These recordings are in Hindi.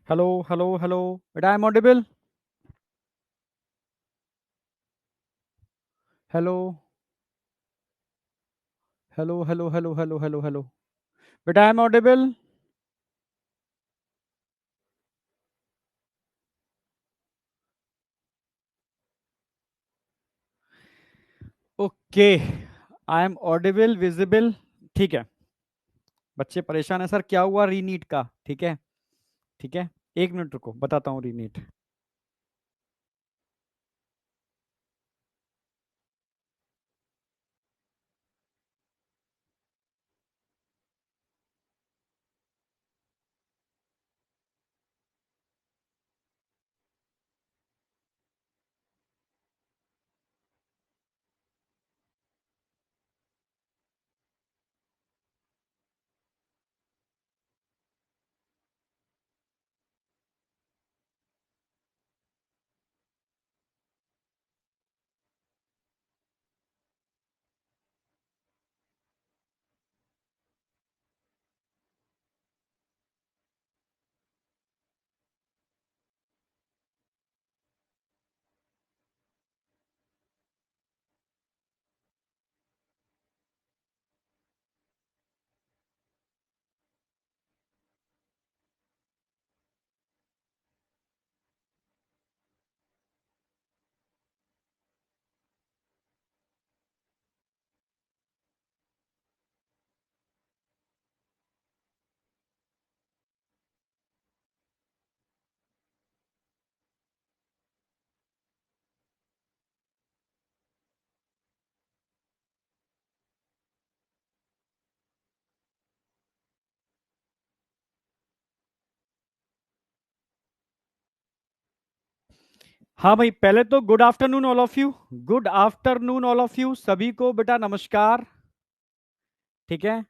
Hello hello hello. बेटा I am audible. Hello hello hello hello hello hello hello. बेटा I am audible. Okay, I am audible visible. ठीक है। बच्चे परेशान है सर, क्या हुआ रीनीट का? ठीक है, ठीक है। 1 मिनट रुको, बताता हूँ रीनीट। हाँ भाई, पहले तो good afternoon all of you. Good afternoon all of you, सभी को बेटा नमस्कार। ठीक है।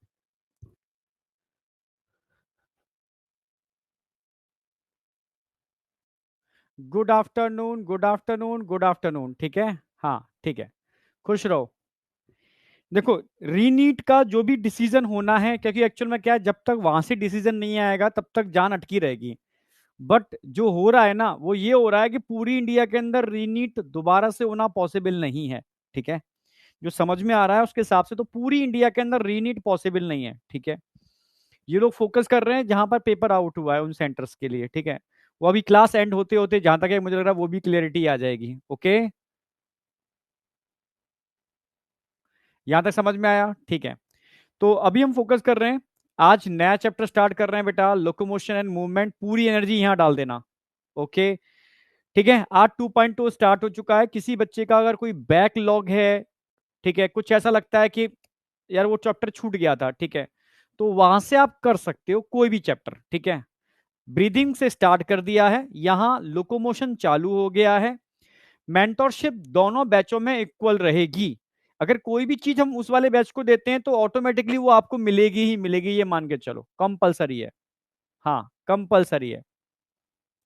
Good afternoon good afternoon good afternoon. ठीक है। हाँ ठीक है। खुश रहो। देखो, रीनीट का जो भी डिसीजन होना है, क्योंकि एक्चुअल में क्या है, जब तक वहां से डिसीजन नहीं आएगा तब तक जान अटकी रहेगी। बट जो हो रहा है ना, वो ये हो रहा है कि पूरी इंडिया के अंदर रीनीट दोबारा से होना पॉसिबल नहीं है। ठीक है। जो समझ में आ रहा है उसके हिसाब से तो पूरी इंडिया के अंदर रीनीट पॉसिबल नहीं है। ठीक है। ये लोग फोकस कर रहे हैं जहां पर पेपर आउट हुआ है उन सेंटर्स के लिए। ठीक है। वो अभी क्लास एंड होते होते जहां तक है मुझे लग रहा है वो भी क्लियरिटी आ जाएगी। ओके, यहां तक समझ में आया? ठीक है। तो अभी हम फोकस कर रहे हैं, आज नया चैप्टर स्टार्ट कर रहे हैं बेटा, लोकोमोशन एंड मूवमेंट। पूरी एनर्जी यहां डाल देना। ओके। ठीक है। आज 2.2 स्टार्ट हो चुका है। किसी बच्चे का अगर कोई बैकलॉग है, ठीक है, कुछ ऐसा लगता है कि यार वो चैप्टर छूट गया था, ठीक है, तो वहां से आप कर सकते हो कोई भी चैप्टर। ठीक है। ब्रीदिंग से स्टार्ट कर दिया है, यहां लोकोमोशन चालू हो गया है। मेंटरशिप दोनों बैचों में इक्वल रहेगी। अगर कोई भी चीज हम उस वाले बैच को देते हैं तो ऑटोमेटिकली वो आपको मिलेगी ही मिलेगी, ये मान के चलो, कंपलसरी है। हाँ, कंपलसरी है।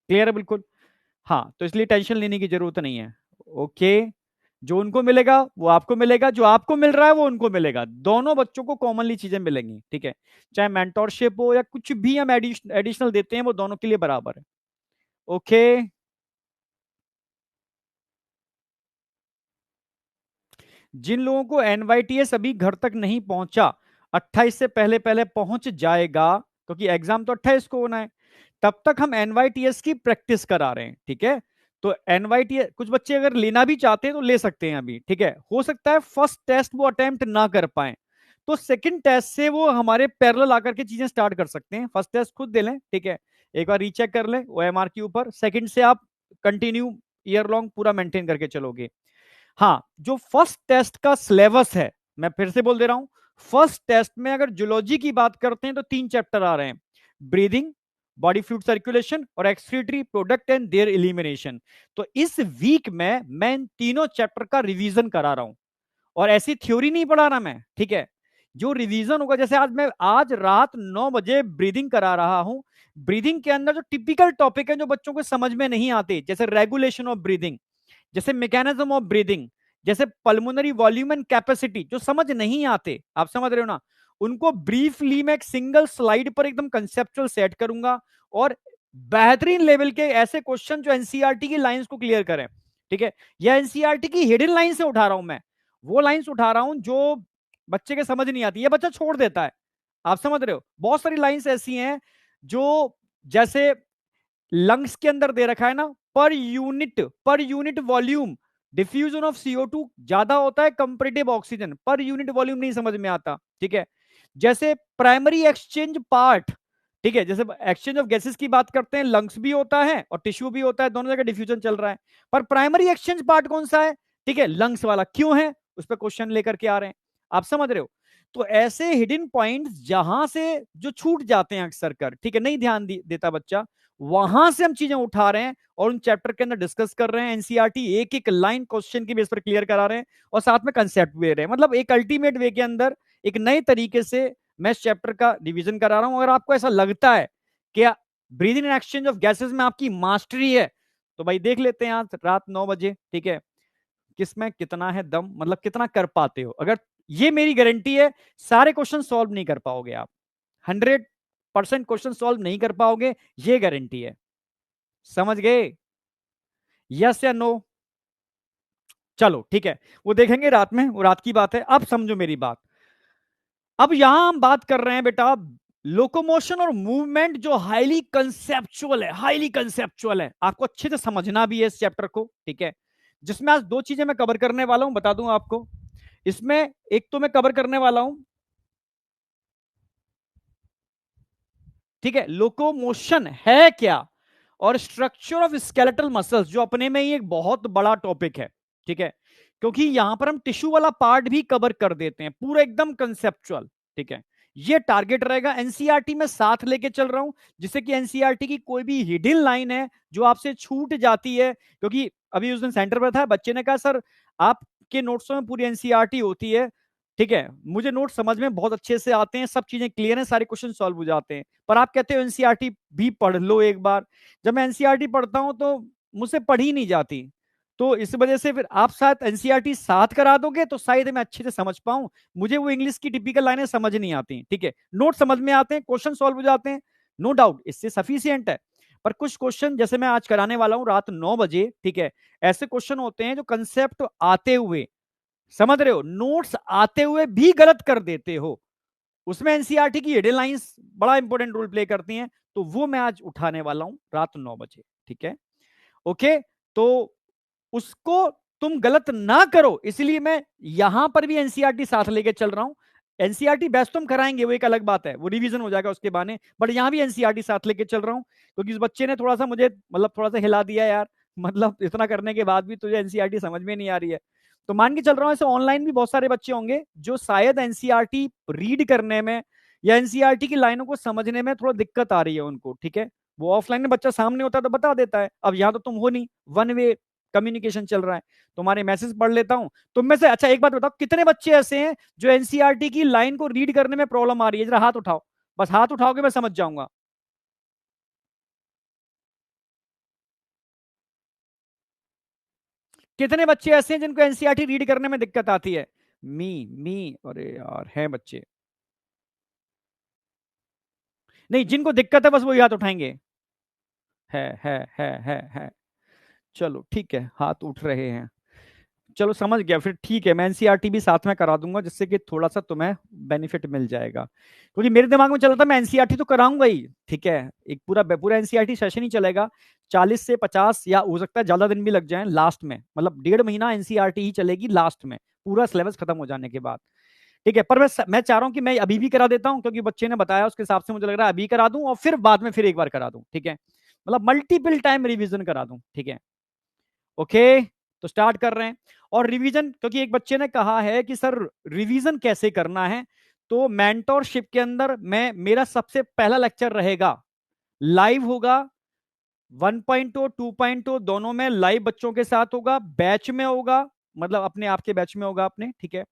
क्लियर है बिल्कुल? हाँ, तो इसलिए टेंशन लेने की जरूरत नहीं है। ओके। जो उनको मिलेगा वो आपको मिलेगा, जो आपको मिल रहा है वो उनको मिलेगा। दोनों बच्चों को कॉमनली चीजें मिलेंगी। ठीक है। चाहे मेंटोरशिप हो या कुछ भी हम एडिशनल देते हैं, वो दोनों के लिए बराबर है। ओके। जिन लोगों को एनवाईटीएस अभी घर तक नहीं पहुंचा, 28 से पहले पहले पहुंच जाएगा, क्योंकि एग्जाम तो 28 को होना है। तब तक हम एनवाईटीएस की प्रैक्टिस करा रहे हैं। ठीक है। तो एनवाईटीएस कुछ बच्चे अगर लेना भी चाहते हैं तो ले सकते हैं अभी। ठीक है। हो सकता है फर्स्ट टेस्ट वो अटेम्प्ट ना कर पाए, तो सेकंड टेस्ट से वो हमारे पैरेलल आकर के चीजें स्टार्ट कर सकते हैं। फर्स्ट टेस्ट खुद दे लें, ठीक है, एक बार रीचेक कर लें ओएमआर के ऊपर। सेकंड से आप कंटिन्यू ईयर लॉन्ग पूरा मेंटेन करके चलोगे। हाँ, जो फर्स्ट टेस्ट का सिलेबस है, मैं फिर से बोल दे रहा हूं, फर्स्ट टेस्ट में अगर जूलॉजी की बात करते हैं तो 3 चैप्टर आ रहे हैं: ब्रीदिंग, बॉडी फ्लूइड सर्कुलेशन और excretory product and there elimination. तो इस वीक में मैं इन तीनों चैप्टर का रिवीजन करा रहा हूं, और ऐसी थ्योरी नहीं पढ़ा रहा मैं। ठीक है। जो रिवीजन होगा, जैसे आज रात 9 बजे ब्रीदिंग करा रहा हूं। ब्रीदिंग के अंदर जो टिपिकल टॉपिक है जो बच्चों को समझ में नहीं आते, जैसे रेगुलेशन ऑफ ब्रीदिंग, जैसे मैकेनिज्म ऑफ ब्रीदिंग, जैसे पल्मोनरी वॉल्यूम एंड कैपेसिटी, जो समझ नहीं आते, आप समझ रहे हो ना, उनको ब्रीफली मैं एक सिंगल स्लाइड पर एकदम कंसेप्चुअल सेट करूंगा। और बेहतरीन लेवल के ऐसे क्वेश्चन जो एनसीईआरटी की लाइंस को क्लियर करें, ठीक है। या एनसीईआरटी की हिडन लाइन से उठा रहा हूं मैं, वो लाइंस उठा रहा हूं जो बच्चे के समझ नहीं आती, ये बच्चा छोड़ देता है। आप समझ रहे हो, बहुत सारी लाइंस ऐसी हैं जो, जैसे लंग्स के अंदर दे रखा है ना, per unit volume diffusion of CO2 ज्यादा होता है comparative oxygen, per unit volume नहीं समझ में आता, ठीक है। जैसे प्राइमरी एक्सचेंज पार्ट, ठीक है, जैसे एक्सचेंज ऑफ गैसेस की बात करते हैं, लंग्स भी होता है और टिश्यू भी होता है, दोनों जगह डिफ्यूजन चल रहा है, पर प्राइमरी एक्सचेंज पार्ट कौन सा है, ठीक है, लंग्स वाला, क्यों है, उस पर क्वेश्चन लेकर के आ रहे हैं। आप समझ रहे हो, तो ऐसे हिडन पॉइंट्स जहां से जो छूट जाते हैं अक्सर कर, ठीक है, नहीं ध्यान देता बच्चा, वहां से हम चीजें उठा रहे हैं और उन चैप्टर के अंदर डिस्कस कर रहे हैं। एनसीईआरटी एक एक लाइन क्वेश्चन की बेस पर क्लियर करा रहे हैं और साथ में कंसेप्ट भी दे रहे हैं, मतलब एक अल्टीमेट वे के अंदर एक नए तरीके से मैं इस चैप्टर का रिवीजन करा रहा हूं। अगर आपको ऐसा लगता है कि breathing and exchange of gases में आपकी मास्टरी है, तो भाई देख लेते हैं आज रात 9 बजे, ठीक है, किसमें कितना है दम, मतलब कितना कर पाते हो। अगर ये मेरी गारंटी है, सारे क्वेश्चन सॉल्व नहीं कर पाओगे आप, 100% क्वेश्चन सॉल्व नहीं कर पाओगे, ये गारंटी है। समझ गए, यस या नो? चलो ठीक है, वो देखेंगे रात में, वो रात की बात है। अब समझो मेरी बात, अब यहां हम बात कर रहे हैं बेटा लोकोमोशन और मूवमेंट, जो हाईली कंसेप्चुअल है, हाईली कंसेप्चुअल है, आपको अच्छे से समझना भी है इस चैप्टर को, ठीक है। जिसमें आज दो चीजें मैं कवर करने वाला हूं, बता दूं आपको। इसमें एक तो मैं कवर करने वाला हूं, ठीक है, लोकोमोशन है क्या, और स्ट्रक्चर ऑफ स्केलेटल मसल्स, जो अपने में ही एक बहुत बड़ा टॉपिक है, ठीक है, क्योंकि यहां पर हम टिश्यू वाला पार्ट भी कवर कर देते हैं, पूरा एकदम कंसेप्चुअल, ठीक है। ये टारगेट रहेगा, एनसीईआरटी में साथ लेके चल रहा हूं, जिससे कि एनसीईआरटी की कोई भी हिडन लाइन है जो आपसे छूट जाती है, क्योंकि अभी उस दिन सेंटर पर था, बच्चे ने कहा सर आपके नोट्सों में पूरी एनसीईआरटी होती है, ठीक है, मुझे नोट समझ में बहुत अच्छे से आते हैं, सब चीजें क्लियर हैं, सारे क्वेश्चन सॉल्व हो जाते हैं, पर आप कहते हो एनसीईआरटी भी पढ़ लो एक बार। जब मैं एनसीईआरटी पढ़ता हूं तो मुझसे पढ़ी नहीं जाती, तो इस वजह से फिर आप साथ एनसीईआरटी साथ करा दोगे तो शायद मैं अच्छे से समझ पाऊं, मुझे वो इंग्लिश की टिपिकल लाइनें समझ नहीं आती, ठीक है, नोट समझ में आते हैं, क्वेश्चन सॉल्व हो जाते हैं, नो डाउट इससे सफिशियंट है। पर कुछ क्वेश्चन जैसे मैं आज कराने वाला हूं रात 9 बजे, ठीक है, ऐसे क्वेश्चन होते हैं जो कंसेप्ट आते हुए, समझ रहे हो, नोट्स आते हुए भी गलत कर देते हो, उसमें एनसीईआरटी की हेडलाइंस बड़ा इंपॉर्टेंट रोल प्ले करती हैं, तो वो मैं आज उठाने वाला हूं रात 9 बजे, ठीक है, ओके। तो उसको तुम गलत ना करो, इसलिए मैं यहां पर भी एनसीईआरटी साथ लेके चल रहा हूं। एनसीईआरटी बेस्ट तुम कराएंगे, वो एक अलग बात है, वो रिवीजन हो जाएगा उसके बहाने, बट यहां भी एनसीईआरटी साथ लेके चल रहा हूं, क्योंकि इस बच्चे ने थोड़ा सा मुझे, मतलब थोड़ा सा हिला दिया यार, मतलब इतना करने के बाद भी तुझे एनसीईआरटी समझ में नहीं आ रही है, तो मान के चल रहा हूं ऐसे ऑनलाइन भी बहुत सारे बच्चे होंगे जो शायद एनसीईआरटी रीड करने में या एनसीईआरटी की लाइनों को समझने में थोड़ा दिक्कत आ रही है उनको, ठीक है। वो ऑफलाइन में बच्चा सामने होता है तो बता देता है, अब यहां तो तुम हो नहीं, वन वे कम्युनिकेशन चल रहा है, तुम्हारे मैसेज पढ़ लेता हूं तुम में से। अच्छा एक बात बताओ, कितने बच्चे ऐसे हैं जो एनसीईआरटी की लाइन को रीड करने में प्रॉब्लम आ रही है, जरा हाथ उठाओ, बस हाथ उठाओगे मैं समझ जाऊंगा। कितने बच्चे ऐसे हैं जिनको एनसीईआरटी रीड करने में दिक्कत आती है? मी अरे यार हैं बच्चे, नहीं जिनको दिक्कत है बस वही हाथ उठाएंगे। है। चलो ठीक है, हाथ उठ रहे हैं, चलो समझ गया, फिर ठीक है, मैं एनसीईआरटी भी साथ में करा दूंगा, जिससे कि थोड़ा सा तुम्हें बेनिफिट मिल जाएगा, क्योंकि मेरे दिमाग में चल रहा था मैं एनसीईआरटी तो कराऊंगा ही, ठीक है, एक पूरा पूरा एनसीईआरटी सेशन ही चलेगा, 40 से 50 या हो सकता है ज्यादा दिन भी लग जाए लास्ट में, मतलब 1.5 महीना एनसीईआरटी ही चलेगी लास्ट में, पूरा सिलेबस खत्म हो जाने के बाद, ठीक है। पर मैं चाह रहा हूं कि मैं अभी भी करा देता हूं, क्योंकि बच्चे ने बताया उसके हिसाब से मुझे लग रहा है अभी करा दूं और फिर बाद में फिर एक बार करा दूं, ठीक है, मतलब मल्टीपल टाइम रिवीजन करा दूं, ठीक है, ओके। तो स्टार्ट कर रहे हैं, और रिवीजन, क्योंकि एक बच्चे ने कहा है कि सर रिवीजन कैसे करना है, तो मेंटोरशिप के अंदर मैं, मेरा सबसे पहला लेक्चर रहेगा, लाइव होगा, 1.0 2.0 दोनों में लाइव बच्चों के साथ होगा, बैच में होगा, मतलब अपने आपके बैच में होगा अपने, ठीक है।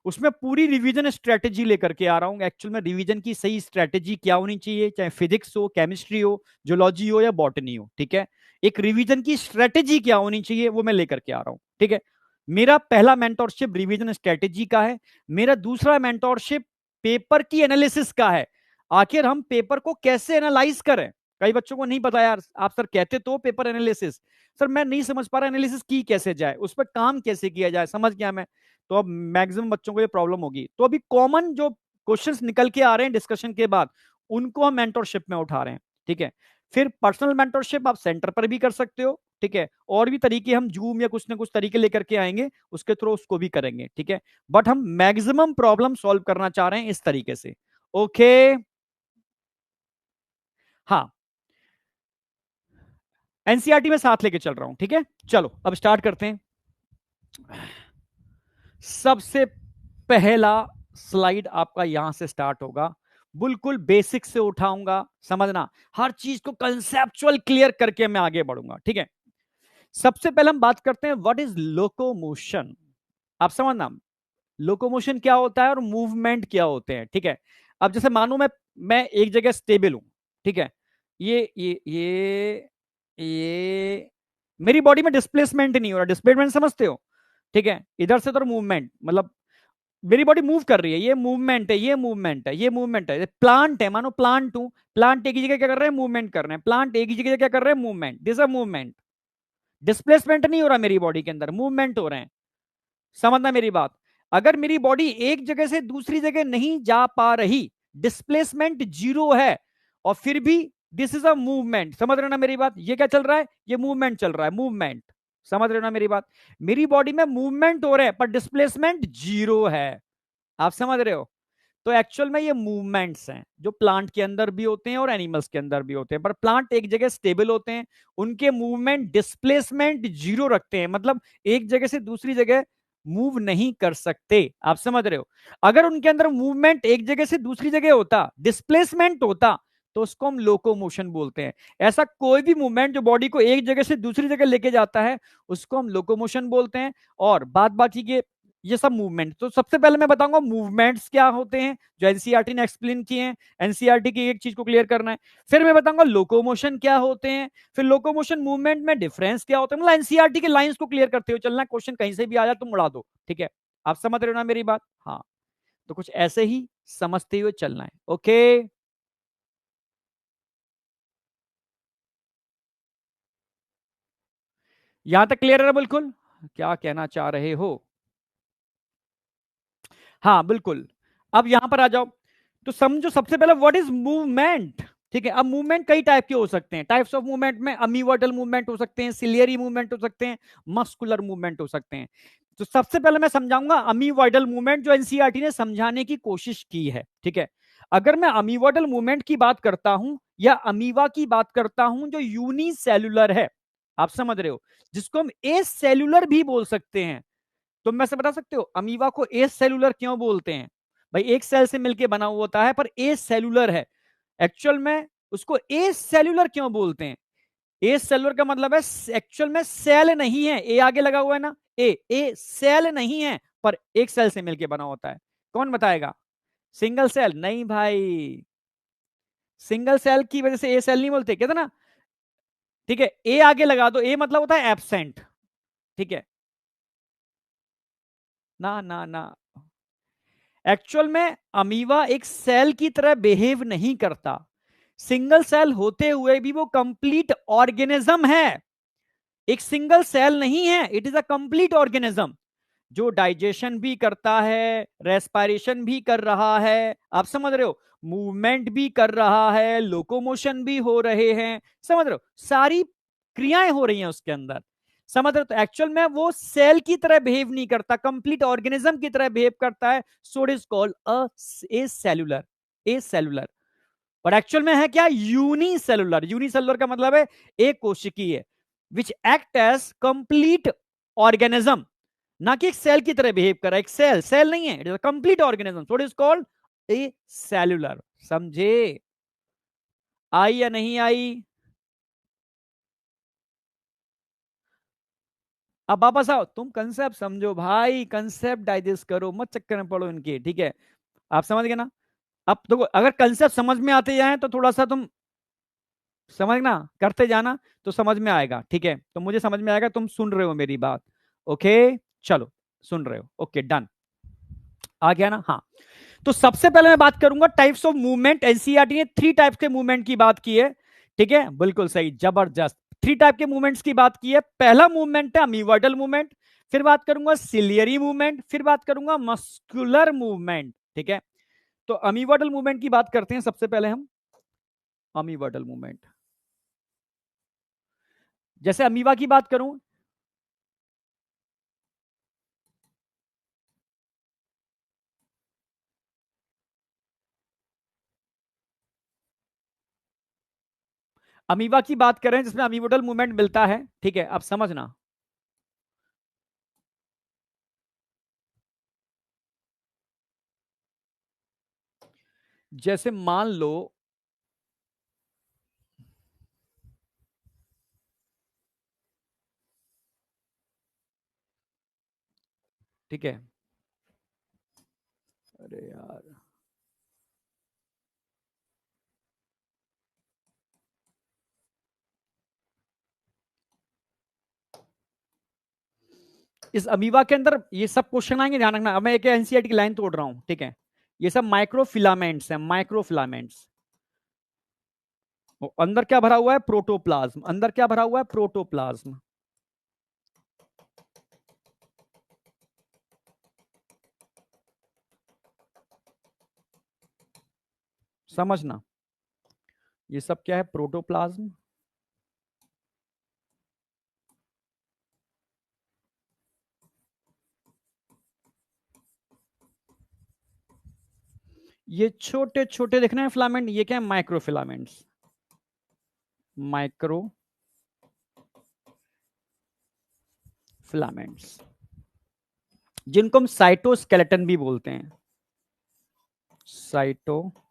उसमें पूरी रिवीजन स्ट्रेटेजी लेकर के आ रहा हूं, एक्चुअल में रिवीजन की सही स्ट्रेटेजी क्या होनी चाहिए, चाहे फिजिक्स हो, केमिस्ट्री हो, जूलॉजी हो या बॉटनी हो, ठीक है, एक रिवीजन की स्ट्रेटेजी क्या होनी चाहिए वो मैं लेकर के आ रहा हूं, ठीक है। मेरा पहला मेंटोरशिप रिवीजन स्ट्रेटेजी का है, मेरा दूसरा मेंटोरशिप पेपर की एनालिसिस का है, आखिर हम पेपर को कैसे एनालाइज करें, कई बच्चों को नहीं पता यार, आप सर कहते तो पेपर एनालिसिस, सर मैं नहीं समझ पा रहा एनालिसिस की कैसे जाए, उस पर काम कैसे किया जाए, समझ गया मैं। तो अब मैक्सिमम बच्चों को ये प्रॉब्लम होगी। तो अभी कॉमन जो क्वेश्चंस निकल के आ रहे हैं डिस्कशन के बाद, उनको हम मेंटरशिप में उठा रहे हैं, ठीक है। फिर पर्सनल मेंटरशिप आप सेंटर पर भी कर सकते हो, ठीक है। और भी तरीके हम जूम या कुछ ना कुछ तरीके लेकर के आएंगे, उसके थ्रू उसको भी करेंगे, ठीक है। बट हम मैक्सिमम प्रॉब्लम सॉल्व करना चाह रहे हैं इस तरीके से। ओके, हाँ, एनसीईआरटी में साथ लेके चल रहा हूं, ठीक है। चलो अब स्टार्ट करते हैं। सबसे पहला स्लाइड आपका यहां से स्टार्ट होगा, बिल्कुल बेसिक से उठाऊंगा, समझना, हर चीज को कंसेप्चुअल क्लियर करके मैं आगे बढ़ूंगा, ठीक है। सबसे पहले हम बात करते हैं व्हाट इज लोकोमोशन। आप समझना लोकोमोशन क्या होता है और मूवमेंट क्या होते हैं, ठीक है। अब जैसे मानो मैं एक जगह स्टेबल हूं, ठीक है। ये मेरी बॉडी में डिस्प्लेसमेंट नहीं हो रहा, डिस्प्लेसमेंट समझते हो, ठीक है। इधर से उधर मूवमेंट, मतलब मेरी बॉडी मूव कर रही है, ये मूवमेंट है, ये मूवमेंट है, ये मूवमेंट है। प्लांट है, मानो प्लांट हूं, प्लांट एक ही जगह क्या कर रहे हैं, मूवमेंट कर रहे हैं, प्लांट एक ही जगह क्या कर रहे हैं, movement, this a movement. Displacement नहीं हो रहा मेरी बॉडी के अंदर, मूवमेंट हो रहे हैं, समझना मेरी बात। अगर मेरी बॉडी एक जगह से दूसरी जगह नहीं जा पा रही, डिस्प्लेसमेंट जीरो है, और फिर भी दिस इज अ मूवमेंट, समझ रहे हो ना मेरी बात। ये क्या चल रहा है, ये मूवमेंट चल रहा है, मूवमेंट, समझ रहे हो ना मेरी बात। मेरी बॉडी में मूवमेंट हो रहा है पर डिस्प्लेसमेंट जीरो है, आप समझ रहे हो। तो एक्चुअल में ये मूवमेंट्स हैं जो प्लांट के अंदर भी होते हैं और एनिमल्स के अंदर भी होते हैं, पर प्लांट एक जगह स्टेबल होते हैं, उनके मूवमेंट डिस्प्लेसमेंट जीरो रखते हैं, मतलब एक जगह से दूसरी जगह मूव नहीं कर सकते, आप समझ रहे हो। अगर उनके अंदर मूवमेंट एक जगह से दूसरी जगह होता, डिस्प्लेसमेंट होता, तो उसको हम लोकोमोशन बोलते हैं। ऐसा कोई भी मूवमेंट जो बॉडी को एक जगह से दूसरी जगह लेके जाता है, उसको हम लोकोमोशन बोलते हैं। और बात बाकी के ये सब मूवमेंट, तो सबसे पहले मैं बताऊंगा मूवमेंट्स क्या होते हैं जो एनसीईआरटी ने एक्सप्लेन किए हैं, एनसीईआरटी की एक चीज को क्लियर करना है। फिर मैं बताऊंगा लोकोमोशन क्या होते हैं, फिर लोकोमोशन मूवमेंट में डिफरेंस क्या होता है, मतलब एनसीईआरटी के लाइंस को क्लियर करते हुए चलना, क्वेश्चन कहीं से भी आ जाए तुम उड़ा दो, ठीक है। आप समझ रहे हो ना मेरी बात, हाँ। तो कुछ ऐसे ही समझते हुए चलना है, ओके। यहां तक क्लियर है बिल्कुल, क्या कहना चाह रहे हो। हाँ बिल्कुल। अब यहां पर आ जाओ, तो समझो सबसे पहले व्हाट इज मूवमेंट, ठीक है। अब मूवमेंट कई टाइप के हो सकते हैं, टाइप्स ऑफ मूवमेंट में अमीवर्टल मूवमेंट हो सकते हैं, सिलियरी मूवमेंट हो सकते हैं, मस्कुलर मूवमेंट हो सकते हैं। तो सबसे पहले मैं समझाऊंगा अमीवर्टल मूवमेंट जो एनसीईआरटी ने समझाने की कोशिश की है, ठीक है। अगर मैं अमीवर्टल मूवमेंट की बात करता हूं या अमीवा की बात करता हूं जो यूनिसेल्युलर है, आप समझ रहे हो, जिसको हम ए सेल्युलर भी बोल सकते हैं। तुम में से बता सकते हो अमीबा को ए सेलुलर क्यों बोलते हैं। भाई एक सेल से मिलकर बना हुआ होता है पर ए सेलुलर है, एक्चुअल में उसको ए सेलुलर क्यों बोलते हैं। ए सेलुलर का मतलब है एक्चुअल में सेल नहीं है, ए आगे लगा हुआ है ना, ए सेल नहीं है पर एक सेल से मिलकर बना होता है। कौन बताएगा, सिंगल सेल नहीं भाई, सिंगल सेल की वजह से ए सेल नहीं बोलते, कहते ना, ठीक है। ए आगे लगा दो, ए मतलब होता है एब्सेंट, ठीक है। ना ना ना, एक्चुअल में अमीवा एक सेल की तरह बिहेव नहीं करता, सिंगल सेल होते हुए भी वो कंप्लीट ऑर्गेनिज्म है, एक सिंगल सेल नहीं है, it is a complete organism जो डाइजेशन भी करता है, रेस्पिरेशन भी कर रहा है, आप समझ रहे हो, मूवमेंट भी कर रहा है, लोकोमोशन भी हो रहे हैं, समझ रहे हो, सारी क्रियाएं हो रही हैं उसके अंदर, समझ रहे हो। तो एक्चुअल में वो सेल की तरह बिहेव नहीं करता, कंप्लीट ऑर्गेनिज्म की तरह बिहेव करता है, so it is called a cellular, A cellular. पर एक्चुअल में है क्या, यूनिसेलुलर, यूनिसेलुलर का मतलब है एक कोशिकीय, which act as complete organism, ना कि एक सेल की तरह बिहेव कर रहा है, एक सेल सेल नहीं है, it is a complete organism, so it is called a cellular. समझे, आई या नहीं आई। अब वापस आओ, तुम कंसेप्ट समझो भाई, कंसेप्ट डाइजेस्ट करो, मत चक्कर में पड़ो इनके, ठीक है। आप समझ गए ना। अब देखो अगर कंसेप्ट समझ में आते जाए तो थोड़ा सा तुम समझना करते जाना, तो समझ में आएगा, ठीक है। तो मुझे समझ में आएगा तुम सुन रहे हो मेरी बात, ओके। चलो सुन रहे हो, ओके डन, आ गया ना, हाँ। तो सबसे पहले मैं बात करूंगा टाइप्स ऑफ मूवमेंट, एनसीईआरटी ने 3 टाइप्स के मूवमेंट की बात की है, ठीक है, बिल्कुल सही, जबरदस्त। 3 टाइप के मूवमेंट्स की बात की है। पहला मूवमेंट है अमीवर्डल मूवमेंट, फिर बात करूंगा सिलियरी मूवमेंट, फिर बात करूंगा मस्कुलर मूवमेंट। ठीक है, तो अमीवर्डल मूवमेंट की बात करते हैं सबसे पहले हम। अमीवर्डल मूवमेंट, जैसे अमीबा की बात करूं, अमीबा की बात करें जिसमें अमीवर्डल मूवमेंट मिलता है, ठीक है, अब समझना। जैसे मान लो, ठीक है, अरे यार, इस अमीबा के अंदर ये सब क्वेश्चन आएंगे, ध्यान रखना। अब मैं एक एनसीईआरटी की लाइन तोड़ रहा हूं, ठीक है, ये सब माइक्रोफिलामेंट्स हैं, माइक्रोफिलामेंट्स। अंदर क्या भरा हुआ है? प्रोटोप्लाज्म। अंदर क्या भरा हुआ है? प्रोटोप्लाज्म। समझना, ये सब क्या है? प्रोटोप्लाज्म। ये छोटे छोटे दिख रहे हैं फिलामेंट, ये क्या है? माइक्रोफिलामेंट्स। माइक्रो फिलामेंट्स, जिनको हम साइटोस्केलेटन भी बोलते हैं। साइटोस्केलेटन,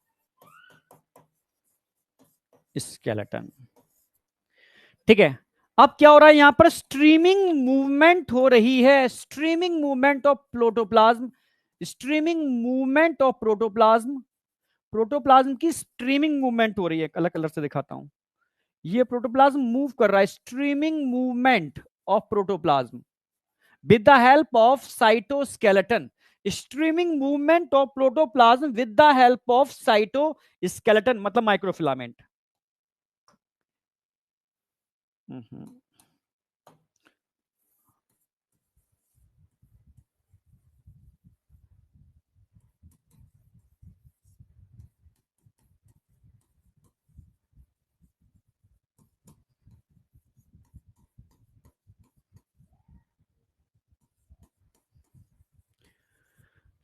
ठीक है। अब क्या हो रहा है यहां पर? स्ट्रीमिंग मूवमेंट हो रही है, streaming movement of protoplasm, streaming movement of protoplasm. Protoplasm की स्ट्रीमिंग मूवमेंट हो रही है, अलग कलर से दिखाता हूं। ये प्रोटोप्लाज्म मूव कर रहा है, streaming movement of protoplasm with the help of cytoskeleton, streaming movement of protoplasm with the help of cytoskeleton, मतलब माइक्रोफिलामेंट।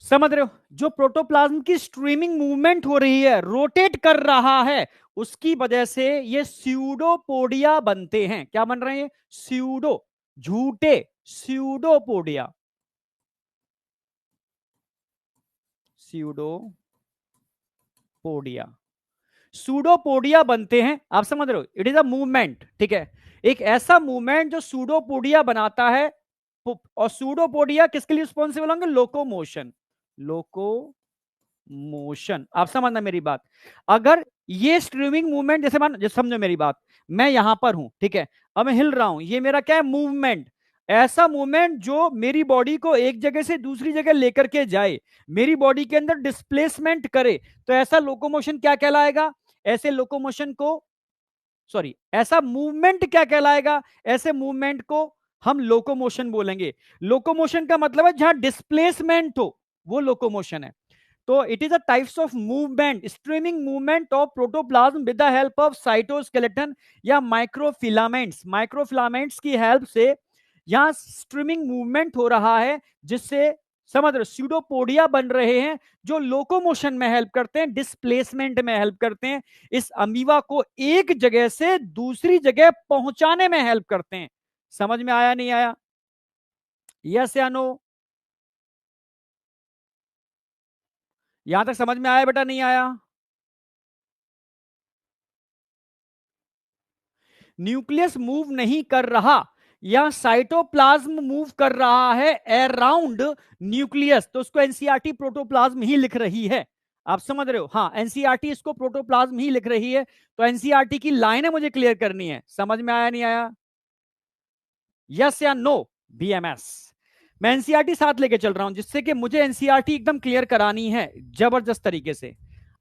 समझ रहे हो? जो प्रोटोप्लाज्म की स्ट्रीमिंग मूवमेंट हो रही है, रोटेट कर रहा है, उसकी वजह से ये स्यूडोपोडिया बनते हैं। क्या बन रहे हैं? स्यूडो, झूठे, स्यूडोपोडिया, स्यूडोपोडिया, सूडोपोडिया बनते हैं। आप समझ रहे हो? इट इज अ मूवमेंट, ठीक है, एक ऐसा मूवमेंट जो सूडोपोडिया बनाता है। और सूडोपोडिया किसके लिए रिस्पॉन्सिबल होंगे? लोकोमोशन, लोको मोशन। आप समझना मेरी बात। अगर ये स्ट्रीमिंग मूवमेंट, जैसे मान, जैसे समझो मेरी बात, मैं यहां पर हूं, ठीक है, अब मैं हिल रहा हूं, ये मेरा क्या है? मूवमेंट। ऐसा मूवमेंट जो मेरी बॉडी को एक जगह से दूसरी जगह लेकर के जाए, मेरी बॉडी के अंदर डिस्प्लेसमेंट करे, तो ऐसा लोकोमोशन क्या कहलाएगा? ऐसे लोकोमोशन को, सॉरी, ऐसा मूवमेंट क्या कहलाएगा? ऐसे मूवमेंट को हम लोकोमोशन बोलेंगे। लोकोमोशन का मतलब है जहां डिस्प्लेसमेंट हो, वो लोकोमोशन है। तो it is a types of movement, streaming movement of protoplasm with the help of cytoskeleton या माइक्रोफिलामेंट्स। माइक्रोफिलामेंट्स की हेल्प से यहां स्ट्रीमिंग मूवमेंट हो रहा है, जिससे समझ रहे, स्यूडोपोडिया बन रहे हैं, जो लोकोमोशन में हेल्प करते हैं, डिस्प्लेसमेंट में हेल्प करते हैं, इस अमीबा को एक जगह से दूसरी जगह पहुंचाने में हेल्प करते हैं। समझ में आया नहीं आया? यस या नो? यहां तक समझ में आया बेटा, नहीं आया? न्यूक्लियस मूव नहीं कर रहा, या साइटोप्लाज्म मूव कर रहा है अराउंड न्यूक्लियस, तो उसको एनसीईआरटी प्रोटोप्लाज्म ही लिख रही है। आप समझ रहे हो? हाँ, एनसीईआरटी इसको प्रोटोप्लाज्म ही लिख रही है। तो एनसीईआरटी की लाइनें मुझे क्लियर करनी है। समझ में आया नहीं आया? यस या नो? बीएमएस, मैं एनसीईआरटी साथ लेके चल रहा हूं, जिससे कि मुझे एनसीईआरटी एकदम क्लियर करानी है, जबरदस्त तरीके से।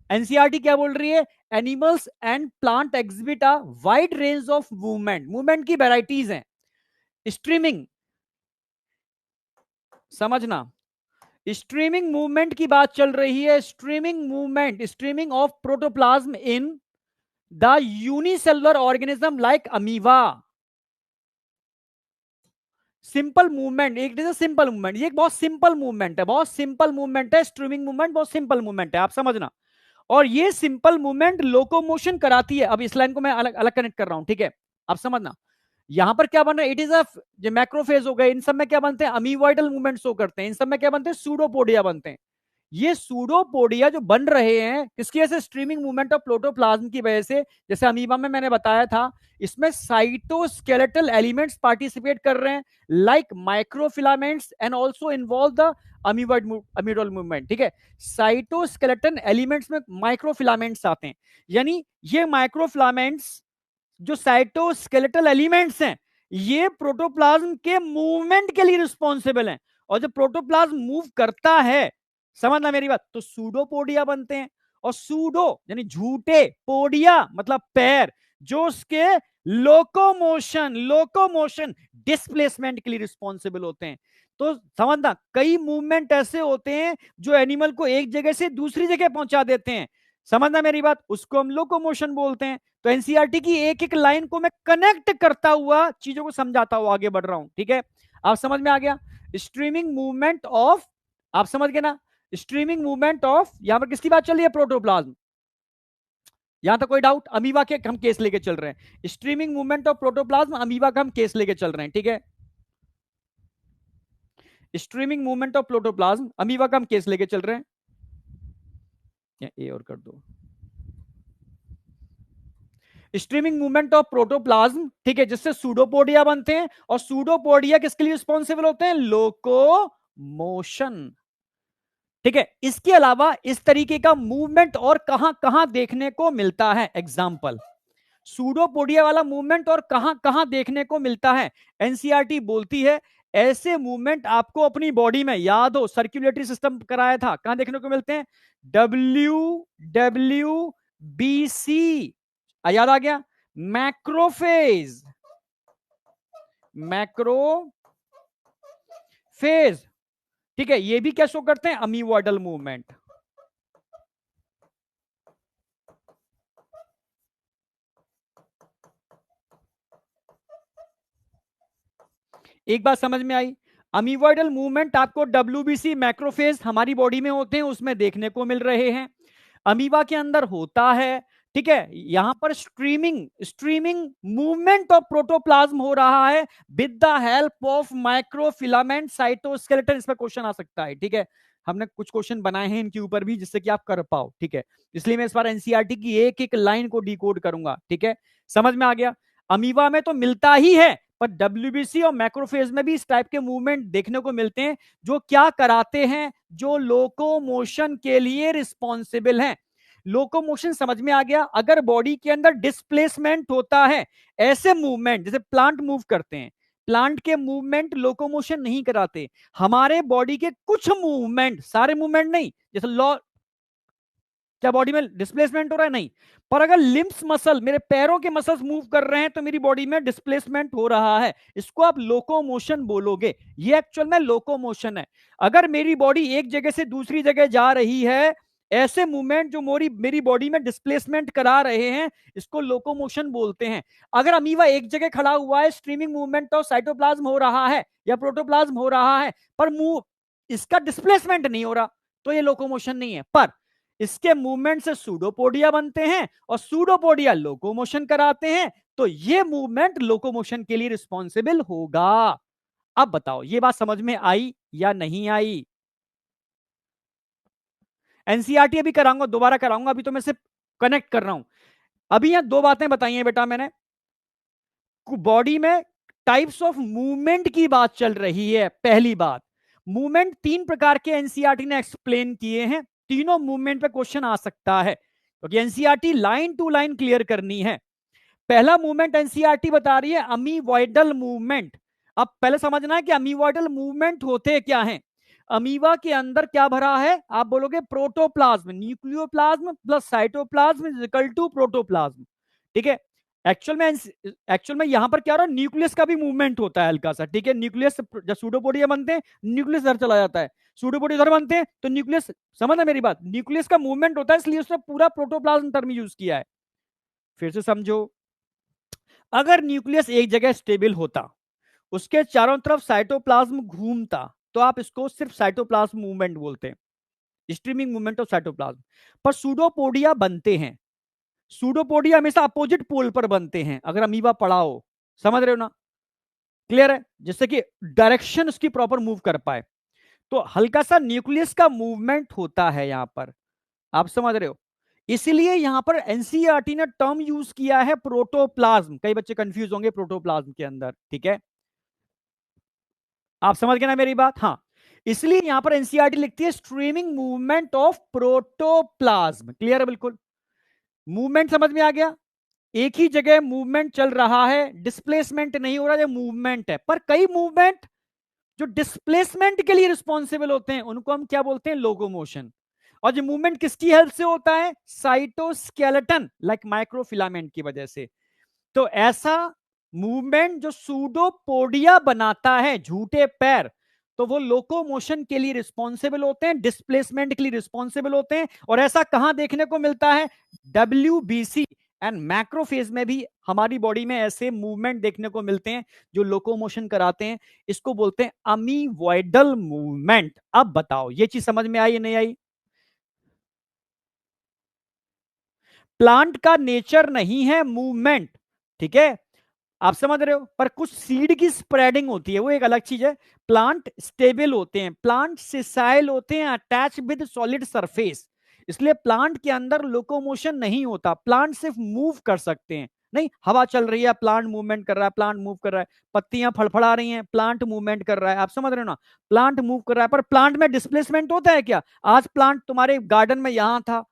एनसीईआरटी क्या बोल रही है? Animals and plant exhibit a wide range of movement, movement की वेराइटीज हैं। स्ट्रीमिंग, समझना, स्ट्रीमिंग मूवमेंट की बात चल रही है। Streaming movement, streaming of protoplasm in the unicellular organism like amoeba. Simple movement, एक सिंपल मूवमेंट, ये एक बहुत सिंपल मूवमेंट है, बहुत सिंपल मूवमेंट है। स्ट्रीमिंग मूवमेंट बहुत सिंपल मूवमेंट है, आप समझना। और ये सिंपल मूवमेंट लोकोमोशन कराती है। अब इस लाइन को मैं अलग अलग कनेक्ट कर रहा हूं, ठीक है, आप समझना। यहां पर क्या बन रहा है? इट इज अ जो मैक्रोफेज हो गए, इन सब में क्या बनते हैं? अमीवॉइडल मूवमेंट शो करते हैं। इन सब में क्या बनते हैं? सूडोपोडिया बनते हैं। ये सूडोपोडिया जो बन रहे हैं किसकी वजह से? स्ट्रीमिंग मूवमेंट ऑफ प्रोटोप्लाज्म की वजह से। जैसे अमीबा में मैंने बताया था, इसमें साइटोस्केलेटल एलिमेंट्स पार्टिसिपेट कर रहे हैं, like microfilaments, and also involve the amoeboidal movement, ठीक है। साइटोस्केलेटन एलिमेंट्स में माइक्रोफिलामेंट्स आते हैं, यानी ये माइक्रोफिलामेंट्स जो साइटोस्केलेटल एलिमेंट्स हैं, ये प्रोटोप्लाज्म के मूवमेंट के लिए रिस्पॉन्सिबल हैं। और जब प्रोटोप्लाज्म मूव करता है, समझना मेरी बात, तो सूडोपोडिया बनते हैं। और सूडो यानी झूठे, पोडिया मतलब पैर, जो उसके लोकोमोशन, लोकोमोशन डिस्प्लेसमेंट के लिए रिस्पॉन्सिबल होते हैं। तो समझना, कई मूवमेंट ऐसे होते हैं जो एनिमल को एक जगह से दूसरी जगह पहुंचा देते हैं। समझना मेरी बात, उसको हम लोकोमोशन बोलते हैं। तो एनसीईआरटी की एक एक लाइन को मैं कनेक्ट करता हुआ चीजों को समझाता हुआ आगे बढ़ रहा हूं, ठीक है। आप समझ में आ गया? स्ट्रीमिंग मूवमेंट ऑफ, आप समझ गए ना? स्ट्रीमिंग मूवमेंट ऑफ, यहां पर किसकी बात चल रही है? प्रोटोप्लाज्म। यहां तक कोई डाउट? अमीबा के हम केस लेके चल रहे हैं। Streaming movement of protoplasm, amoeba का हम केस लेके चल रहे हैं, ठीक है। Streaming movement of protoplasm, amoeba का हम केस लेके चल रहे हैं। या ए और कर दो। स्ट्रीमिंग मूवमेंट ऑफ प्रोटोप्लाज्म, ठीक है, जिससे सूडोपोडिया बनते हैं। और सूडोपोडिया किसके लिए रिस्पॉन्सिबल होते हैं? लोकोमोशन, ठीक है। इसके अलावा इस तरीके का मूवमेंट और कहां कहां देखने को मिलता है? एग्जाम्पल, सूडोपोडिया वाला मूवमेंट और कहां कहां देखने को मिलता है? एनसीईआरटी बोलती है ऐसे मूवमेंट आपको अपनी बॉडी में, याद हो सर्कुलेटरी सिस्टम कराया था, कहां देखने को मिलते हैं? WWBC, याद आ गया? मैक्रोफेज, मैक्रोफेज, ठीक है। ये भी क्या शो करते हैं? अमीवॉइडल मूवमेंट। एक बात समझ में आई? अमीवॉइडल मूवमेंट आपको WBC मैक्रोफेज हमारी बॉडी में होते हैं, उसमें देखने को मिल रहे हैं। अमीबा के अंदर होता है, ठीक है। यहां पर streaming, streaming movement of protoplasm हो रहा है with the help of microfilament cytoskeleton. इस पर क्वेश्चन आ सकता है, ठीक है। हमने कुछ क्वेश्चन बनाए हैं इनके ऊपर भी, जिससे कि आप कर पाओ, ठीक है। इसलिए मैं इस बार एनसीईआरटी की एक एक लाइन को डिकोड करूंगा, ठीक है। समझ में आ गया? अमीबा में तो मिलता ही है, पर WBC और मैक्रोफेज में भी इस टाइप के मूवमेंट देखने को मिलते हैं, जो क्या कराते हैं? जो लोकोमोशन के लिए रिस्पॉन्सिबल हैं। लोकोमोशन समझ में आ गया? अगर बॉडी के अंदर डिस्प्लेसमेंट होता है, ऐसे मूवमेंट, जैसे प्लांट मूव करते हैं, प्लांट के मूवमेंट लोकोमोशन नहीं कराते। हमारे बॉडी के कुछ मूवमेंट, सारे मूवमेंट नहीं, जैसे लॉ, क्या बॉडी में डिस्प्लेसमेंट हो रहा है? नहीं। पर अगर लिम्स मसल, मेरे पैरों के मसल्स मूव कर रहे हैं, तो मेरी बॉडी में डिस्प्लेसमेंट हो रहा है। इसको आप लोकोमोशन बोलोगे। ये एक्चुअल में लोकोमोशन है। अगर मेरी बॉडी एक जगह से दूसरी जगह जा रही है, ऐसे मूवमेंट जो मेरी बॉडी में डिस्प्लेसमेंट करा रहे हैं, इसको लोकोमोशन बोलते हैं। अगर अमीबा एक जगह खड़ा हुआ है, स्ट्रीमिंग मूवमेंट ऑफ साइटोप्लाज्म हो रहा है या प्रोटोप्लाज्म हो रहा है, पर मूव, इसका डिस्प्लेसमेंट नहीं हो रहा, तो ये लोकोमोशन नहीं है। पर इसके मूवमेंट से सूडोपोडिया बनते हैं, और सूडोपोडिया लोकोमोशन कराते हैं, तो ये मूवमेंट लोकोमोशन के लिए रिस्पॉन्सिबल होगा। अब बताओ, ये बात समझ में आई या नहीं आई? एनसीईआरटी अभी कराऊंगा, दोबारा कराऊंगा, अभी तो मैं सिर्फ कनेक्ट कर रहा हूं। अभी यहां दो बातें बताई हैं बेटा मैंने, बॉडी में टाइप्स ऑफ मूवमेंट की बात चल रही है। पहली बात, मूवमेंट तीन प्रकार के एनसीईआरटी ने एक्सप्लेन किए हैं। तीनों मूवमेंट पे क्वेश्चन आ सकता है, क्योंकि NCERT line to line clear करनी है। पहला मूवमेंट एनसीईआरटी बता रही है अमीवॉइडल मूवमेंट। अब पहले समझना है कि अमीवॉइडल मूवमेंट होते क्या हैं। अमीबा के अंदर क्या भरा है? आप बोलोगे protoplasm, nucleoplasm plus cytoplasm is equal to protoplasm. ठीक है, एक्चुअल में यहां पर क्या हो रहा है, न्यूक्लियस का भी मूवमेंट होता है हल्का सा। ठीक है, न्यूक्लियस जब सूडोपोडिया बनते हैं, न्यूक्लियस इधर चला जाता है, सूडोपोडिया इधर बनते हैं तो न्यूक्लियस, समझ ना मेरी बात, न्यूक्लियस का मूवमेंट होता है, इसलिए उसने पूरा प्रोटोप्लाज्म टर्म यूज किया है। फिर से समझो, अगर न्यूक्लियस एक जगह स्टेबल होता, उसके चारों तरफ साइटोप्लाज्म घूमता, तो आप इसको सिर्फ साइटोप्लाज्म मूवमेंट बोलते हैं, स्ट्रीमिंग मूवमेंट ऑफ साइटोप्लाज्म। पर सूडोपोडिया बनते हैं, सूडोपोडिया हमेशा अपोजिट पोल पर बनते हैं अगर अमीबा पड़ा हो, समझ रहे हो ना? क्लियर है, जिससे कि डायरेक्शन उसकी प्रॉपर मूव कर पाए। तो हल्का सा न्यूक्लियस का मूवमेंट होता है यहां पर, आप समझ रहे हो? इसलिए यहां पर एनसीईआरटी ने टर्म यूज किया है प्रोटोप्लाज्म। कई बच्चे कंफ्यूज होंगे प्रोटोप्लाज्म के अंदर, ठीक है, आप समझ गए ना मेरी बात? हाँ, इसलिए यहां पर एनसीईआरटी लिखती है streaming movement of protoplasm. Clear है बिल्कुल? मूवमेंट समझ में आ गया? एक ही जगह मूवमेंट चल रहा है, डिस्प्लेसमेंट नहीं हो रहा, ये मूवमेंट है। पर कई मूवमेंट जो डिस्प्लेसमेंट के लिए रिस्पॉन्सिबल होते हैं उनको हम क्या बोलते हैं? लोकोमोशन। और जो मूवमेंट किसकी हेल्प से होता है? साइटोस्केलेटन लाइक माइक्रोफिलामेंट की वजह से। तो ऐसा मूवमेंट जो सूडोपोडिया बनाता है, झूठे पैर, तो वो लोकोमोशन के लिए रिस्पॉन्सिबल होते हैं, डिस्प्लेसमेंट के लिए रिस्पॉन्सिबल होते हैं। और ऐसा कहां देखने को मिलता है? WBC एंड मैक्रोफेज में भी हमारी बॉडी में ऐसे मूवमेंट देखने को मिलते हैं जो लोकोमोशन कराते हैं। इसको बोलते हैं अमीवॉइडल मूवमेंट। अब बताओ ये चीज समझ में आई या नहीं आई? प्लांट का नेचर नहीं है मूवमेंट, ठीक है, आप समझ रहे हो? पर कुछ सीड की स्प्रेडिंग होती है, वो एक अलग चीज है। प्लांट स्टेबल होते हैं, प्लांट सिसाइल होते हैं, अटैच विद सॉलिड सरफेस, इसलिए प्लांट के अंदर लोकोमोशन नहीं होता। प्लांट सिर्फ मूव कर सकते हैं। नहीं, हवा चल रही है, प्लांट मूवमेंट कर रहा है, प्लांट मूव कर रहा है, पत्तियां फड़फड़ा रही हैं, प्लांट मूवमेंट कर रहा है, आप समझ रहे हो ना? प्लांट मूव कर रहा है, पर प्लांट में डिस्प्लेसमेंट होता है क्या? आज प्लांट तुम्हारे गार्डन में यहां था,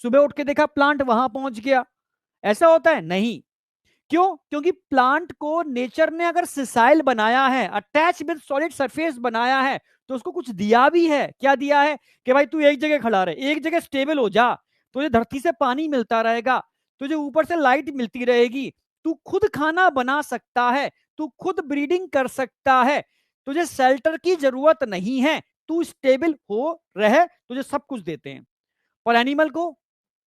सुबह उठ के देखा प्लांट वहां पहुंच गया, ऐसा होता है? नहीं। क्यों? क्योंकि प्लांट को नेचर ने अगर सिसाइल बनाया है, अटैच विद सॉलिड सरफेस बनाया है, तो उसको कुछ दिया भी है। क्या दिया है? कि भाई तू एक जगह खड़ा रहे, एक जगह स्टेबल हो जा, तुझे धरती से पानी मिलता रहेगा, तुझे ऊपर से लाइट मिलती रहेगी, तू खुद खाना बना सकता है, तू खुद ब्रीडिंग कर सकता है, तुझे शेल्टर की जरूरत नहीं है, तू स्टेबल हो रहे, तुझे सब कुछ देते हैं। और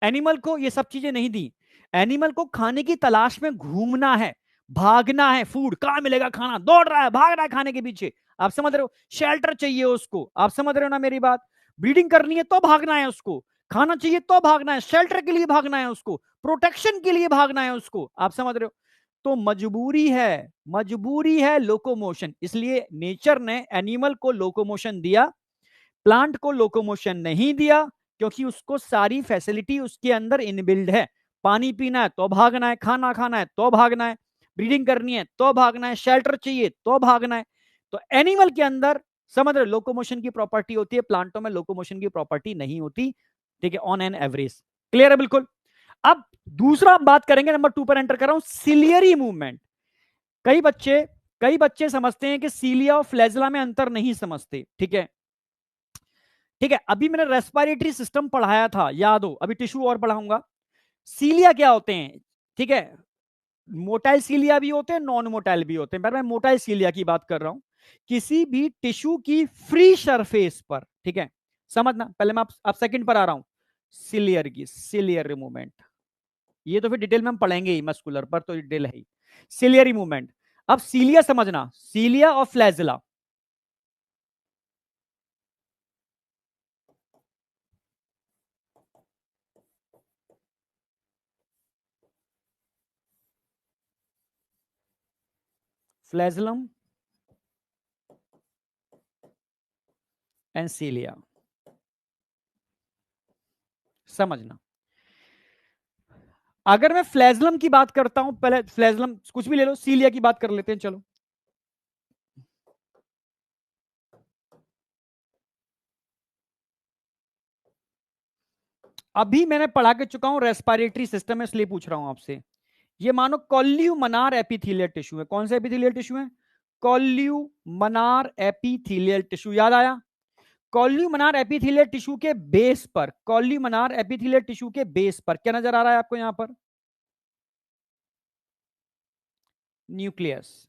एनिमल को ये सब चीजें नहीं दी। एनिमल को खाने की तलाश में घूमना है, भागना है, फूड कहां मिलेगा, खाना, दौड़ रहा है, भाग रहा है खाने के पीछे, आप समझ रहे हो? शेल्टर चाहिए उसको, आप समझ रहे हो ना मेरी बात? ब्रीडिंग करनी है तो भागना है उसको, खाना चाहिए तो भागना है, शेल्टर के लिए भागना है उसको, प्रोटेक्शन के लिए भागना है उसको, आप समझ रहे हो? तो मजबूरी है लोकोमोशन। इसलिए नेचर ने एनिमल को लोकोमोशन दिया, प्लांट को लोकोमोशन नहीं दिया, क्योंकि उसको सारी फैसिलिटी उसके अंदर इनबिल्ड है। पानी पीना है तो भागना है, खाना खाना है तो भागना है, ब्रीडिंग करनी है तो भागना है, शेल्टर चाहिए तो भागना है। तो एनिमल के अंदर समझ रहे, लोकोमोशन की प्रॉपर्टी होती है, प्लांटों में लोकोमोशन की प्रॉपर्टी नहीं होती, ठीक है, ऑन एन एवरेज। क्लियर है बिल्कुल? अब दूसरा हम बात करेंगे, नंबर 2 पर एंटर कर रहा हूं, सिलियरी मूवमेंट। कई बच्चे समझते हैं कि सीलिया और फ्लैजिला में अंतर नहीं समझते, ठीक है, ठीक है। अभी मैंने रेस्पिरेटरी सिस्टम पढ़ाया था, याद हो, अभी टिश्यू और पढ़ाऊंगा। सीलिया क्या होते हैं? ठीक है, मोटाइल सीलिया भी होते हैं, नॉन मोटाइल भी होते हैं, पर मैं मोटाइल सीलिया की बात कर रहा हूं। किसी भी टिश्यू की फ्री सरफेस पर, ठीक है, समझना, पहले मैं आप सेकंड पर आ रहा हूं, सिलियर मूवमेंट, ये तो फिर डिटेल में हम पढ़ेंगे ही, मस्कुलर पर तो डिटेल है ही, सिलियरी मूवमेंट। अब सीलिया समझना, सीलिया और फ्लैजिला, फ्लैजिलम एंड सीलिया, समझना। अगर मैं फ्लैजिलम की बात करता हूं, पहले फ्लैजिलम कुछ भी ले लो, सीलिया की बात कर लेते हैं, चलो। अभी मैंने पढ़ा के चुका हूं रेस्पिरेटरी सिस्टम में, इसलिए पूछ रहा हूं आपसे। ये मानो कॉल्यूमनार एपिथेलियल टिश्यू है। कौन सा एपिथेलियल टिश्यू है? कॉल्यूमनार एपिथेलियल टिश्यू, याद आया? कॉल्यूमनार एपिथेलियल टिश्यू के बेस पर, कॉल्यूमनार एपिथेलियल टिश्यू के बेस पर क्या नजर आ रहा है आपको यहां पर? न्यूक्लियस।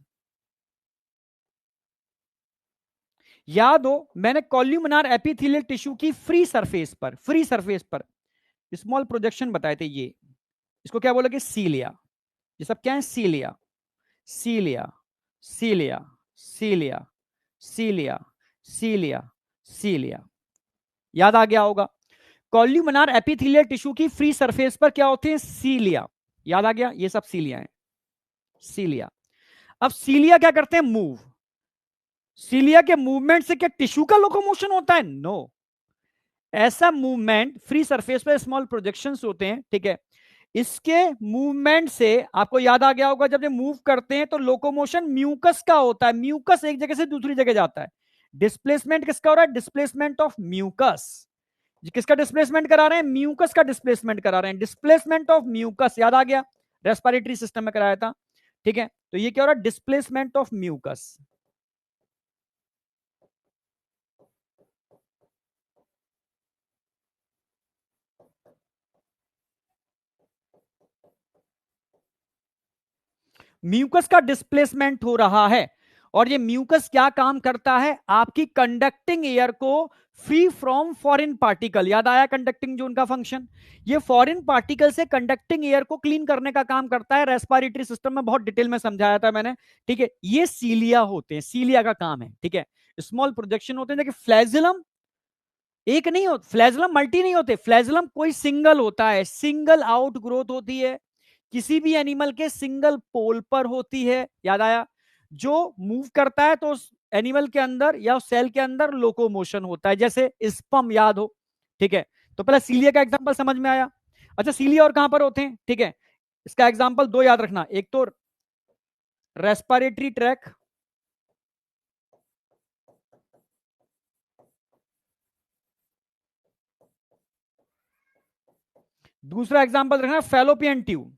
याद हो मैंने कॉल्यूमनार एपिथेलियल टिश्यू की फ्री सरफेस पर, फ्री सरफेस पर स्मॉल प्रोजेक्शन बताए थे, ये इसको क्या बोलोगे? सीलिया। ये सब क्या है? सीलिया, सीलिया, सीलिया, सीलिया, सीलिया, सीलिया, सीलिया। याद आ गया होगा। कॉल्यूमनार एपिथेलियल टिश्यू की फ्री सरफेस पर क्या होते हैं? सीलिया। याद आ गया, ये सब सीलिया है, सीलिया। अब सीलिया क्या करते हैं? मूव। सीलिया के मूवमेंट से क्या टिश्यू का लोकोमोशन होता है? नो। ऐसा मूवमेंट फ्री सरफेस पर स्मॉल प्रोजेक्शंस होते हैं, ठीक है। इसके मूवमेंट से आपको याद आ गया होगा, जब ये मूव करते हैं तो लोकोमोशन म्यूकस का होता है। म्यूकस एक जगह से दूसरी जगह जाता है। डिस्प्लेसमेंट किसका हो रहा है? Displacement of mucus. किसका डिस्प्लेसमेंट करा रहे हैं? म्यूकस का डिस्प्लेसमेंट करा रहे हैं। डिस्प्लेसमेंट ऑफ म्यूकस याद आ गया, रेस्पिरेटरी सिस्टम में कराया था, ठीक है। तो ये क्या हो रहा है? Displacement of mucus. म्यूकस का डिस्प्लेसमेंट हो रहा है। और ये म्यूकस क्या काम करता है? आपकी कंडक्टिंग एयर को फ्री फ्रॉम फॉरेन पार्टिकल, याद आया कंडक्टिंग जोन का फंक्शन? ये फॉरेन पार्टिकल से कंडक्टिंग एयर को क्लीन करने का काम करता है। रेस्पिरेटरी सिस्टम में बहुत डिटेल में समझाया था मैंने, ठीक है। ये सीलिया होते हैं, सीलिया का काम है, ठीक है। स्मॉल प्रोजेक्शन होते हैं। देखिए फ्लैजिलम एक नहीं होता, फ्लैजिलम मल्टी नहीं होते, फ्लैजिलम कोई सिंगल होता है, सिंगल आउट ग्रोथ होती है, किसी भी एनिमल के सिंगल पोल पर होती है। याद आया? जो मूव करता है तो उस एनिमल के अंदर या उस सेल के अंदर लोकोमोशन होता है, जैसे स्पर्म, याद हो, ठीक है। तो पहले सीलिया का एग्जांपल समझ में आया। अच्छा सीलिया और कहां पर होते हैं, ठीक है। इसका एग्जांपल दो याद रखना, एक तो रेस्पिरेटरी ट्रैक, दूसरा एग्जांपल रखना फैलोपियन ट्यूब।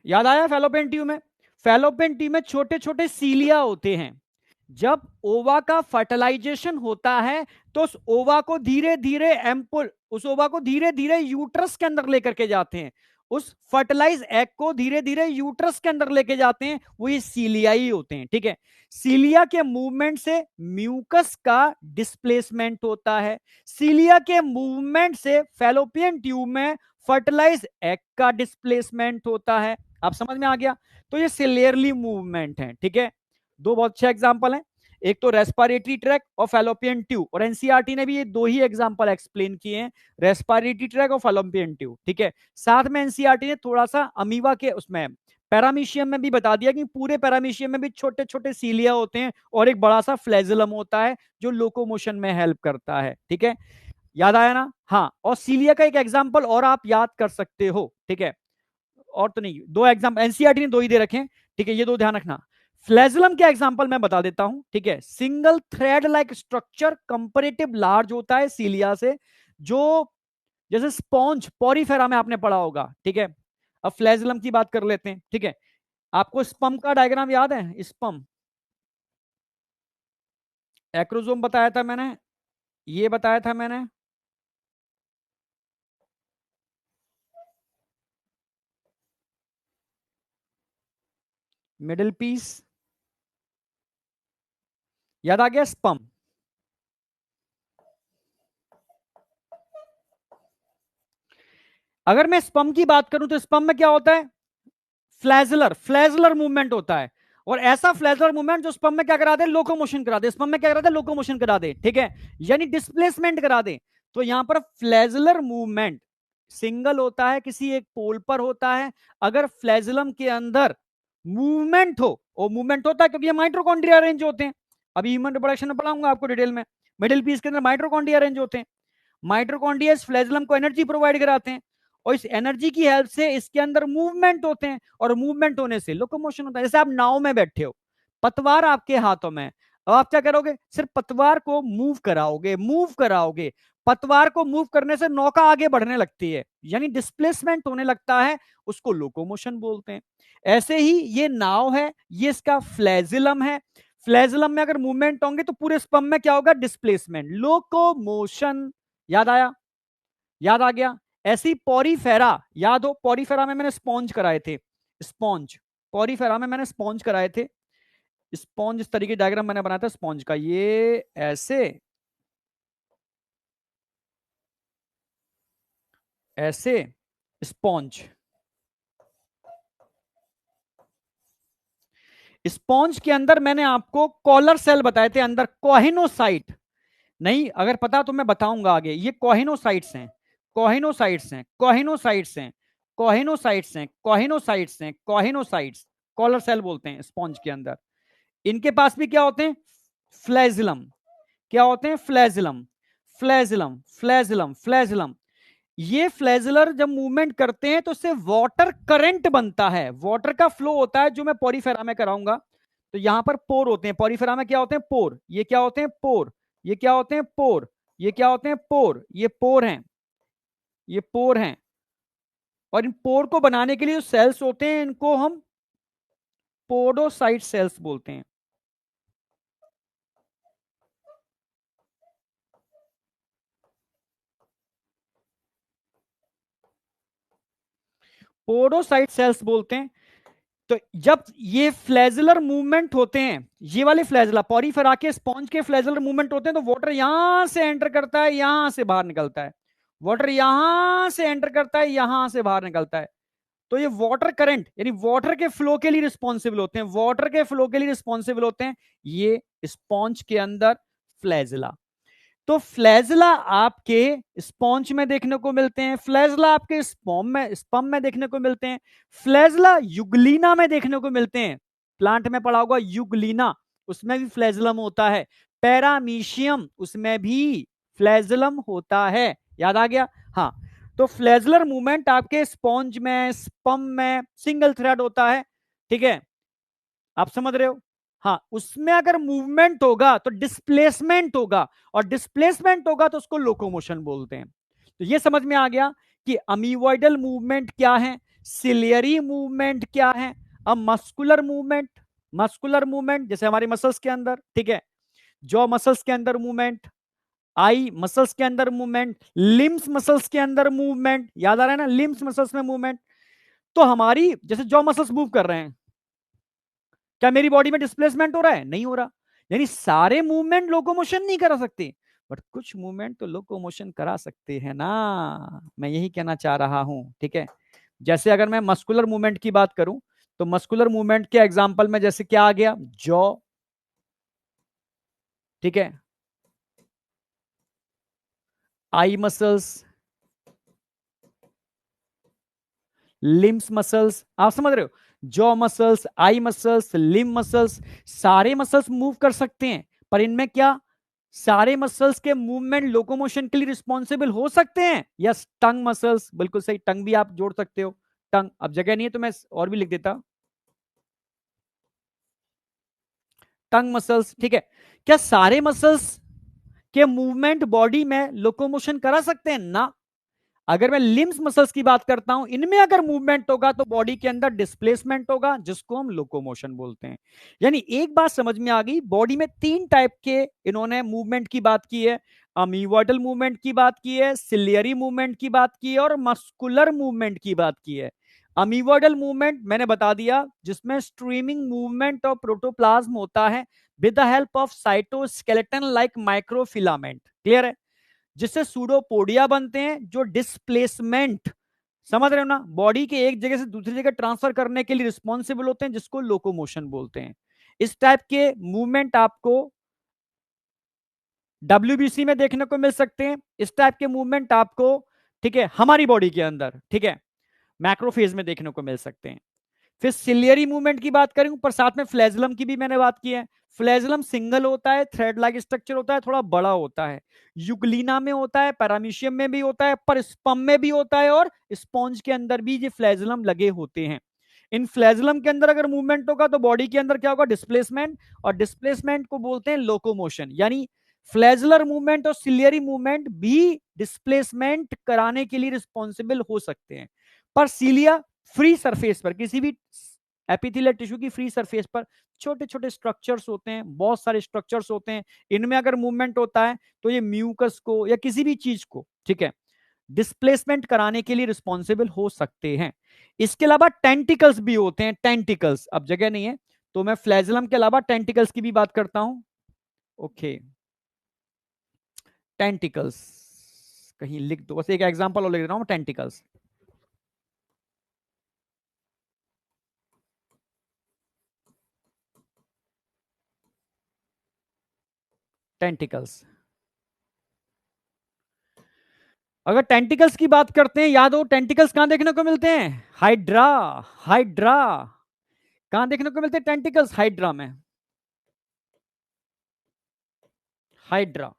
याद आया? फैलोपियन ट्यूब में, फैलोपियन ट्यूब में छोटे छोटे सीलिया होते हैं। जब ओवा का फर्टिलाइजेशन होता है तो उस ओवा को धीरे धीरे एम्पुल, उस ओवा को धीरे धीरे यूट्रस के अंदर लेकर के जाते हैं, उस फर्टिलाइज एग को धीरे धीरे यूट्रस के अंदर लेके जाते हैं, वो ये सीलिया ही होते हैं, ठीक है। सीलिया के मूवमेंट से म्यूकस का डिस्प्लेसमेंट होता है। सीलिया के मूवमेंट से फैलोपियन ट्यूब में फर्टिलाइज एग का डिस्प्लेसमेंट होता है। आप समझ में आ गया? तो ये सिलियरली मूवमेंट है, ठीक है। दो बहुत अच्छे एग्जाम्पल हैं, एक तो रेस्पिरेटरी ट्रैक और फैलोपियन ट्यूब, और एनसीईआरटी ने भी ये दो ही एग्जांपल एक्सप्लेन किए हैं, रेस्पिरेटरी ट्रैक और फैलोपियन ट्यूब, ठीक है। साथ में एनसीईआरटी ने थोड़ा सा अमीबा के उसमें पैरामीशियम में भी बता दिया कि पूरे पैरामीशियम में भी छोटे छोटे सीलिया होते हैं और एक बड़ा सा फ्लैजिलम होता है जो लोकोमोशन में हेल्प करता है, ठीक है। याद आया ना? हाँ, और सीलिया का एक एग्जाम्पल और आप याद कर सकते हो, ठीक है। और तो नहीं, दो एग्जाम्पल एनसीईआरटी ने दो ही दे रखे हैं, ठीक है, ये दो ध्यान रखना। फ्लैजिलम के एग्जांपल मैं बता देता हूं, ठीक है। Single thread like structure, comparative large होता है सीलिया से, जो जैसे स्पॉन्ज पॉरीफेरा में आपने पढ़ा होगा, ठीक है। अब फ्लैजिलम की बात कर लेते हैं, ठीक है। आपको स्पम का डायग्राम याद है? स्पम, एक्रोजोम बताया था मैंने, ये बताया था मैंने, मिडिल पीस, याद आ गया? स्पम। अगर मैं स्पम की बात करूं तो स्पम में क्या होता है? फ्लैजलर, फ्लैजलर मूवमेंट होता है। और ऐसा फ्लैजलर मूवमेंट जो स्पर्म में क्या करा दे? लोकोमोशन करा दे। स्पर्म में क्या करा दे? लोकोमोशन करा दे, ठीक है, यानी डिस्प्लेसमेंट करा दे। तो यहां पर फ्लैजलर मूवमेंट सिंगल होता है, किसी एक पोल पर होता है। अगर फ्लैजलम के अंदर मूवमेंट हो, और मूवमेंट होता है क्योंकि ये माइट्रोकॉन्ड्रिया अरेंज होते हैं, अभी ह्यूमन रिप्रोडक्शन में पढ़ाऊंगा आपको डिटेल में। मिडिल पीस के अंदर माइट्रोकॉन्ड्रिया अरेंज होते हैं, माइट्रोकॉन्ड्रिया इस फ्लैजलम को एनर्जी प्रोवाइड कराते हैं, और इस एनर्जी की हेल्प से इसके अंदर मूवमेंट होते हैं, और मूवमेंट होने से लोकोमोशन होता है। जैसे आप नाव में बैठे हो, पतवार आपके हाथों में, अब आप क्या करोगे, सिर्फ पतवार को मूव कराओगे, मूव कराओगे। पतवार को मूव करने से नौका आगे बढ़ने लगती है, यानी डिस्प्लेसमेंट होने लगता है, उसको लोकोमोशन बोलते हैं। ऐसे ही ये नाव है, ये इसका फ्लैजिलम है। फ्लैजिलम में अगर मूवमेंट होंगे तो पूरे स्पम में क्या होगा, डिस्प्लेसमेंट, लोकोमोशन। याद आया, याद आ गया। ऐसी पॉरीफेरा, याद हो पॉरीफेरा में मैंने स्पॉन्ज कराए थे, स्पॉन्ज, पॉरीफेरा में मैंने स्पॉन्ज कराए थे। स्पॉन्ज, इस तरीके डायग्राम मैंने बनाया था स्पॉन्ज का, ये ऐसे ऐसे स्पॉन्ज। स्पॉन्ज के अंदर मैंने आपको कॉलर सेल बताए थे, अंदर कोहिनोसाइट, नहीं अगर पता तो मैं बताऊंगा आगे। ये कोहिनोसाइट्स हैं, कोहिनोसाइट्स हैं, कोहिनोसाइट्स हैं, कोहिनोसाइट्स हैं, कोहिनोसाइट्स हैं, कोहिनोसाइट्स, कॉलर सेल बोलते हैं स्पॉन्ज के अंदर। इनके पास भी क्या होते हैं, फ्लैजिलम। क्या होते हैं, फ्लैजिलम, फ्लैजिलम, फ्लैजिलम, फ्लैजिलम। ये फ्लैजिलर जब मूवमेंट करते हैं तो इससे वाटर करंट बनता है, वाटर का फ्लो होता है, जो मैं पॉरीफेरा में कराऊंगा। तो यहां पर पोर होते हैं, पॉरीफेरा में क्या होते हैं, पोर। ये क्या होते हैं, पोर। ये क्या होते हैं, पोर। ये क्या होते हैं, पोर। ये पोर हैं, ये पोर हैं। और इन पोर को बनाने के लिए जो सेल्स होते हैं, इनको हम पोडोसाइट सेल्स बोलते हैं। पोडोसाइट सेल्स बोलते हैं। तो जब ये फ्लैजिलर मूवमेंट होते हैं, ये वाले फ्लैजिला पॉरीफेरा के स्पॉन्ज के फ्लैजिलर मूवमेंट होते हैं, तो वाटर यहां से एंटर करता है, यहां से बाहर निकलता है। वाटर यहां से एंटर करता है, यहां से बाहर निकलता है। तो ये वाटर करंट यानी वाटर के फ्लो के लिए रिस्पॉन्सिबल होते हैं, वाटर के फ्लो के लिए रिस्पॉन्सिबल होते हैं ये स्पॉन्ज के अंदर फ्लैजिला। तो फ्लैजिला आपके स्पॉन्ज में देखने को मिलते हैं, फ्लैजिला आपके स्पम में देखने को मिलते हैं, फ्लैजिला युगलीना में देखने को मिलते हैं। प्लांट में पड़ा होगा युगलीना, उसमें भी फ्लैजिलम होता है। पैरामीशियम, उसमें भी फ्लैजिलम होता है। याद आ गया, हाँ। तो फ्लैजिलर मूवमेंट आपके स्पॉन्ज में, स्पम में सिंगल थ्रेड होता है, ठीक है, आप समझ रहे हो। हाँ, उसमें अगर मूवमेंट होगा तो डिस्प्लेसमेंट होगा, और डिस्प्लेसमेंट होगा तो उसको लोकोमोशन बोलते हैं। तो ये समझ में आ गया कि अमीवॉइडल मूवमेंट क्या है, सिलियरी मूवमेंट क्या है। अब मस्कुलर मूवमेंट, मस्कुलर मूवमेंट जैसे हमारे मसल्स के अंदर, ठीक है, जॉ मसल्स के अंदर मूवमेंट, आई मसल्स के अंदर मूवमेंट, लिम्स मसल्स के अंदर मूवमेंट, याद आ रहा है ना, लिम्स मसल्स में मूवमेंट। तो हमारी जैसे जॉ मसल्स मूव कर रहे हैं, क्या मेरी बॉडी में डिस्प्लेसमेंट हो रहा है, नहीं हो रहा। यानी सारे मूवमेंट लोकोमोशन नहीं करा सकते, बट कुछ मूवमेंट तो लोकोमोशन करा सकते हैं ना, मैं यही कहना चाह रहा हूं, ठीक है। जैसे अगर मैं मस्कुलर मूवमेंट की बात करूं, तो मस्कुलर मूवमेंट के एग्जांपल में जैसे क्या आ गया, जॉ, ठीक है, आई मसल्स, लिम्स मसल्स, आप समझ रहे हो, जॉ मसल्स, आई मसल्स, लिम मसल्स, सारे मसल्स मूव कर सकते हैं। पर इनमें क्या सारे मसल्स के मूवमेंट लोकोमोशन के लिए रिस्पॉन्सिबल हो सकते हैं, यस। टंग मसल्स, बिल्कुल सही, टंग भी आप जोड़ सकते हो। टंग, अब जगह नहीं है तो मैं और भी लिख देता, टंग मसल्स, ठीक है। क्या सारे मसल्स के मूवमेंट बॉडी में लोकोमोशन करा सकते हैं ना। अगर मैं लिम्स मसल्स की बात करता हूं, इनमें अगर मूवमेंट होगा तो बॉडी के अंदर डिस्प्लेसमेंट होगा, जिसको हम लोकोमोशन बोलते हैं। यानी एक बात समझ में आ गई, बॉडी में तीन टाइप के इन्होंने मूवमेंट की बात की है। अमीवर्टल मूवमेंट की बात की है, सिलियरी मूवमेंट की बात की है, और मस्कुलर मूवमेंट की बात की है। अमीवर्टल मूवमेंट मैंने बता दिया, जिसमें स्ट्रीमिंग मूवमेंट ऑफ प्रोटोप्लाज्म होता है with the help of cytoskeleton like microfilament, clear है, जिससे सूडोपोडिया बनते हैं, जो डिस्प्लेसमेंट, समझ रहे हो ना, बॉडी के एक जगह से दूसरी जगह ट्रांसफर करने के लिए रिस्पॉन्सिबल होते हैं, जिसको लोकोमोशन बोलते हैं। इस टाइप के मूवमेंट आपको डब्ल्यूबीसी में देखने को मिल सकते हैं। इस टाइप के मूवमेंट आपको, ठीक है, हमारी बॉडी के अंदर, ठीक है, मैक्रोफेज में देखने को मिल सकते हैं। फिर सिलियरी मूवमेंट की बात करें, पर साथ में फ्लैजिलम की भी मैंने बात की है। फ्लैजिलम सिंगल होता है, थ्रेड लाइक स्ट्रक्चर होता है, थोड़ा बड़ा होता है, युगलीना में होता है, पैरामीशियम में भी होता है, पर स्पम में भी होता है, और स्पॉन्ज के अंदर भी ये फ्लैजिलम लगे होते हैं। इन फ्लैजलम के अंदर अगर मूवमेंट होगा तो बॉडी के अंदर क्या होगा, डिस्प्लेसमेंट, और डिस्प्लेसमेंट को बोलते हैं लोकोमोशन। यानी फ्लैजलर मूवमेंट और सिलियरी मूवमेंट भी डिस्प्लेसमेंट कराने के लिए रिस्पॉन्सिबल हो सकते हैं। पर सीलिया फ्री सरफेस पर, किसी भी एपिथेलियल टिश्यू की फ्री सरफेस पर छोटे छोटे स्ट्रक्चर्स होते हैं, बहुत सारे स्ट्रक्चर्स होते हैं, इनमें अगर मूवमेंट होता है तो ये म्यूकस को या किसी भी चीज को, ठीक है, डिस्प्लेसमेंट कराने के लिए रिस्पॉन्सिबल हो सकते हैं। इसके अलावा टेंटिकल्स भी होते हैं, टेंटिकल्स, अब जगह नहीं है तो मैं फ्लैजलम के अलावा टेंटिकल्स की भी बात करता हूं। ओके, टेंटिकल्स कहीं लिख दो, बस एक एग्जांपल और लिख रहा हूं, टेंटिकल्स। टेंटिकल्स, अगर टेंटिकल्स की बात करते हैं, याद हो टेंटिकल्स कहां देखने को मिलते हैं, हाइड्रा। हाइड्रा कहां देखने को मिलते हैं टेंटिकल्स, हाइड्रा में। हाइड्रा,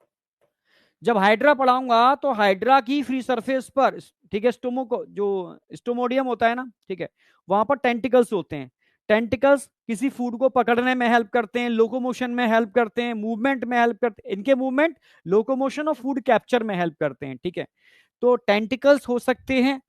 जब हाइड्रा पढ़ाऊंगा तो हाइड्रा की फ्री सरफेस पर, ठीक है, स्टोमो को जो स्टोमोडियम होता है ना, ठीक है, वहां पर टेंटिकल्स होते हैं। टेंटिकल्स किसी फूड को पकड़ने में हेल्प करते हैं, लोकोमोशन में हेल्प करते हैं, मूवमेंट में हेल्प करते हैं, इनके मूवमेंट लोकोमोशन और फूड कैप्चर में हेल्प करते हैं, ठीक है। तो टेंटिकल्स हो सकते हैं,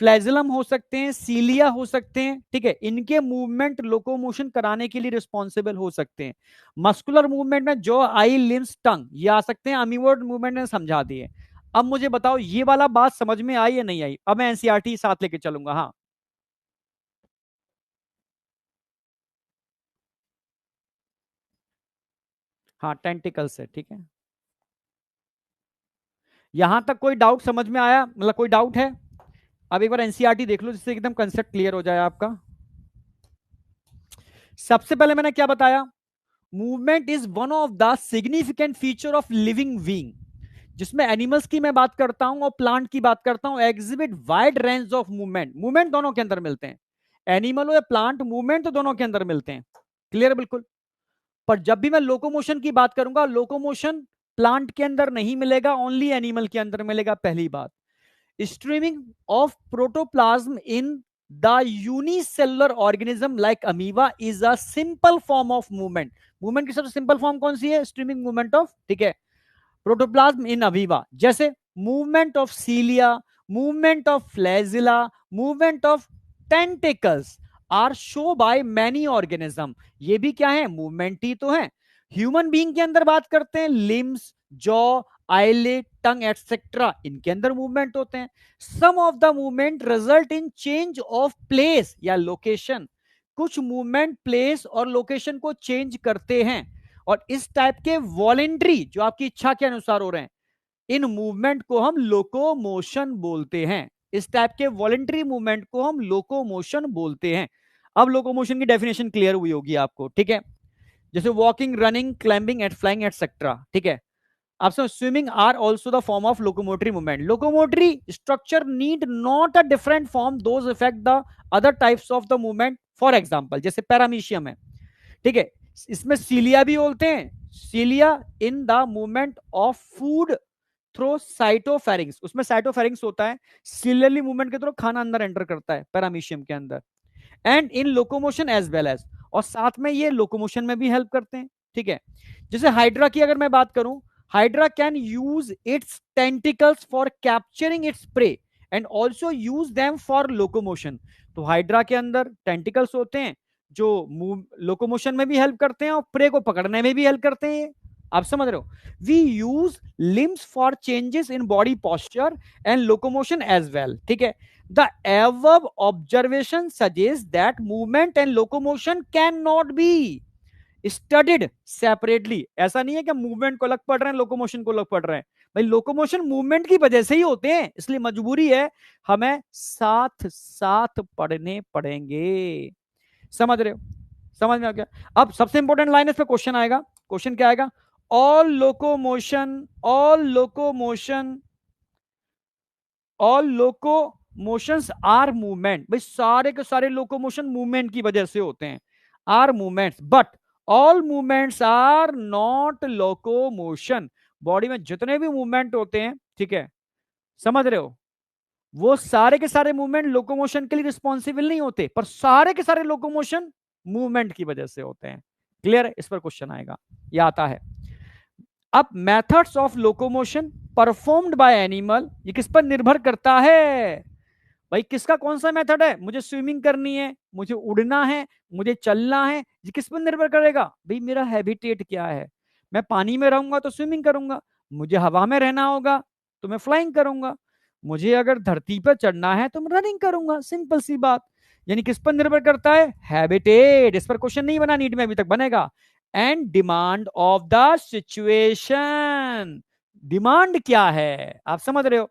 फ्लैजलम हो सकते हैं, सीलिया हो सकते हैं, ठीक है, इनके मूवमेंट लोकोमोशन कराने के लिए रिस्पॉन्सिबल हो सकते हैं। मस्कुलर मूवमेंट में जो, आई, लिम्स, टंग, ये आ सकते हैं। अमीवर्ड मूवमेंट ने समझा दिए। अब मुझे बताओ ये वाला बात समझ में आई या नहीं आई, अब मैं एनसीईआरटी साथ लेके चलूंगा। हाँ, हाँ टेंटिकल से, ठीक है। यहां तक कोई डाउट समझ में आया, मतलब कोई डाउट है? अब एक बार एनसीईआरटी देख लो जिससे एकदम कंसेप्ट क्लियर हो जाए आपका। सबसे पहले मैंने क्या बताया, movement is one of the significant feature of living being, जिसमें एनिमल्स की मैं बात करता हूं और प्लांट की बात करता हूं, exhibit wide range of movement. Movement दोनों के अंदर मिलते हैं, एनिमल हो या प्लांट, मूवमेंट तो दोनों के अंदर मिलते हैं। क्लियर, बिल्कुल। पर जब भी मैं लोकोमोशन की बात करूंगा, लोकोमोशन प्लांट के अंदर नहीं मिलेगा, ओनली एनिमल के अंदर मिलेगा, पहली बात। streaming of protoplasm in the unicellular organism like amoeba is a simple form of movement। Movement की सबसे सिंपल फॉर्म कौन सी है, स्ट्रीमिंग मूवमेंट ऑफ, ठीक है, प्रोटोप्लाज्म इन अमीबा। जैसे movement of cilia, movement of flagella, movement of tentacles are show by many organism. ये भी क्या है, मूवमेंट ही तो है। ह्यूमन बीइंग के अंदर बात करते हैं, limbs, jaw, eyelid, tongue etcetera, इनके अंदर मूवमेंट होते हैं। Some of the movement result in change of place या लोकेशन। कुछ मूवमेंट प्लेस और लोकेशन को चेंज करते हैं, और इस टाइप के वॉलेंट्री जो आपकी इच्छा के अनुसार हो रहे हैं, इन मूवमेंट को हम लोकोमोशन बोलते हैं। इस टाइप के वॉलेंट्री मूवमेंट को हम लोकोमोशन बोलते हैं। अब लोकोमोशन की डेफिनेशन क्लियर हुई होगी आपको, ठीक है। जैसे walking, running, climbing and flying etcetera, ठीक है। आपसे swimming are also the form of locomotory movement. Locomotory structure need not a different form, those effect the other types of the movement. For example जैसे पैरामीशियम है, ठीक है, इसमें सीलिया भी बोलते हैं, cilia in the movement of food through cytopharynx, उसमें साइटोफेरिंग्स होता है, सीलियरली मूवमेंट के थ्रू खाना अंदर एंटर करता है पैरामीशियम के अंदर, and in locomotion as well as, और साथ में ये लोकोमोशन में भी हेल्प करते हैं, ठीक है। जैसे हाइड्रा की अगर मैं बात करूं, hydra can use it's tentacles for capturing its prey and also use them for locomotion. तो हाइड्रा के अंदर टेंटिकल्स होते हैं जो मूव लोकोमोशन में भी हेल्प करते हैं और प्रे को पकड़ने में भी हेल्प करते हैं। आप समझ रहे हो, we use limbs for changes in body posture and locomotion as well, ठीक है। The above observation suggests that movement and locomotion cannot be studied separately। ऐसा नहीं है कि मूवमेंट को अलग पढ़ रहे हैं, लोकोमोशन को अलग पढ़ रहे हैं। भाई लोकोमोशन मूवमेंट की वजह से ही होते हैं, इसलिए मजबूरी है हमें साथ साथ पढ़ने पड़ेंगे। समझ रहे हो, समझ में आ गया? अब सबसे इंपॉर्टेंट लाइन इस पे क्वेश्चन आएगा। क्वेश्चन क्या आएगा, ऑल लोकोमोशंस आर मूवमेंट। भाई सारे के सारे लोकोमोशन मूवमेंट की वजह से होते हैं, are movements, but all movements are not locomotion. Body में जितने भी मूवमेंट होते हैं, ठीक है, समझ रहे हो, वो सारे के सारे मूवमेंट लोकोमोशन के लिए रिस्पॉन्सिबल नहीं होते, पर सारे के सारे लोकोमोशन मूवमेंट की वजह से होते हैं। क्लियर है? इस पर क्वेश्चन आएगा, ये आता है। अब methods of locomotion performed by animal, ये किस पर निर्भर करता है? भाई किसका कौन सा मेथड है? मुझे स्विमिंग करनी है, मुझे उड़ना है, मुझे चलना है, ये किस पर निर्भर करेगा? भाई मेरा हैबिटेट क्या है। मैं पानी में रहूंगा तो स्विमिंग करूंगा, मुझे हवा में रहना होगा तो मैं फ्लाइंग करूंगा, मुझे अगर धरती पर चढ़ना है तो मैं रनिंग करूंगा। सिंपल सी बात। यानी किस पर निर्भर करता है? हैबिटेट। इस पर क्वेश्चन नहीं बना नीट में अभी तक, बनेगा। And demand of the situation, demand क्या है आप समझ रहे हो?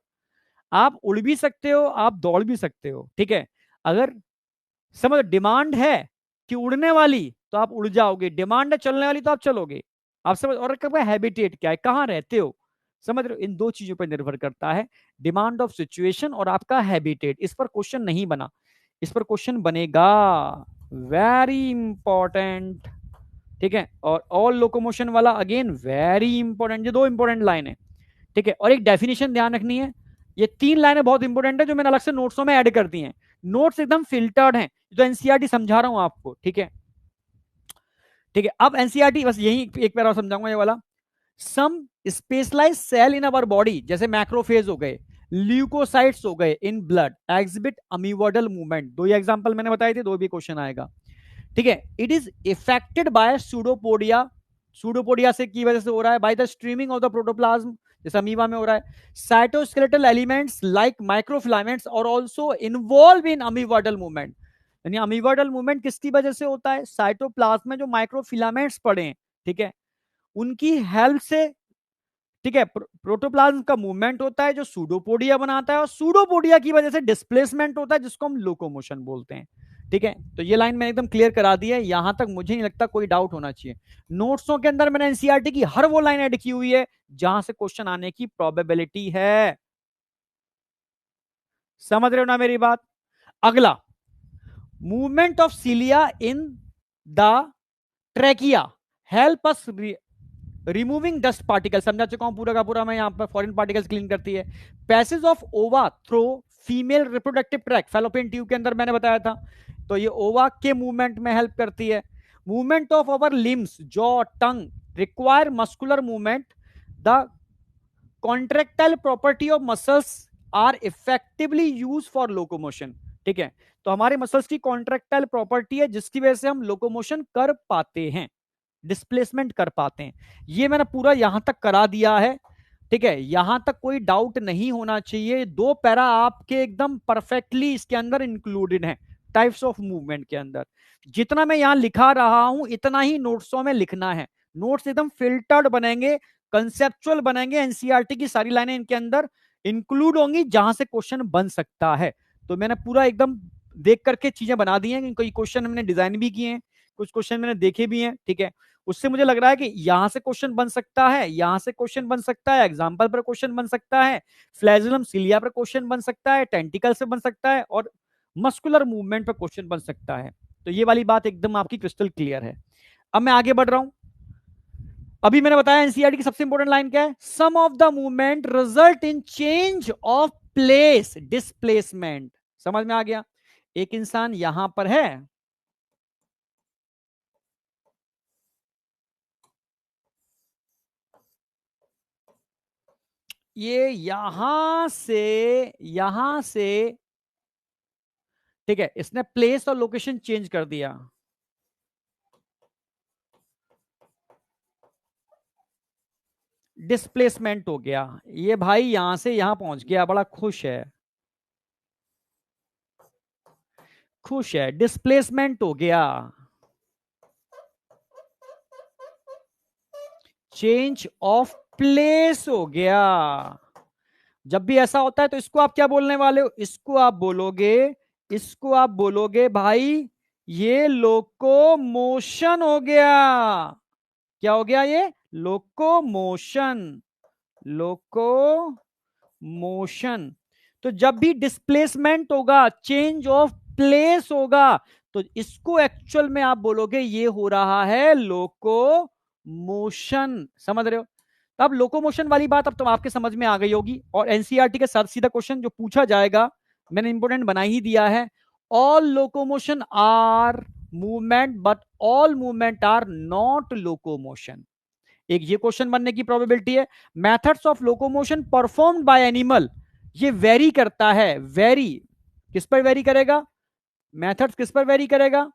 आप उड़ भी सकते हो, आप दौड़ भी सकते हो, ठीक है। अगर समझ डिमांड है कि उड़ने वाली तो आप उड़ जाओगे, डिमांड है चलने वाली तो आप चलोगे। आप समझ, और आपका हैबिटेट क्या है, कहाँ रहते हो, समझ रहे हो? इन दो चीजों पर निर्भर करता है, डिमांड ऑफ सिचुएशन और आपका हैबिटेट। इस पर क्वेश्चन नहीं बना, इस पर क्वेश्चन बनेगा, वेरी इंपॉर्टेंट, ठीक है। और ऑल लोकोमोशन वाला अगेन वेरी इंपॉर्टेंट, ये दो इंपॉर्टेंट लाइन है, ठीक है। और एक डेफिनेशन ध्यान रखनी है, ये तीन लाइनें बहुत इंपॉर्टेंट है जो मैंने अलग से नोट्सों में ऐड कर दी हैं। नोट्स एकदम फिल्टर्ड हैं, जो एनसीईआरटी समझा रहा हूं आपको, ठीक है। ठीक है, अब एनसीईआरटी बस यही एक पैरा समझाऊंगा ये वाला। Some specialise cell in our body, जैसे मैक्रोफेज हो गए, ल्यूकोसाइट्स हो गए in blood, exhibit amoeboidal movement. दो ही एग्जांपल मैंने बताए थे, दो भी क्वेश्चन आएगा, ठीक है। It is effected by pseudopodia, pseudopodia से की वजह से हो रहा है, by the streaming of the protoplasm, जैसे अमीबा में हो रहा है। साइटोस्केलेटल एलिमेंट्स लाइक माइक्रोफिलामेंट्स और also involve in amoeboid movement. यानी अमीवर्डल मूवमेंट किसकी वजह से होता है? साइटोप्लाज्म में जो माइक्रोफिलामेंट्स पड़े हैं, ठीक है, उनकी हेल्प से, ठीक है। प्रोटोप्लाज्म का मूवमेंट होता है जो सूडोपोडिया बनाता है, और सूडोपोडिया की वजह से डिस्प्लेसमेंट होता है जिसको हम लोकोमोशन बोलते हैं, ठीक है। तो ये लाइन मैंने एकदम क्लियर करा दी है, यहां तक मुझे नहीं लगता कोई डाउट होना चाहिए। नोट्सों के अंदर मैंने एनसीईआरटी की हर वो लाइन ऐड की हुई है जहां से क्वेश्चन आने की प्रोबेबिलिटी है। समझ रहे हो ना मेरी बात? अगला, movement of सीलिया in the trachea help us removing dust particle, समझा चुका हूं पूरा का पूरा मैं, यहां पर फॉरेन पार्टिकल्स क्लीन करती है। Passage of ova through female reproductive tract, fallopian tube के अंदर मैंने बताया था, तो ये ओवा के मूवमेंट में हेल्प करती है। Movement of our limbs, jaw, tongue require muscular movement, the contractile property of muscles are effectively use for locomotion, ठीक है। तो हमारे मसल्स की कॉन्ट्रेक्टाइल प्रॉपर्टी है जिसकी वजह से हम लोकोमोशन कर पाते हैं, डिस्प्लेसमेंट कर पाते हैं। ये मैंने पूरा यहां तक करा दिया है, ठीक है। यहां तक कोई डाउट नहीं होना चाहिए। दो पैरा आपके एकदम परफेक्टली इसके अंदर इंक्लूडेड है, टाइप्स ऑफ मूवमेंट के अंदर। जितना मैं यहां लिखा रहा हूं इतना ही नोट्सों में लिखना है। नोट्स एकदम फिल्टर्ड बनेंगे, कंसेप्चुअल बनेंगे, एनसीईआरटी की सारी लाइनें इनके अंदर इंक्लूड होंगी जहां से क्वेश्चन बन सकता है। तो मैंने पूरा एकदम देख करके चीजें बना दी हैं, कई क्वेश्चन हमने डिजाइन भी किए हैं, कुछ क्वेश्चन मैंने देखे भी हैं, ठीक है। उससे मुझे लग रहा है कि यहां से क्वेश्चन बन सकता है, यहां से क्वेश्चन बन सकता है, एग्जाम्पल पर क्वेश्चन बन सकता है, फ्लैजिलम सिलिया पर क्वेश्चन बन सकता है, टेंटिकल से बन सकता है, और मस्कुलर मूवमेंट पर क्वेश्चन बन सकता है। तो ये वाली बात एकदम आपकी क्रिस्टल क्लियर है। अब मैं आगे बढ़ रहा हूं। अभी मैंने बताया एनसीईआरटी की सबसे इंपॉर्टेंट लाइन क्या है? Some of the movement result in change of place, displacement. समझ में आ गया? एक इंसान यहां पर है, ये यहां से, ठीक है, इसने प्लेस और लोकेशन चेंज कर दिया, डिस्प्लेसमेंट हो गया। ये भाई यहां से यहां पहुंच गया, बड़ा खुश है, खुश है, डिस्प्लेसमेंट हो गया, चेंज ऑफ प्लेस हो गया। जब भी ऐसा होता है तो इसको आप क्या बोलने वाले हो? इसको आप बोलोगे भाई ये लोकोमोशन हो गया। क्या हो गया ये? Locomotion, locomotion. तो जब भी डिस्प्लेसमेंट होगा, चेंज ऑफ प्लेस होगा, तो इसको एक्चुअल में आप बोलोगे ये हो रहा है लोकोमोशन। समझ रहे हो? तो अब लोकोमोशन वाली बात अब तो आपके समझ में आ गई होगी। और एनसीईआरटी के साथ सीधा क्वेश्चन जो पूछा जाएगा मैंने इंपोर्टेंट बना ही दिया है, all locomotion are movement but all movement are not locomotion. एक ये क्वेश्चन बनने की प्रोबेबिलिटी है। Methods of locomotion performed by animal, ये वेरी करता है। वेरी किस पर वेरी करेगा? मेथड्स किस पर वेरी करेगा?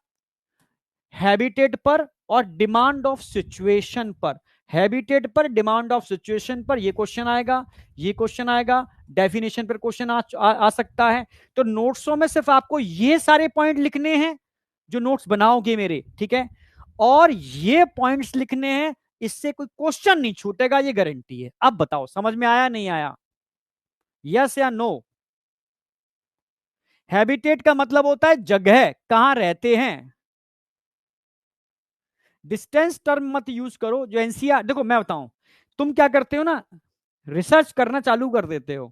हैबिटेट पर और डिमांड ऑफ सिचुएशन पर। हैबिटेट पर, डिमांड ऑफ सिचुएशन पर ये क्वेश्चन आएगा, ये क्वेश्चन आएगा, डेफिनेशन पर क्वेश्चन आ सकता है। तो नोट्सों में सिर्फ आपको ये सारे पॉइंट लिखने हैं जो नोट्स बनाओगे मेरे, ठीक है, और ये पॉइंट्स लिखने हैं, इससे कोई क्वेश्चन नहीं छूटेगा, ये गारंटी है। अब बताओ समझ में आया नहीं आया? यस या नो? हैबिटेट का मतलब होता है जगह, कहां रहते हैं। डिस्टेंस टर्म मत यूज करो। जो एनसीआर, देखो मैं बताऊं, तुम क्या करते हो ना, रिसर्च करना चालू कर देते हो।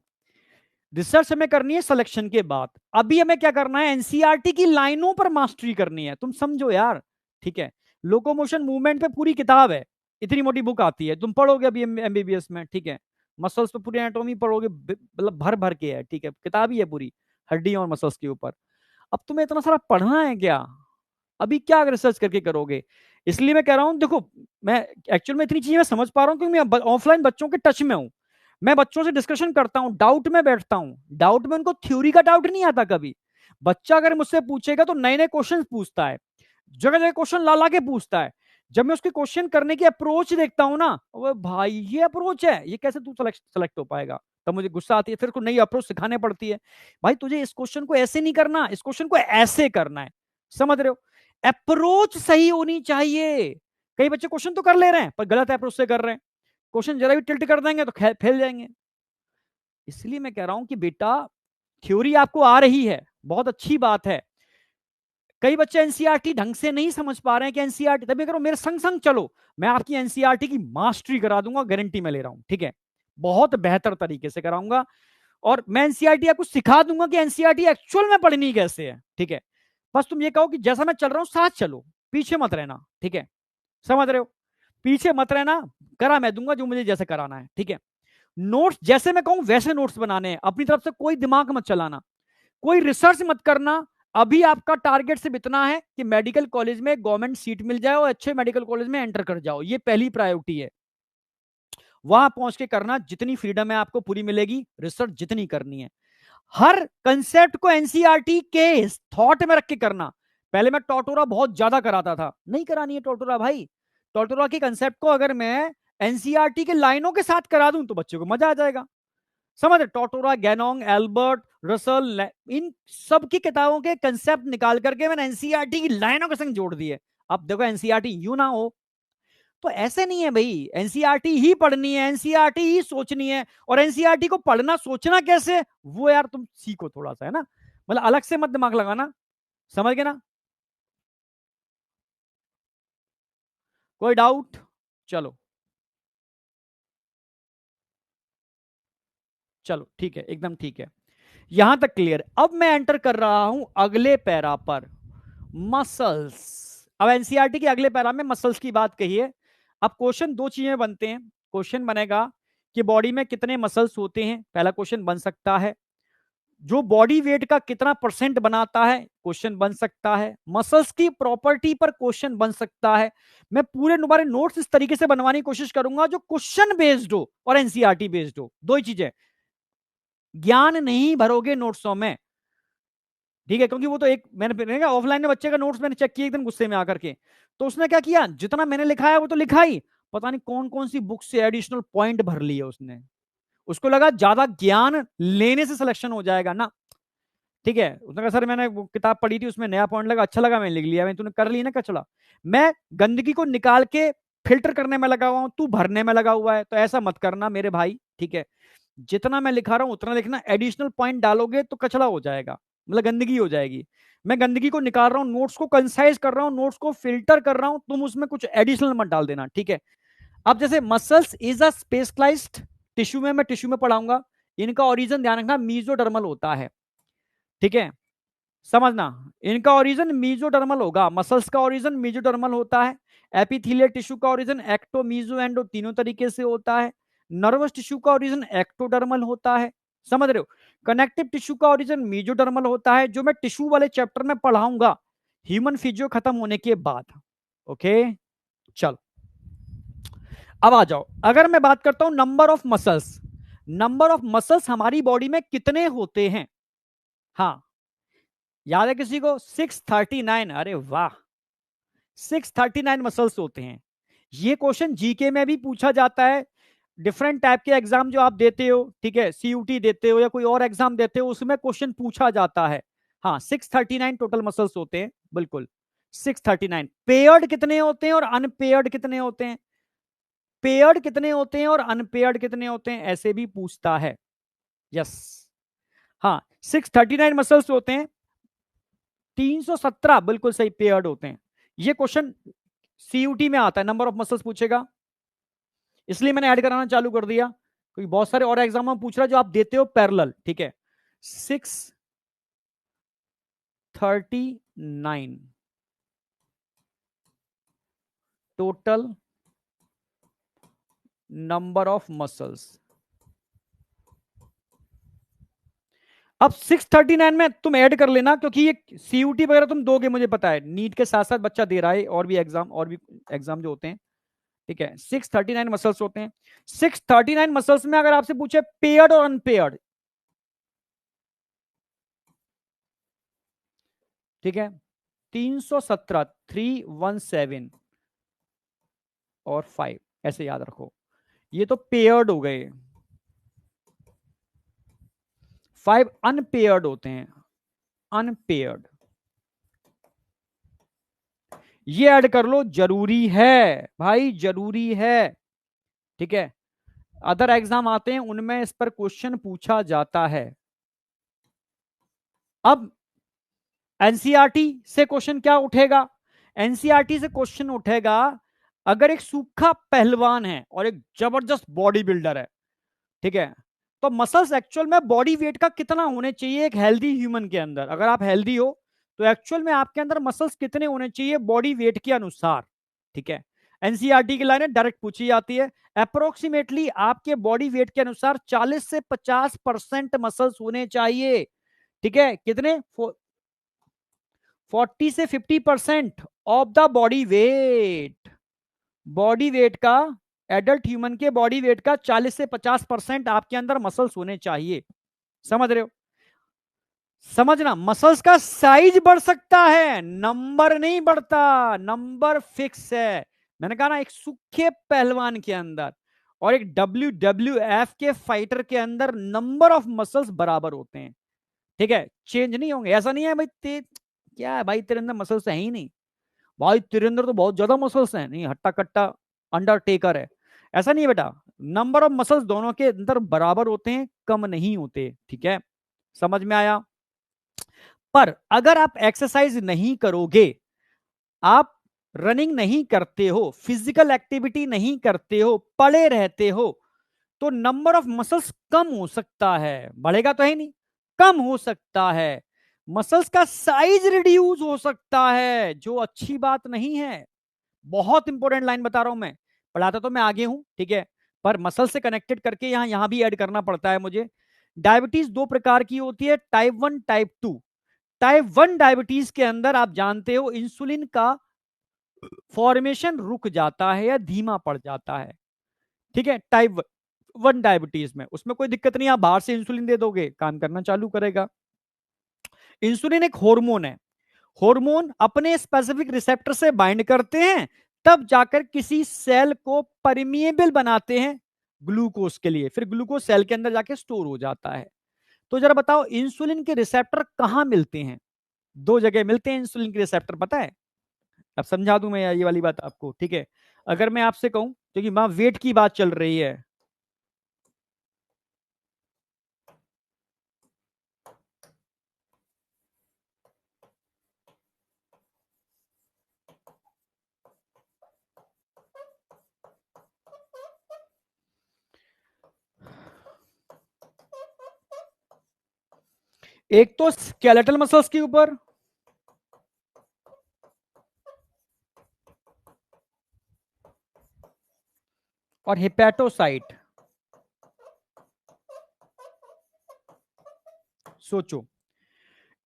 रिसर्च हमें करनी है सिलेक्शन के बाद, अभी हमें क्या करना है, एनसीईआरटी की लाइनों पर मास्टरी करनी है। तुम समझो यार, ठीक है। लोकोमोशन मूवमेंट पे पूरी किताब है, इतनी मोटी बुक आती है, तुम पढ़ोगे अभी एमबीबीएस में, ठीक है। मसल्स पे पूरी एनाटॉमी पढ़ोगे, मतलब भर भर के है, ठीक है, किताब ही है पूरी हड्डी और मसल्स के ऊपर। अब तुम्हें इतना सारा पढ़ना है क्या? अभी क्या रिसर्च करके करोगे? इसलिए मैं कह रहा हूं, देखो मैं एक्चुअल में इतनी चीजें मैं समझ पा रहा हूं क्योंकि मैं ऑफलाइन बच्चों के टच में हूं। मैं बच्चों से डिस्कशन करता हूं, डाउट में बैठता हूं। डाउट में उनको थ्योरी का डाउट नहीं आता कभी। बच्चा अगर मुझसे पूछेगा तो नए नए क्वेश्चन पूछता है, जगह जगह क्वेश्चन ला ला के पूछता है। जब मैं उसके क्वेश्चन करने की अप्रोच देखता हूं ना, वो भाई ये अप्रोच है, ये कैसे तू सेलेक्ट हो पाएगा? तब मुझे गुस्सा आती है, फिर को नई अप्रोच सिखाने पड़ती है। भाई तुझे इस क्वेश्चन को ऐसे नहीं करना, इस क्वेश्चन को ऐसे करना है। समझ रहे हो? अप्रोच सही होनी चाहिए। कई बच्चे क्वेश्चन तो कर ले रहे हैं पर गलत अप्रोच से कर रहे हैं, क्वेश्चन जरा भी टिल्ट कर देंगे तो फेल जाएंगे। इसलिए मैं कह रहा हूं कि बेटा थ्योरी आपको आ रही है, बहुत अच्छी बात है। कई बच्चे एनसीईआरटी ढंग से नहीं समझ पा रहे हैं कि एनसीईआरटी, तभी करो मेरे संग संग चलो, मैं आपकी एनसीईआरटी की मास्टरी करा दूंगा, गारंटी मैं ले रहा हूं, ठीक है। बहुत बेहतर तरीके से कराऊंगा और मैं एनसीईआरटी आपको सिखा दूंगा कि एनसीईआरटी एक्चुअल में पढ़नी कैसे है, ठीक है। बस तुम ये कहो कि जैसा मैं चल रहा हूं साथ चलो, पीछे मत रहना, ठीक है। समझ रहे हो? पीछे मत रहना, करा मैं दूंगा जो मुझे जैसे कराना है, ठीक है। नोट्स जैसे मैं कहूं वैसे नोट्स बनाने हैं, अपनी तरफ से कोई दिमाग मत चलाना, कोई रिसर्च मत करना। अभी आपका टारगेट सिर्फ इतना है कि मेडिकल कॉलेज में गवर्नमेंट सीट मिल जाए और अच्छे मेडिकल कॉलेज में एंटर कर जाओ, ये पहली प्रायोरिटी है। वहां पहुंच के करना, जितनी फ्रीडम है आपको पूरी मिलेगी, रिसर्च जितनी करनी है। हर कंसेप्ट को एनसीईआरटी के थॉट में रख के करना। पहले मैं टोटोरा बहुत ज्यादा कराता था, नहीं करानी है टोटोरा भाई। टोटोरा के कंसेप्ट को अगर मैं एनसीईआरटी के लाइनों के साथ करा दूं तो बच्चे को मजा आ जाएगा। समझ रहे? टोटोरा, गैनोंग, एल्बर्ट, रसल, इन सब की किताबों के कंसेप्ट निकाल करके मैंने एनसीईआरटी की लाइनों के संग जोड़ दिए। अब देखो एनसीईआरटी यूं ना हो, तो ऐसे नहीं है भाई, एनसीईआरटी ही पढ़नी है, एनसीईआरटी ही सोचनी है। और एनसीईआरटी को पढ़ना सोचना कैसे, वो यार तुम सीखो थोड़ा सा, है ना, मतलब अलग से मत दिमाग लगाना। समझ गए ना? कोई डाउट? चलो चलो ठीक है, एकदम ठीक है, यहां तक क्लियर। अब मैं एंटर कर रहा हूं अगले पैरा पर, मसल्स। अब एनसीईआरटी के अगले पैरा में मसल्स की बात कही है। अब क्वेश्चन दो चीजें बनते हैं। क्वेश्चन बनेगा कि बॉडी में कितने मसल्स होते हैं, पहला क्वेश्चन बन सकता है। जो बॉडी वेट का कितना परसेंट बनाता है, क्वेश्चन बन सकता है। मसल्स की प्रॉपर्टी पर क्वेश्चन बन सकता है। मैं पूरे तुम्हारे नोट्स इस तरीके से बनवाने की कोशिश करूंगा जो क्वेश्चन बेस्ड हो और एनसीईआरटी बेस्ड हो, दो ही चीजें। ज्ञान नहीं भरोगे नोट्सों में, ठीक है, क्योंकि वो तो एक मैंने ऑफलाइन में बच्चे का नोट्स मैंने चेक किया एकदम गुस्से में आकर के, तो उसने क्या किया, जितना मैंने लिखा है वो तो लिखा ही, पता नहीं कौन कौन सी बुक से एडिशनल पॉइंट भर लिए उसने। उसको लगा ज्यादा ज्ञान लेने से सिलेक्शन हो जाएगा ना, ठीक है। उसने कहा सर मैंने वो किताब पढ़ी थी उसमें नया पॉइंट लगा, अच्छा लगा, मैंने लिख लिया। मैं, तूने कर ली ना कचड़ा। मैं गंदगी को निकाल के फिल्टर करने में लगा हुआ हूं, तू भरने में लगा हुआ है, तो ऐसा मत करना मेरे भाई, ठीक है। जितना मैं लिखा रहा हूं उतना लिखना, एडिशनल पॉइंट डालोगे तो कचड़ा हो जाएगा, मतलब गंदगी हो जाएगी। मैं गंदगी को निकाल रहा हूं, नोट्स को कंसाइज कर रहा हूं, नोट्स को फिल्टर कर रहा हूं, तुम उसमें कुछ एडिशनल मत डाल देना, ठीक है। अब जैसे muscles is a specialised tissue, में मैं टिश्यू में पढ़ाऊंगा, इनका ओरिजिन ध्यान रखना मीजोडर्मल होता है, ठीक है, समझना। इनका ओरिजिन मीजोडर्मल होगा, मसल्स का ओरिजिन मीजोडर्मल होता है। एपिथेलियल टिश्यू का ओरिजिन एक्टो, मीजो, एंडो तीनों तरीके से होता है। नर्वस टिश्यू का ओरिजिन एक्टोडर्मल होता है, समझ रहे हो। कनेक्टिव टिश्यू का ओरिजिन मीजोडर्मल होता है, जो मैं टिश्यू वाले चैप्टर में पढ़ाऊंगा ह्यूमन फिजियो खत्म होने के बाद। ओके, चलो अब आ जाओ। अगर मैं बात करता हूं number of muscles, number of muscles हमारी बॉडी में कितने होते हैं? हाँ, याद है किसी को? 639। अरे वाह, 639 मसल्स होते हैं। ये क्वेश्चन जीके में भी पूछा जाता है। डिफरेंट टाइप के एग्जाम जो आप देते हो, ठीक है, सीयूटी देते हो या कोई और एग्जाम देते हो, उसमें क्वेश्चन पूछा जाता है। हाँ, 639 टोटल मसल्स होते हैं, बिल्कुल 639। पेयर्ड कितने होते हैं और अनपेयर्ड कितने होते हैं? पेयर्ड कितने होते हैं और अनपेयर्ड कितने होते हैं, ऐसे भी पूछता है। यस, हाँ, 639 मसल्स होते हैं, 317 बिल्कुल सही पेयर्ड होते हैं। ये क्वेश्चन सीयूटी में आता है, नंबर ऑफ मसल्स पूछेगा, इसलिए मैंने ऐड कराना चालू कर दिया, क्योंकि बहुत सारे और एग्जाम में पूछ रहा है जो आप देते हो पैरेलल, ठीक है। 639 टोटल नंबर ऑफ मसल्स। अब 639 में तुम ऐड कर लेना, क्योंकि ये सीयूटी वगैरह तुम दोगे, मुझे पता है, नीट के साथ साथ बच्चा दे रहा है और भी एग्जाम जो होते हैं, ठीक है। 639 मसल्स होते हैं। 639 मसल्स में अगर आपसे पूछे पेयर्ड और अनपेयर्ड, ठीक है, 317, 317 और 5, ऐसे याद रखो। ये तो पेयर्ड हो गए, 5 अनपेयर्ड होते हैं, अनपेयर्ड। ये ऐड कर लो, जरूरी है भाई, जरूरी है, ठीक है। अदर एग्जाम आते हैं उनमें इस पर क्वेश्चन पूछा जाता है। अब एनसीईआरटी से क्वेश्चन क्या उठेगा? एनसीईआरटी से क्वेश्चन उठेगा, अगर एक सूखा पहलवान है और एक जबरदस्त बॉडी बिल्डर है, ठीक है, तो मसल्स एक्चुअल में बॉडी वेट का कितना होने चाहिए एक हेल्दी ह्यूमन के अंदर? अगर आप हेल्दी हो तो एक्चुअल में आपके अंदर मसल्स कितने होने चाहिए बॉडी वेट के अनुसार, ठीक है। एनसीईआरटी की लाइनें डायरेक्ट पूछी जाती है। अप्रोक्सीमेटली आपके बॉडी वेट के अनुसार 40 से 50% मसल्स होने चाहिए, ठीक है। कितने? 40 से 50% of the body weight, body weight का, एडल्ट ह्यूमन के बॉडी वेट का 40 से 50% आपके अंदर मसल्स होने चाहिए। समझ रहे हो? समझना, मसल्स का साइज बढ़ सकता है, नंबर नहीं बढ़ता, नंबर फिक्स है। मैंने कहा ना, एक सूखे पहलवान के अंदर और एक WWF के फाइटर के अंदर नंबर ऑफ मसल्स बराबर होते हैं, ठीक है, चेंज नहीं होंगे। ऐसा नहीं है भाई क्या है भाई, तेरे अंदर मसल्स है ही नहीं, भाई तेरे अंदर तो बहुत ज्यादा मसल्स हैं, नहीं, हट्टा कट्टा अंडरटेकर है, ऐसा नहीं है बेटा। नंबर ऑफ मसल्स दोनों के अंदर बराबर होते हैं, कम नहीं होते, ठीक है। समझ में आया? पर अगर आप एक्सरसाइज नहीं करोगे, आप रनिंग नहीं करते हो, फिजिकल एक्टिविटी नहीं करते हो, पड़े रहते हो, तो नंबर ऑफ मसल्स कम हो सकता है, बढ़ेगा तो है नहीं, कम हो सकता है। मसल्स का साइज रिड्यूस हो सकता है, जो अच्छी बात नहीं है। बहुत इंपॉर्टेंट लाइन बता रहा हूं मैं, पढ़ाता तो मैं आगे हूं, ठीक है, पर मसल से कनेक्टेड करके यहां भी ऐड करना पड़ता है मुझे। डायबिटीज दो प्रकार की होती है, टाइप 1, टाइप 2। टाइप 1 डायबिटीज के अंदर आप जानते हो इंसुलिन का फॉर्मेशन रुक जाता है या धीमा पड़ जाता है, ठीक है। टाइप 1 डायबिटीज में उसमें कोई दिक्कत नहीं, आप बाहर से इंसुलिन दे दोगे, काम करना चालू करेगा। इंसुलिन एक हार्मोन है, हार्मोन अपने स्पेसिफिक रिसेप्टर से बाइंड करते हैं, तब जाकर किसी सेल को परमिएबल बनाते हैं ग्लूकोज के लिए, फिर ग्लूकोज सेल के अंदर जाके स्टोर हो जाता है। तो जरा बताओ, इंसुलिन के रिसेप्टर कहां मिलते हैं? दो जगह मिलते हैं इंसुलिन के रिसेप्टर, पता है? अब समझा दूं मैं ये वाली बात आपको, ठीक है। अगर मैं आपसे कहूं, क्योंकि वहां वेट की बात चल रही है, एक तो स्केलेटल मसल्स के ऊपर, और हेपेटोसाइट। सोचो,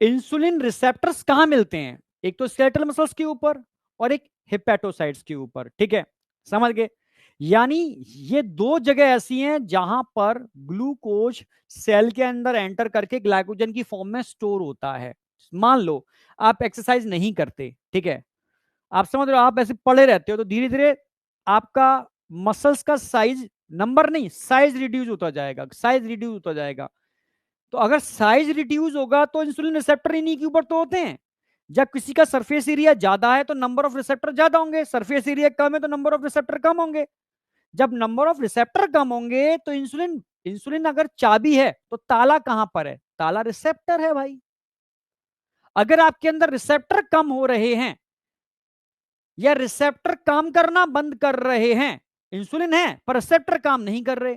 इंसुलिन रिसेप्टर्स कहां मिलते हैं? एक तो स्केलेटल मसल्स के ऊपर और एक हेपेटोसाइट्स के ऊपर, ठीक है, समझ गए? यानी ये दो जगह ऐसी हैं जहां पर ग्लूकोज सेल के अंदर एंटर करके ग्लाइकोजन की फॉर्म में स्टोर होता है। मान लो आप एक्सरसाइज नहीं करते, ठीक है, आप समझ रहे हो, आप ऐसे पड़े रहते हो, तो धीरे धीरे आपका मसल्स का साइज, नंबर नहीं, साइज रिड्यूस होता जाएगा, साइज रिड्यूस होता जाएगा। तो अगर साइज रिड्यूस होगा तो इंसुलिन रिसेप्टर इन्हीं के ऊपर तो होते हैं। जब किसी का सरफेस एरिया ज्यादा है तो नंबर ऑफ रिसेप्टर ज्यादा होंगे, सरफेस एरिया कम है तो नंबर ऑफ रिसेप्टर कम होंगे। जब नंबर ऑफ रिसेप्टर कम होंगे तो इंसुलिन, इंसुलिन अगर चाबी है तो ताला कहां पर है? ताला रिसेप्टर है भाई। अगर आपके अंदर रिसेप्टर कम हो रहे हैं या रिसेप्टर काम करना बंद कर रहे हैं, इंसुलिन है पर रिसेप्टर काम नहीं कर रहे,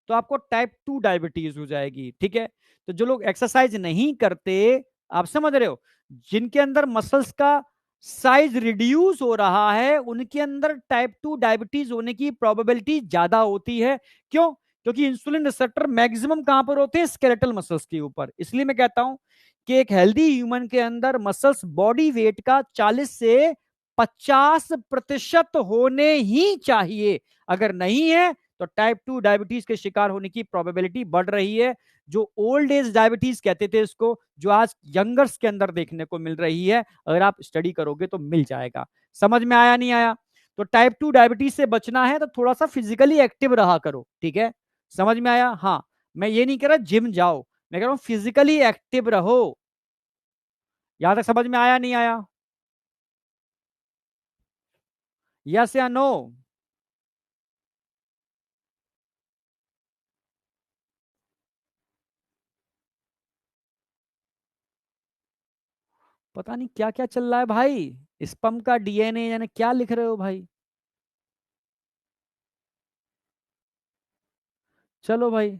तो आपको टाइप 2 डायबिटीज हो जाएगी, ठीक है। तो जो लोग एक्सरसाइज नहीं करते, आप समझ रहे हो, जिनके अंदर मसल्स का साइज रिड्यूस हो रहा है, उनके अंदर टाइप 2 डायबिटीज होने की प्रोबेबिलिटी ज्यादा होती है। क्यों? क्योंकि इंसुलिन रिसेप्टर मैक्सिमम कहां पर होते हैं? स्केलेटल मसल्स के ऊपर। इसलिए मैं कहता हूं कि एक हेल्दी ह्यूमन के अंदर मसल्स बॉडी वेट का 40 से 50% होने ही चाहिए। अगर नहीं है तो टाइप 2 डायबिटीज के शिकार होने की प्रोबेबिलिटी बढ़ रही है। जो ओल्ड एज डायबिटीज कहते थे इसको, जो आज यंगर्स के अंदर देखने को मिल रही है, अगर आप स्टडी करोगे तो मिल जाएगा। समझ में आया नहीं आया? तो टाइप 2 डायबिटीज से बचना है तो थोड़ा सा फिजिकली एक्टिव रहा करो, ठीक है, समझ में आया? हाँ, मैं ये नहीं कह रहा जिम जाओ, मैं कह रहा हूं फिजिकली एक्टिव रहो। यहां तक समझ में आया नहीं आया? यस या नो? पता नहीं क्या क्या चल रहा है भाई, स्पम का डीएनए यानी क्या लिख रहे हो भाई? चलो भाई,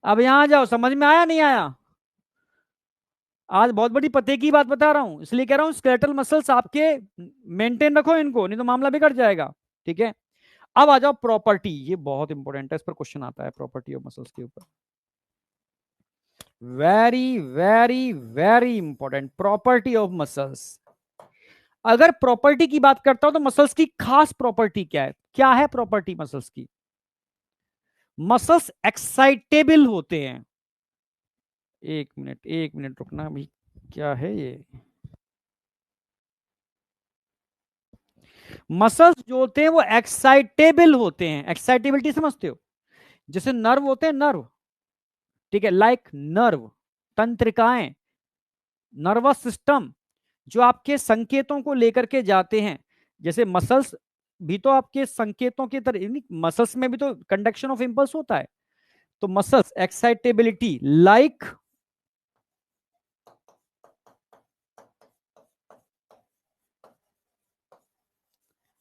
अब यहां आ जाओ, समझ में आया नहीं आया? आज बहुत बड़ी पते की बात बता रहा हूं, इसलिए कह रहा हूं स्केलेटल मसल्स आपके मेंटेन रखो इनको, नहीं तो मामला बिगड़ जाएगा, ठीक है। अब आ जाओ प्रॉपर्टी, ये बहुत इंपॉर्टेंट है, इस पर क्वेश्चन आता है प्रॉपर्टी ऑफ मसल्स के ऊपर। Very very very important, property of muscles. अगर प्रॉपर्टी की बात करता हूं तो मसल्स की खास प्रॉपर्टी क्या है? क्या है प्रॉपर्टी मसल्स की? मसल्स एक्साइटेबल होते हैं। एक मिनट, एक मिनट रुकना भाई, क्या है ये? मसल्स जो होते हैं वो एक्साइटेबल होते हैं। एक्साइटेबिलिटी समझते हो? जैसे नर्व होते हैं, नर्व, ठीक है, लाइक नर्व, तंत्रिकाएं, नर्वस सिस्टम, जो आपके संकेतों को लेकर के जाते हैं। जैसे मसल्स भी तो आपके संकेतों की तरह, मसल्स में भी तो कंडक्शन ऑफ इंपल्स होता है। तो muscles excitability like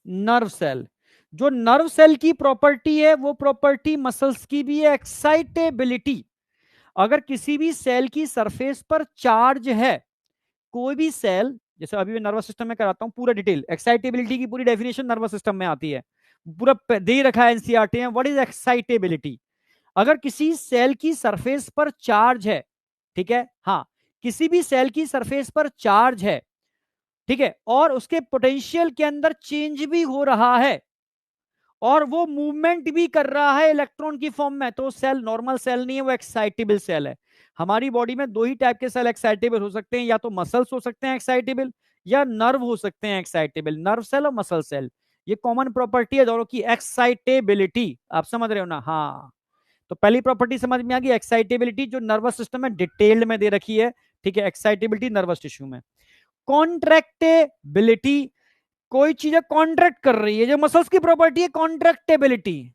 nerve cell. जो नर्व सेल की प्रॉपर्टी है वो प्रॉपर्टी मसल्स की भी है, एक्साइटेबिलिटी। अगर किसी भी सेल की सरफेस पर चार्ज है, कोई भी सेल, जैसे अभी मैं नर्वस सिस्टम में कराता हूं पूरा डिटेल, एक्साइटेबिलिटी की पूरी डेफिनेशन नर्वस सिस्टम में आती है, पूरा दे रखा है एनसीईआरटी में, व्हाट इज एक्साइटेबिलिटी। अगर किसी सेल की सरफेस पर चार्ज है, ठीक है, हाँ, किसी भी सेल की सरफेस पर चार्ज है, ठीक है, और उसके पोटेंशियल के अंदर चेंज भी हो रहा है और वो मूवमेंट भी कर रहा है इलेक्ट्रॉन की फॉर्म में, तो सेल नॉर्मल सेल नहीं है, वो एक्साइटेबल सेल है। हमारी बॉडी में दो ही टाइप के सेल एक्साइटेबल हो सकते हैं, या तो मसल्स हो सकते हैं एक्साइटेबल, या नर्व हो सकते हैं एक्साइटेबल, नर्व सेल और मसल सेल। ये कॉमन प्रॉपर्टी है दोनों की, एक्साइटेबिलिटी। आप समझ रहे हो ना? हाँ, तो पहली प्रॉपर्टी समझ में आ गई, एक्साइटेबिलिटी, जो नर्वस सिस्टम में डिटेल्ड में दे रखी है, ठीक है, एक्साइटेबिलिटी नर्वस टिश्यू में। कॉन्ट्रैक्टेबिलिटी, कोई चीजें कॉन्ट्रैक्ट कर रही है, जो मसल्स की प्रॉपर्टी है कॉन्ट्रैक्टेबिलिटी,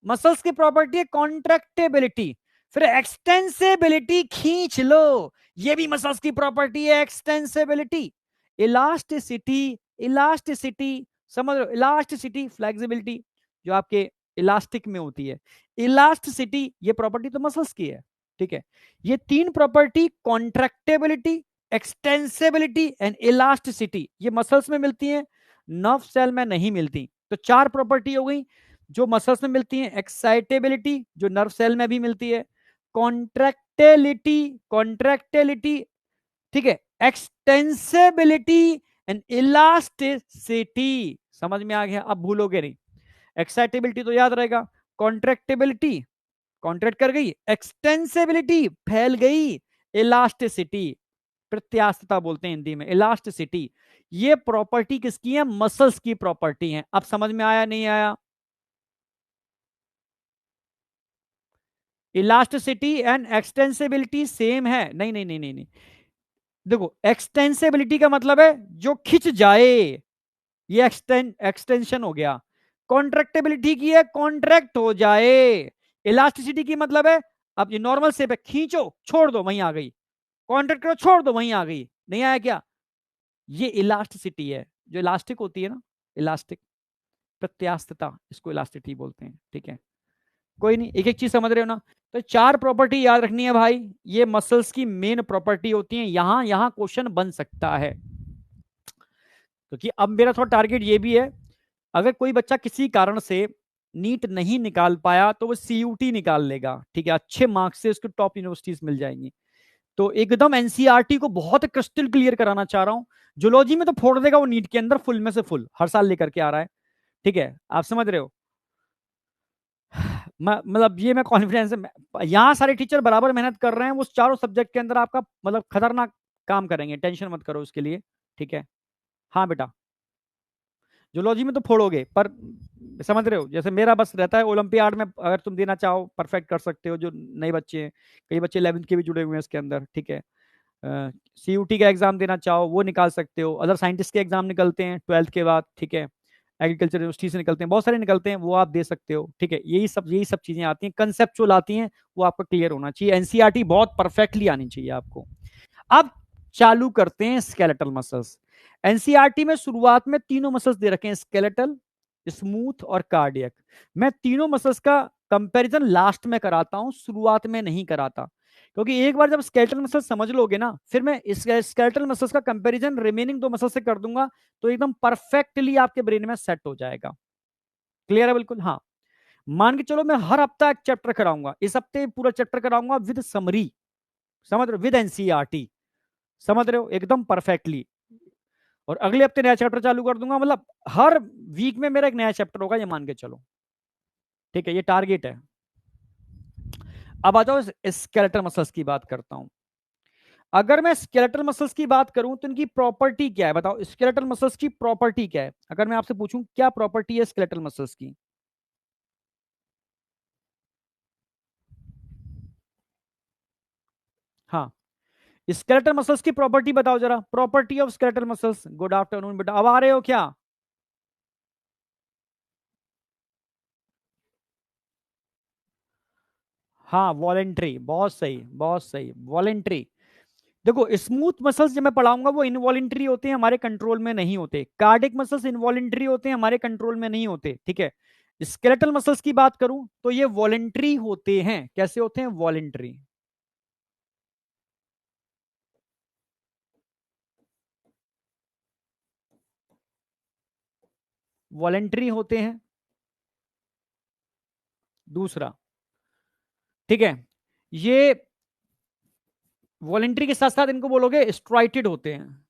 मसल्स की प्रॉपर्टी है कॉन्ट्रैक्टेबिलिटी। फिर एक्सटेंसिबिलिटी, खींच लो, ये भी मसल्स की प्रॉपर्टी है, एक्सटेंसिबिलिटी। इलास्टिसिटी, इलास्टिसिटी, समझ लो, इलास्टिसिटी, फ्लेक्सिबिलिटी, जो आपके इलास्टिक में होती है, इलास्टिसिटी, ये प्रॉपर्टी तो मसल्स की है, ठीक है। ये तीन प्रॉपर्टी, कॉन्ट्रैक्टेबिलिटी, एक्सटेंसिबिलिटी एंड इलास्टिसिटी, ये मसल्स में मिलती हैं, नर्व सेल में नहीं मिलती। तो 4 प्रॉपर्टी हो गई जो मसल्स में मिलती हैं। एक्साइटेबिलिटी जो नर्व सेल में भी मिलती है, कॉन्ट्रैक्टिलिटी, कॉन्ट्रैक्टिलिटी, ठीक है, एक्सटेंसिबिलिटी एंड इलास्टिसिटी। समझ में आ गया? अब भूलोगे नहीं। एक्साइटेबिलिटी तो याद रहेगा, कॉन्ट्रैक्टिबिलिटी कॉन्ट्रैक्ट कर गई, एक्सटेंसिबिलिटी फैल गई, इलास्टिसिटी प्रत्यास्थता बोलते हैं हिंदी में, इलास्टिसिटी। ये प्रॉपर्टी किसकी है? मसल्स की प्रॉपर्टी है। अब समझ में आया नहीं आया? इलास्टिसिटी एंड एक्सटेंसिबिलिटी सेम है? नहीं नहीं नहीं नहीं नहीं। देखो, एक्सटेंसिबिलिटी का मतलब है जो खिंच जाए, ये एक्सटेंशन हो गया। कॉन्ट्रैक्टेबिलिटी की है कॉन्ट्रैक्ट हो जाए। इलास्टिसिटी की मतलब है अब ये नॉर्मल से पे खींचो छोड़ दो वहीं आ गई, कॉन्ट्रैक्ट करो छोड़ दो वहीं आ गई। नहीं आया क्या? ये इलास्टिसिटी है, जो इलास्टिक होती है ना, इलास्टिक प्रत्यास्थता, इसको इलास्टिसिटी बोलते हैं। ठीक है, कोई नहीं, एक एक चीज समझ रहे हो ना? तो 4 प्रॉपर्टी याद रखनी है भाई, ये मसल्स की मेन प्रॉपर्टी होती है। यहां यहां क्वेश्चन बन सकता है, क्योंकि अब मेरा थोड़ा टारगेट ये भी है, अगर कोई बच्चा किसी कारण से नीट नहीं निकाल पाया तो वो सीयूटी निकाल लेगा। ठीक है, अच्छे मार्क्स से उसको टॉप यूनिवर्सिटीज मिल जाएंगी। तो एकदम एनसीईआरटी को बहुत क्रिस्टल क्लियर कराना चाह रहा हूं। जूलॉजी में तो फोड़ देगा वो नीट के अंदर, फुल में से फुल हर साल लेकर के आ रहा है। ठीक है, आप समझ रहे हो? मतलब ये मैं कॉन्फिडेंस है, यहाँ सारे टीचर बराबर मेहनत कर रहे हैं, वो चारों सब्जेक्ट के अंदर आपका मतलब खतरनाक काम करेंगे, टेंशन मत करो उसके लिए। ठीक है, हाँ बेटा, जूलॉजी में तो फोड़ोगे, पर समझ रहे हो, जैसे मेरा बस रहता है ओलंपियाड में अगर तुम देना चाहो परफेक्ट कर सकते हो, जो नए बच्चे हैं, कई बच्चे 11th के भी जुड़े हुए हैं इसके अंदर। ठीक है, सीयूटी का एग्जाम देना चाहो वो निकाल सकते हो, अदर साइंटिस्ट के एग्जाम निकलते हैं 12th के बाद। ठीक है, एग्रीकल्चर यूनिवर्सिटी से निकलते हैं, बहुत सारे निकलते हैं, वो आप दे सकते हो। ठीक है, यही सब चीजें आती हैं, कंसेप्चुअल आती हैं, वो आपका क्लियर होना चाहिए। एनसीईआरटी बहुत परफेक्टली आनी चाहिए आपको। अब चालू करते हैं स्केलेटल मसल्स। एनसीईआरटी में शुरुआत में तीनों मसल्स दे रखे हैं, स्केलेटल, स्मूथ और कार्डियक। मैं तीनों मसल्स का कंपैरिजन लास्ट में कराता हूं, शुरुआत में नहीं कराता, क्योंकि एक बार जब स्केलेटल मसल्स समझ लोगे ना, फिर मैं स्केलेटल मसल्स का कंपैरिजन रिमेनिंग 2 मसल्स से कर दूंगा, तो एकदम परफेक्टली आपके ब्रेन में सेट हो जाएगा। क्लियर है बिल्कुल? हाँ, मान के चलो मैं हर हफ्ता एक चैप्टर कराऊंगा, इस हफ्ते पूरा चैप्टर कराऊंगा विद समरी, समझ रहे हो, विद एनसीईआरटी, समझ रहे हो एकदम परफेक्टली। और अगले हफ्ते नया चैप्टर चालू कर दूंगा, मतलब हर वीक में मेरा एक नया चैप्टर होगा, ये मान के चलो। ठीक है, ये टारगेट है। अब आ जाओ स्केलेटल मसल्स की बात करता हूं। अगर मैं स्केलेटल मसल्स की बात करूं तो इनकी प्रॉपर्टी क्या है? बताओ, स्केलेटल मसल्स की प्रॉपर्टी क्या है? अगर मैं आपसे पूछूं क्या प्रॉपर्टी है स्केलेटल मसल्स की? हाँ, स्केलेटल मसल्स की प्रॉपर्टी बताओ जरा, property of skeletal muscles. Good afternoon बेटा, अब आ रहे हो क्या? हाँ, वॉलेंट्री, बहुत सही बहुत सही, वॉलेंट्री। देखो, स्मूथ मसल्स जो मैं पढ़ाऊंगा वो इनवॉलेंट्री होते हैं, हमारे कंट्रोल में नहीं होते। कार्डिक मसल्स इनवॉलेंट्री होते हैं, हमारे कंट्रोल में नहीं होते। ठीक है, स्केलेटल मसल्स की बात करूं तो ये वॉलेंट्री होते हैं। कैसे होते हैं? वॉलेंट्री, वॉलेंट्री होते हैं। दूसरा, ठीक है, ये वॉलेंट्री के साथ साथ इनको बोलोगे स्ट्राइटेड होते हैं।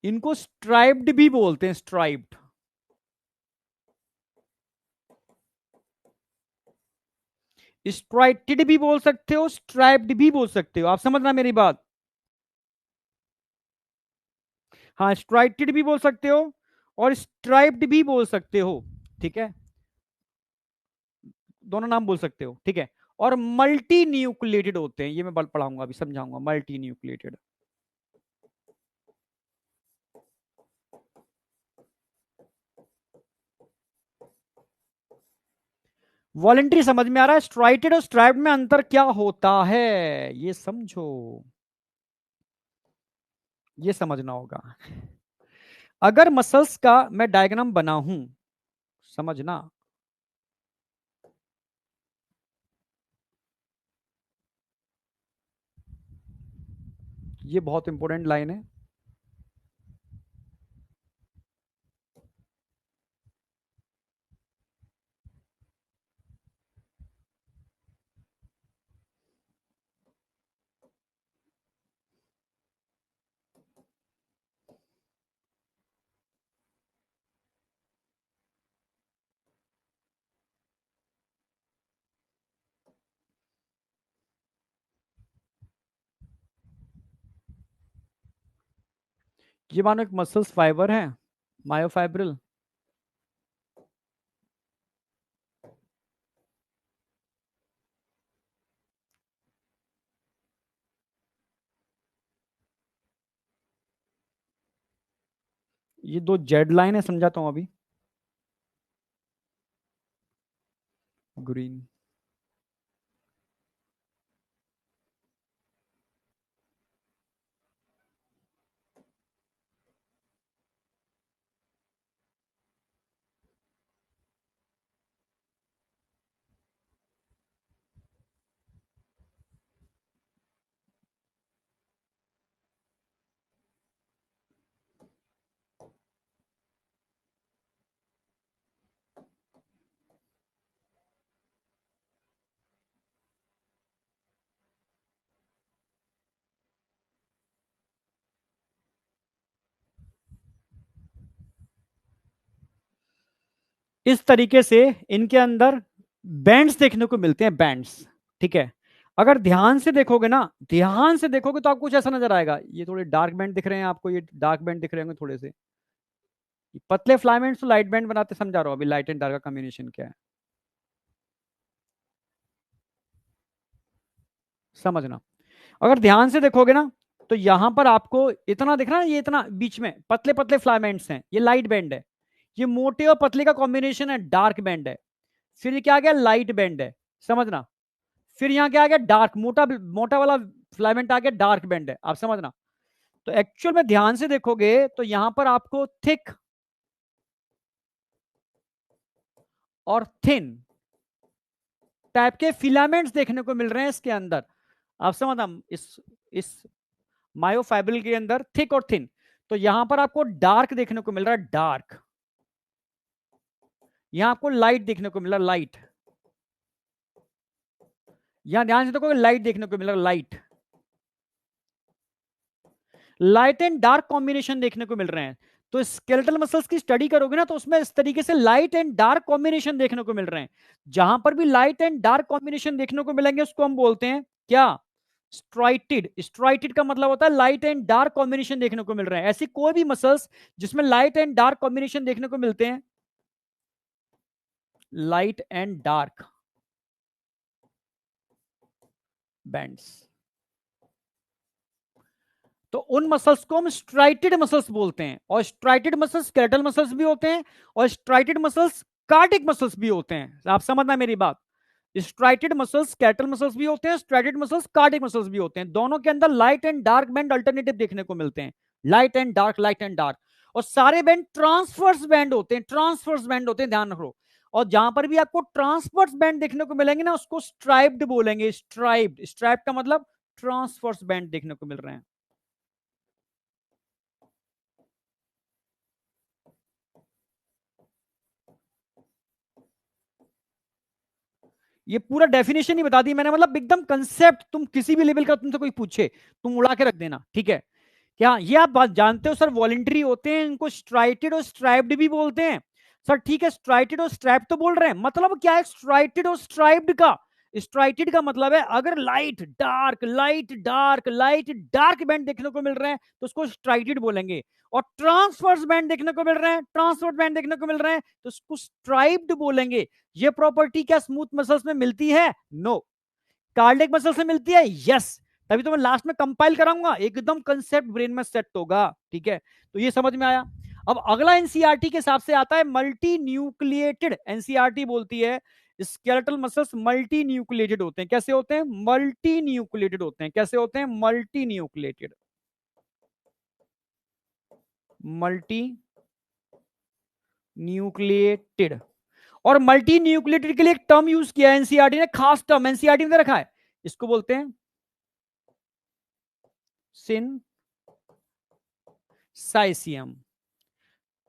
इनको स्ट्राइप्ड भी बोलते हैं, स्ट्राइप्ड। स्ट्राइटेड भी बोल सकते हो, स्ट्राइप्ड भी बोल सकते हो, आप समझना मेरी बात। हाँ, स्ट्राइटेड भी बोल सकते हो और स्ट्राइप्ड भी बोल सकते हो। ठीक है, दोनों नाम बोल सकते हो। ठीक है, और मल्टी न्यूक्लिएटेड होते हैं, ये मैं पढ़ाऊंगा अभी, समझाऊंगा मल्टी न्यूक्लिएटेड। वॉलेंट्री समझ में आ रहा है? स्ट्राइटेड और स्ट्राइप्ड में अंतर क्या होता है, ये समझो, ये समझना होगा। अगर मसल्स का मैं डायग्राम बना हूं, समझना, ये बहुत इंपॉर्टेंट लाइन है। ये मानो एक मसल्स फाइबर है, मायोफाइब्रिल। ये दो जेड लाइन है, समझाता हूं अभी। ग्रीन। इस तरीके से इनके अंदर बैंड्स देखने को मिलते हैं, बैंड्स। ठीक है। अगर ध्यान से देखोगे ना, ध्यान से देखोगे तो आपको कुछ ऐसा नजर आएगा। ये थोड़े डार्क बैंड दिख रहे हैं आपको, ये डार्क बैंड दिख रहे होंगे थोड़े से। पतले फ्लामेंट्स तो लाइट बैंड बनाते, समझा रहा हूं अभी लाइट एंड डार्क का कॉम्बिनेशन क्या है, समझना। अगर ध्यान से देखोगे ना, तो यहां पर आपको इतना दिख रहा है, ये इतना बीच में पतले पतले फ्लामेंट्स हैं, ये लाइट बैंड है। ये मोटे और पतले का कॉम्बिनेशन है, डार्क बैंड है। फिर ये क्या आ गया, लाइट बैंड है, समझना। फिर यहां क्या आ गया, डार्क, मोटा मोटा वाला फिलामेंट आ गया, डार्क बैंड है, आप समझना। तो एक्चुअल में ध्यान से देखोगे तो यहां पर आपको थिक और थिन टाइप के फिलामेंट्स देखने को मिल रहे हैं इसके अंदर, आप समझना। इस मायोफाइब्रिल के अंदर थिक और थिन। तो यहां पर आपको डार्क देखने को मिल रहा है, डार्क। यहां आपको लाइट देखने को मिल रहा है, लाइट। यहां ध्यान से देखोगे लाइट देखने को मिल रहा है, light. Light and dark combination देखने को मिल रहे हैं। तो स्केलेटल मसल्स की स्टडी करोगे ना, तो उसमें इस तरीके से लाइट एंड डार्क कॉम्बिनेशन देखने को मिल रहे हैं। जहां पर भी लाइट एंड डार्क कॉम्बिनेशन देखने को मिलेंगे उसको हम बोलते हैं क्या, स्ट्राइटेड। स्ट्राइटेड का मतलब होता है लाइट एंड डार्क कॉम्बिनेशन देखने को मिल रहे हैं। ऐसी कोई भी मसल्स जिसमें लाइट एंड डार्क कॉम्बिनेशन देखने को मिलते हैं, लाइट एंड डार्क बैंड्स, तो उन मसल्स को हम स्ट्राइटेड मसल्स बोलते हैं। और स्ट्राइटेड मसल्स स्केलेटल मसल्स भी होते हैं, और स्ट्राइटेड मसल्स कार्डिक मसल्स भी होते हैं। आप समझना मेरी बात। स्ट्राइटेड मसल्स स्केलेटल मसल्स भी होते हैं, स्ट्राइटेड मसल्स कार्डिक मसल्स भी होते हैं। दोनों के अंदर light and dark band alternative देखने को मिलते हैं, light and dark, light and dark. और सारे बैंड ट्रांसवर्स बैंड होते हैं, ट्रांसवर्स बैंड होते हैं, ध्यान रखो। और जहां पर भी आपको ट्रांसवर्स बैंड देखने को मिलेंगे ना, उसको स्ट्राइप्ड बोलेंगे, स्ट्राइप्ड। स्ट्राइप्ड का मतलब ट्रांसवर्स बैंड देखने को मिल रहे हैं। ये पूरा डेफिनेशन ही बता दी मैंने, मतलब एकदम कंसेप्ट। तुम किसी भी लेवल का तुमसे कोई पूछे, तुम उड़ा के रख देना, ठीक है। क्या ये आप बात जानते हो सर, वॉलंटरी होते हैं, इनको स्ट्राइटेड और स्ट्राइप्ड भी बोलते हैं। सर ठीक है, स्ट्राइटेड और स्ट्राइप्ड तो बोल रहे हैं, मतलब क्या है स्ट्राइटेड और स्ट्राइप्ड का। स्ट्राइटेड का मतलब है अगर light dark, light dark, light dark band देखने को मिल रहे हैं तो उसको स्ट्राइटेड बोलेंगे। और ट्रांसवर्स बैंड देखने को मिल रहे हैं, ट्रांसवर्स बैंड देखने को मिल रहे हैं तो उसको स्ट्राइप्ड बोलेंगे। ये प्रॉपर्टी क्या स्मूथ मसल्स में मिलती है? नो। कार्डियक मसल से मिलती है? यस। तभी तो मैं लास्ट में कंपाइल कराऊंगा, एकदम कंसेप्ट ब्रेन में सेट होगा, ठीक है। तो ये समझ में आया। अब अगला एनसीईआरटी के हिसाब से आता है मल्टी न्यूक्लिएटेड। एनसीईआरटी बोलती है स्केलेटल मसल्स मल्टी न्यूक्लिएटेड होते हैं। कैसे होते हैं? मल्टी न्यूक्लिएटेड होते हैं। कैसे होते हैं? Multi nucleated. Multi nucleated. और मल्टी न्यूक्लिएटेड के लिए एक टर्म यूज किया है एनसीईआरटी ने, खास टर्म एनसीईआरटी में रखा है, इसको बोलते हैं सिनसाइसियम।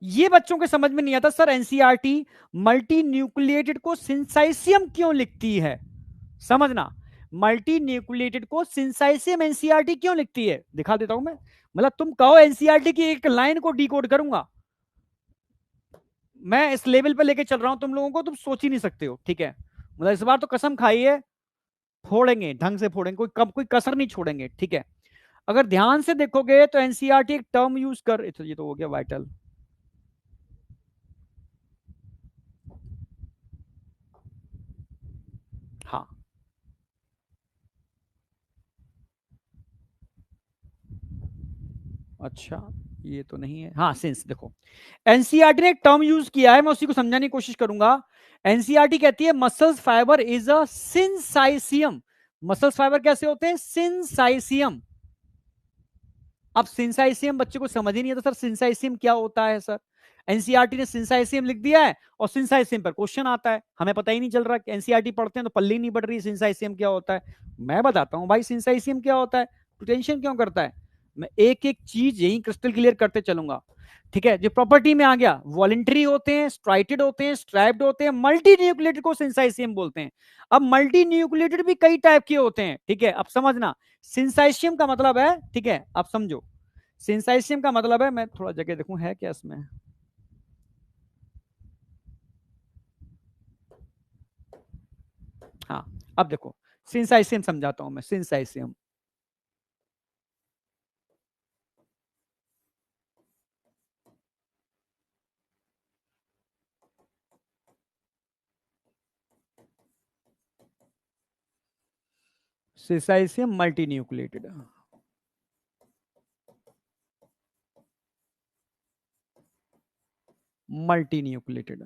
ये बच्चों के समझ में नहीं आता सर, एनसीईआरटी मल्टी न्यूक्लिएटेड को सिंसाइसियम क्यों लिखती है। समझना, मल्टी न्यूक्लिएटेड को सिंसाइसियम एनसीईआरटी क्यों लिखती है, दिखा देता हूं मैं। मतलब तुम कहो एनसीईआरटी की एक लाइन को डिकोड करूंगा, मैं इस लेवल पे लेके चल रहा हूं तुम लोगों को, तुम सोच ही नहीं सकते हो। ठीक है, मतलब इस बार तो कसम खाई है, फोड़ेंगे ढंग से फोड़ेंगे, कोई कसर नहीं छोड़ेंगे। ठीक है, अगर ध्यान से देखोगे तो एनसीईआरटी एक टर्म यूज कर, ये तो हो गया वाइटल। हाँ, अच्छा, ये तो नहीं है। हाँ, सिंस देखो, एनसीईआरटी ने एक टर्म यूज किया है, मैं उसी को समझाने की कोशिश करूंगा। एनसीईआरटी कहती है muscles fibre is a syncytium. Muscles fibre कैसे होते हैं, सिंसाइसियम। अब सिंसाइसियम बच्चे को समझ ही नहीं आता सर, सिंसाइसियम क्या होता है सर। एनसीईआरटी ने सिंसाइसियम लिख दिया है और सिंसाइसियम पर क्वेश्चन आता है, हमें पता ही नहीं चल रहा। एनसीईआरटी पढ़ते हैं तो पल्ली नहीं बढ़ रही सिंसाइसियम क्या होता है। मैं बताता हूं भाई सिंसाइसियम क्या होता है, तू टेंशन क्यों करता है। मैं एक एक चीज यही क्रिस्टल क्लियर करते चलूंगा। ठीक है, जो प्रॉपर्टी में आ गया, वॉलेंट्री होते हैं, स्ट्राइटेड होते हैं, स्ट्रैप्ड होते हैं, मल्टी न्यूक्लिएटेड को सिंसाइसियम बोलते हैं। अब मल्टी न्यूक्लिएटेड भी कई टाइप के होते हैं। ठीक है, अब समझना, सिंसाइसियम का मतलब है, ठीक है आप समझो, सिंसाइसियम का मतलब है, मैं थोड़ा जगह देखूं है क्या इसमें। हाँ, अब देखो, सिंसाइसियम समझाता हूं मैं, सिंसाइसियम। सिंसाइसियम मल्टी न्यूक्लिएटेड, मल्टी न्यूक्लिएटेड,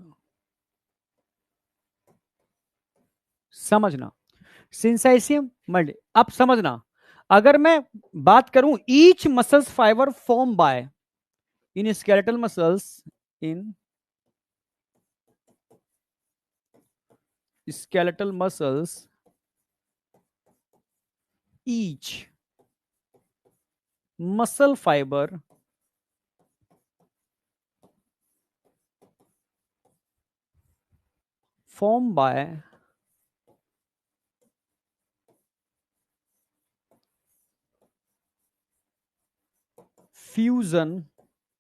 समझना, सिंसाइसियम मल्टी। अब समझना, अगर मैं बात करूं, each muscles fibre form by in skeletal muscles, in skeletal muscles, each muscle fiber formed by fusion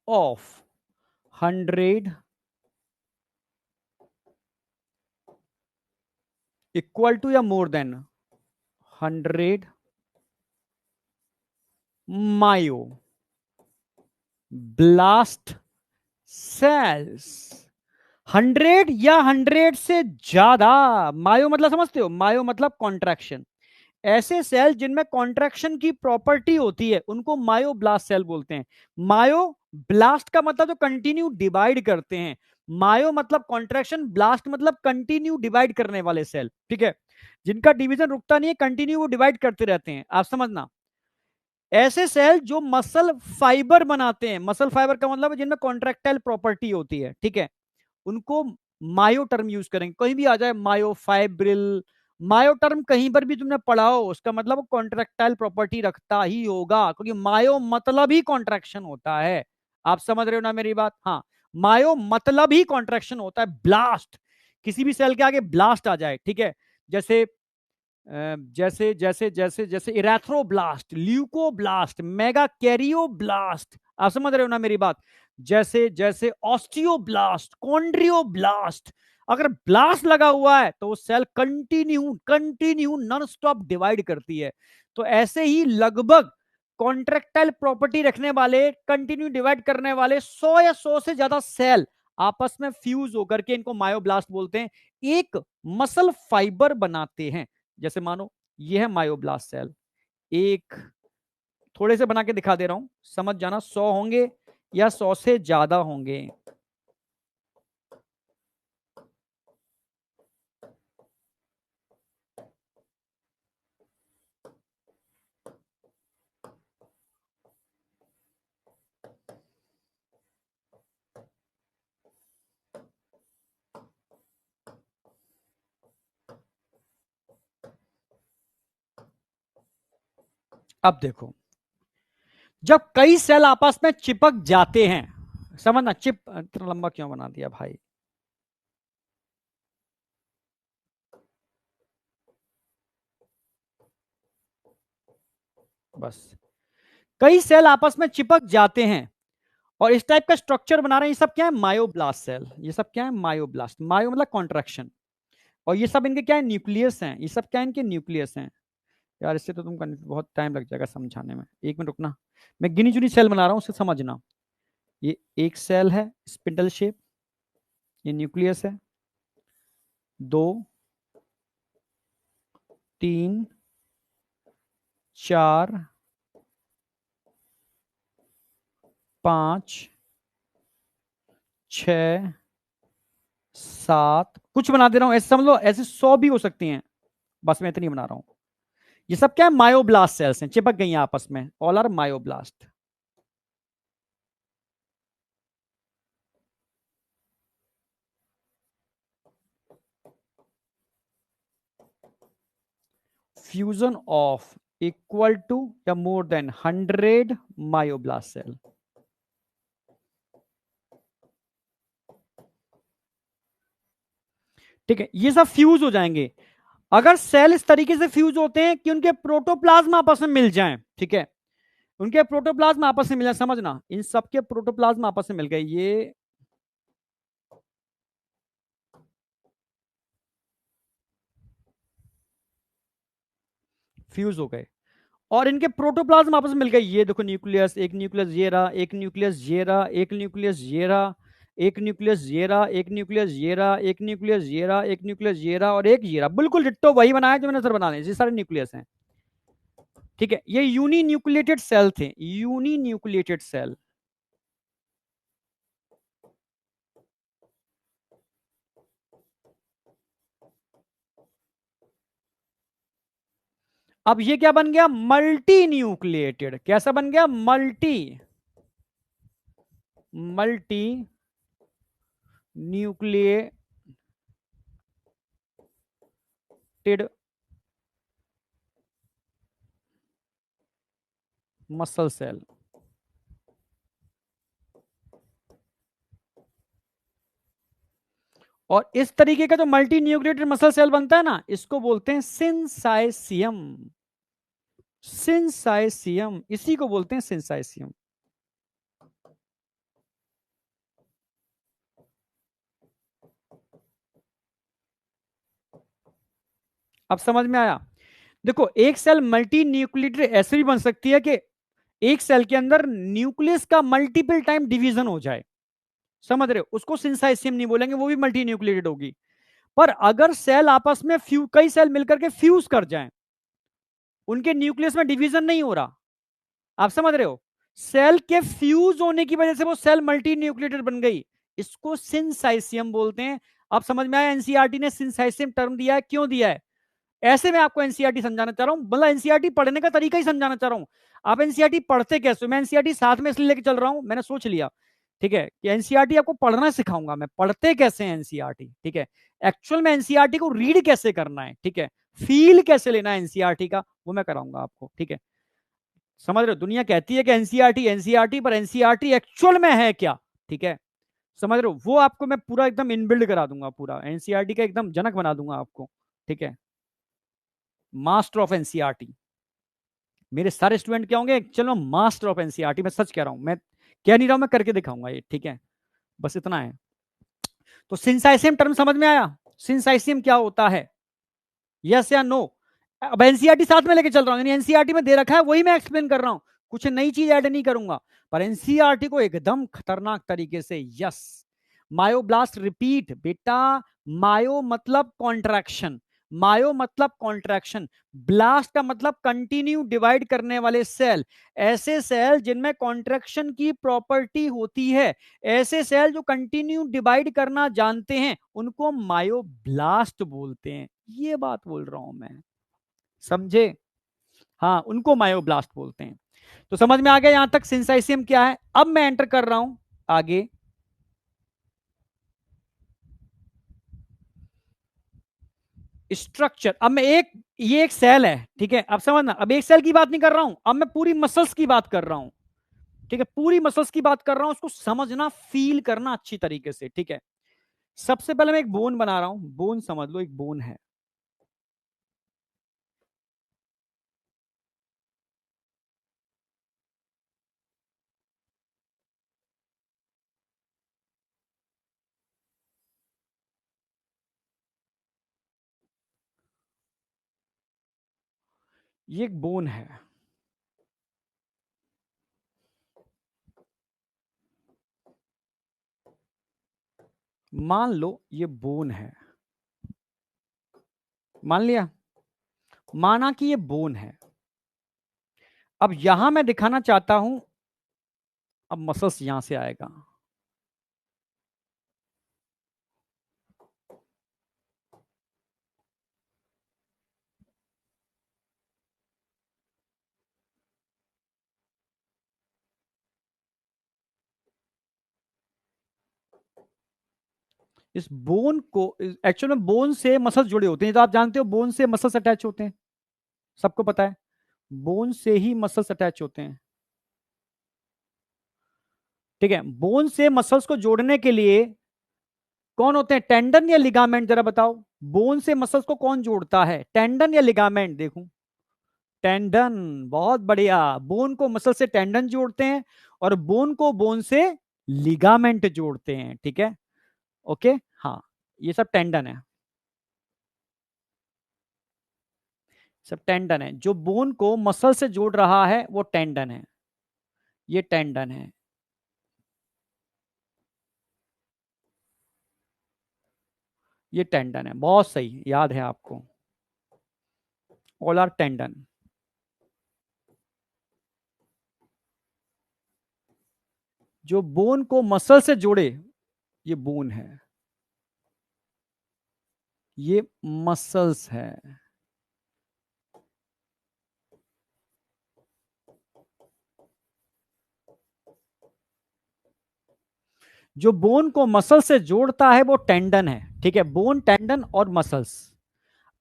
of 100 equal to या more than 100 मायो ब्लास्ट सेल्स। 100 या 100 से ज्यादा, मायो मतलब समझते हो, मायो मतलब कॉन्ट्रैक्शन। ऐसे सेल जिनमें कॉन्ट्रैक्शन की प्रॉपर्टी होती है उनको मायोब्लास्ट सेल बोलते हैं। मायो ब्लास्ट का मतलब जो कंटिन्यू डिवाइड करते हैं, मायो मतलब कॉन्ट्रैक्शन, ब्लास्ट मतलब कंटिन्यू डिवाइड करने वाले सेल। ठीक है, जिनका डिवीजन रुकता नहीं है, कंटिन्यू वो डिवाइड करते रहते हैं, आप समझना। ऐसे सेल जो मसल फाइबर बनाते हैं, मसल फाइबर का मतलब है जिनमें कॉन्ट्रैक्टाइल प्रॉपर्टी होती है, ठीक है, उनको मायो टर्म यूज करेंगे। कहीं भी आ जाए मायोफाइब्रिल, मायो टर्म कहीं पर भी तुमने पढ़ा हो, उसका मतलब कॉन्ट्रैक्टाइल प्रॉपर्टी रखता ही होगा, क्योंकि मायो मतलब ही कॉन्ट्रैक्शन होता है। आप समझ रहे हो ना मेरी बात। हाँ, मायो मतलब ही कॉन्ट्रैक्शन होता है। ब्लास्ट, किसी भी सेल के आगे ब्लास्ट आ जाए, ठीक है, जैसे जैसे जैसे जैसे जैसे इरेथ्रोब्लास्ट, ल्यूकोब्लास्ट, मेगा कैरियोब्लास्ट, आप समझ रहे हो ना मेरी बात। जैसे जैसे ऑस्टियोब्लास्ट, कॉन्ड्रियोब्लास्ट, अगर ब्लास्ट लगा हुआ है तो वो cell continue continue non stop divide करती है। तो ऐसे ही लगभग कॉन्ट्रेक्टाइल प्रॉपर्टी रखने वाले, कंटिन्यू डिवाइड करने वाले 100 या 100 से ज्यादा सेल आपस में फ्यूज होकर के, इनको मायोब्लास्ट बोलते हैं, एक मसल फाइबर बनाते हैं। जैसे मानो ये है मायोब्लास्ट सेल, एक, थोड़े से बना के दिखा दे रहा हूं, समझ जाना, 100 होंगे या 100 से ज्यादा होंगे। अब देखो, जब कई सेल आपस में चिपक जाते हैं, समझना, चिप इतना लंबा क्यों बना दिया भाई, बस, कई सेल आपस में चिपक जाते हैं और इस टाइप का स्ट्रक्चर बना रहे हैं, ये सब क्या है, मायोब्लास्ट सेल, ये सब क्या है, मायोब्लास्ट, मायो मतलब कॉन्ट्रैक्शन, और ये सब इनके क्या है, न्यूक्लियस हैं, ये सब क्या है, इनके न्यूक्लियस हैं। यार इससे तो तुम बहुत टाइम लग जाएगा समझाने में, एक मिनट रुकना, मैं गिनी चुनी सेल बना रहा हूं, उसे समझना। ये एक सेल है स्पिंडल शेप, ये न्यूक्लियस है, 2, 3, 4, 5, 6, 7, कुछ बना दे रहा हूं ऐसे समझ लो, ऐसे 100 भी हो सकती हैं, बस मैं इतनी बना रहा हूं। ये सब क्या है, मायोब्लास्ट सेल्स हैं, चिपक गई हैं आपस में, all are myoblast. Fusion of equal to या मोर देन 100 मायोब्लास्ट सेल। ठीक है, ये सब फ्यूज हो जाएंगे। अगर सेल इस तरीके से फ्यूज होते हैं कि उनके प्रोटोप्लाज्म आपस में मिल जाएं, ठीक है, उनके प्रोटोप्लाज्म आपस में मिल जाए, समझना, इन सबके प्रोटोप्लाज्म आपस में मिल गए, ये फ्यूज हो गए, और इनके प्रोटोप्लाज्म आपस में मिल गए, ये देखो न्यूक्लियस, एक न्यूक्लियस ये रहा, एक न्यूक्लियस ये रहा, एक न्यूक्लियस ये रहा, एक न्यूक्लियस ये रहा, एक न्यूक्लियस ये रहा, एक न्यूक्लियस ये रहा, एक न्यूक्लियस ये रहा, और एक ये रहा, बिल्कुल डिट्टो वही बनाया जो मैंने सर बना ये सारे न्यूक्लियस हैं। ठीक है, ये यूनी न्यूक्लिएटेड सेल थे, यूनी न्यूक्लिएटेड सेल। अब ये क्या बन गया, मल्टी न्यूक्लिएटेड, कैसा बन गया, multi, multi nucleated muscle cell. और इस तरीके का जो मल्टी न्यूक्लिएटेड मसल सेल बनता है ना, इसको बोलते हैं सिंसाइसियम, सिंसाइसियम, इसी को बोलते हैं सिंसाइसियम। अब समझ में आया। देखो, एक सेल मल्टी न्यूक्लिएटेड ऐसे भी बन सकती है कि एक सेल के अंदर न्यूक्लियस का मल्टीपल टाइम डिवीजन हो जाए, समझ रहे हो, उसको सिंसाइसियम नहीं बोलेंगे, वो भी मल्टी न्यूक्लिएटेड होगी। पर अगर सेल आपस में कई सेल मिलकर के फ्यूज कर जाएं, उनके न्यूक्लियस में डिवीजन नहीं हो रहा, आप समझ रहे हो, सेल के फ्यूज होने की वजह से वो सेल मल्टी न्यूक्लिएटेड बन गई, इसको सिंसाइसियम बोलते हैं। अब समझ में आया, एनसीईआरटी ने सिंसाइसियम टर्म दिया है, क्यों दिया है, ऐसे मैं आपको एनसीईआरटी समझाना चाह रहा हूं, मतलब एनसीईआरटी पढ़ने का तरीका ही समझाना चाह रहा हूं। आप एनसीईआरटी पढ़ते कैसे, मैं एनसीईआरटी साथ में इसलिए लेके चल रहा हूं, मैंने सोच लिया, ठीक है, कि एनसीईआरटी आपको पढ़ना सिखाऊंगा मैं, पढ़ते कैसे हैं एनसीईआरटी, ठीक है, एक्चुअल में एनसीईआरटी को रीड कैसे करना है, ठीक है, फील कैसे लेना है एनसीईआरटी का, वो मैं कराऊंगा आपको, ठीक है। समझ रहे हो, दुनिया कहती है कि एनसीईआरटी एनसीईआरटी, पर एनसीईआरटी एक्चुअल में है क्या, ठीक है, समझ रहे हो, वो आपको मैं पूरा एकदम इनबिल्ड करा दूंगा, पूरा एनसीईआरटी का एकदम जनक बना दूंगा आपको, ठीक है, मास्टर ऑफ एनसीईआरटी। मेरे सारे स्टूडेंट क्या होंगे, चलो मास्टर ऑफ एनसीईआरटी, मैं सच कह रहा हूं, मैं कह नहीं रहा हूं, मैं करके दिखाऊंगा ये, ठीक है, बस इतना है। तो सिंसाइसियम टर्म समझ में आया, सिंसाइसियम क्या होता है, यस या नो। अब एनसीईआरटी साथ में लेके चल रहा हूं, यानी एनसीईआरटी में दे रखा है वही मैं एक्सप्लेन कर रहा हूं, कुछ नई चीज ऐड नहीं करूंगा, पर एनसीईआरटी को एकदम खतरनाक तरीके से, यस, मायोब्लास्ट, रिपीट बेटा, मायो मतलब कॉन्ट्रैक्शन, मायो मतलब कॉन्ट्रैक्शन, ब्लास्ट का मतलब कंटिन्यू डिवाइड करने वाले सेल, ऐसे सेल जिनमें कॉन्ट्रैक्शन की प्रॉपर्टी होती है, ऐसे सेल जो कंटिन्यू डिवाइड करना जानते हैं, उनको मायोब्लास्ट बोलते हैं, ये बात बोल रहा हूं मैं, समझे, हाँ, उनको मायोब्लास्ट बोलते हैं। तो समझ में आ गया यहां तक सिंसाइसियम क्या है। अब मैं एंटर कर रहा हूं आगे, स्ट्रक्चर। अब मैं ये एक सेल है, ठीक है, अब समझना, अब एक सेल की बात नहीं कर रहा हूं, अब मैं पूरी मसल्स की बात कर रहा हूं, ठीक है, पूरी मसल्स की बात कर रहा हूं, उसको समझना, फील करना अच्छी तरीके से। ठीक है, सबसे पहले मैं एक बोन बना रहा हूं, बोन समझ लो, एक बोन है। ये एक बोन है, मान लो ये बोन है, मान लिया, माना कि ये बोन है। अब यहां मैं दिखाना चाहता हूं, अब मसल्स यहां से आएगा, इस बोन को, एक्चुअल में बोन से मसल्स जुड़े होते हैं, तो आप जानते हो बोन से मसल्स अटैच होते हैं, सबको पता है, बोन से ही मसल्स अटैच होते हैं। ठीक है, बोन से मसल्स को जोड़ने के लिए कौन होते हैं, टेंडन या लिगामेंट, जरा बताओ। बोन से मसल्स को कौन जोड़ता है, टेंडन या लिगामेंट? देखूं, टेंडन, बहुत बढ़िया। बोन को मसल से टेंडन जोड़ते हैं, और बोन को बोन से लिगामेंट जोड़ते हैं। ठीक है, ओके, हाँ, ये सब टेंडन है, सब टेंडन है। जो बोन को मसल से जोड़ रहा है वो टेंडन है, ये टेंडन है। ये टेंडन है, बहुत सही, याद है आपको, ऑल आर टेंडन। जो बोन को मसल से जोड़े, ये बोन है, ये मसल्स है। जो बोन को मसल से जोड़ता है वो टेंडन है। ठीक है, बोन, टेंडन और मसल्स।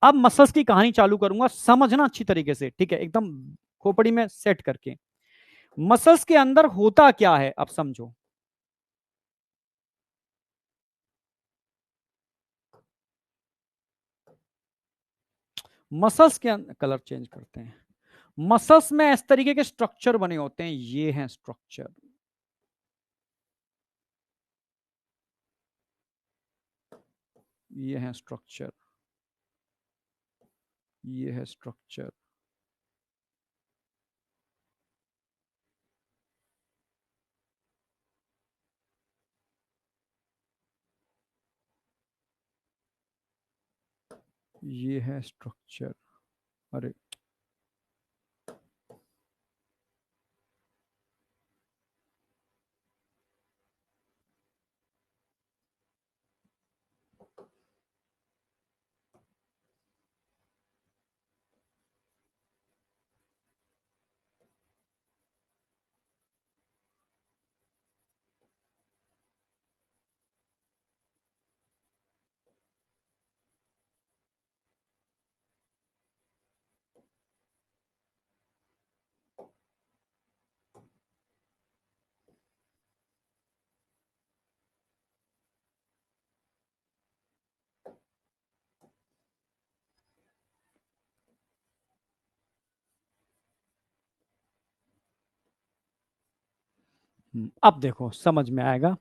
अब मसल्स की कहानी चालू करूंगा, समझना अच्छी तरीके से। ठीक है, एकदम खोपड़ी में सेट करके, मसल्स के अंदर होता क्या है, अब समझो। मसल्स के अंदर, कलर चेंज करते हैं, मसल्स में इस तरीके के स्ट्रक्चर बने होते हैं, ये हैं स्ट्रक्चर, ये हैं स्ट्रक्चर, ये है स्ट्रक्चर, ये है स्ट्रक्चर। अरे, अब देखो समझ में आएगा।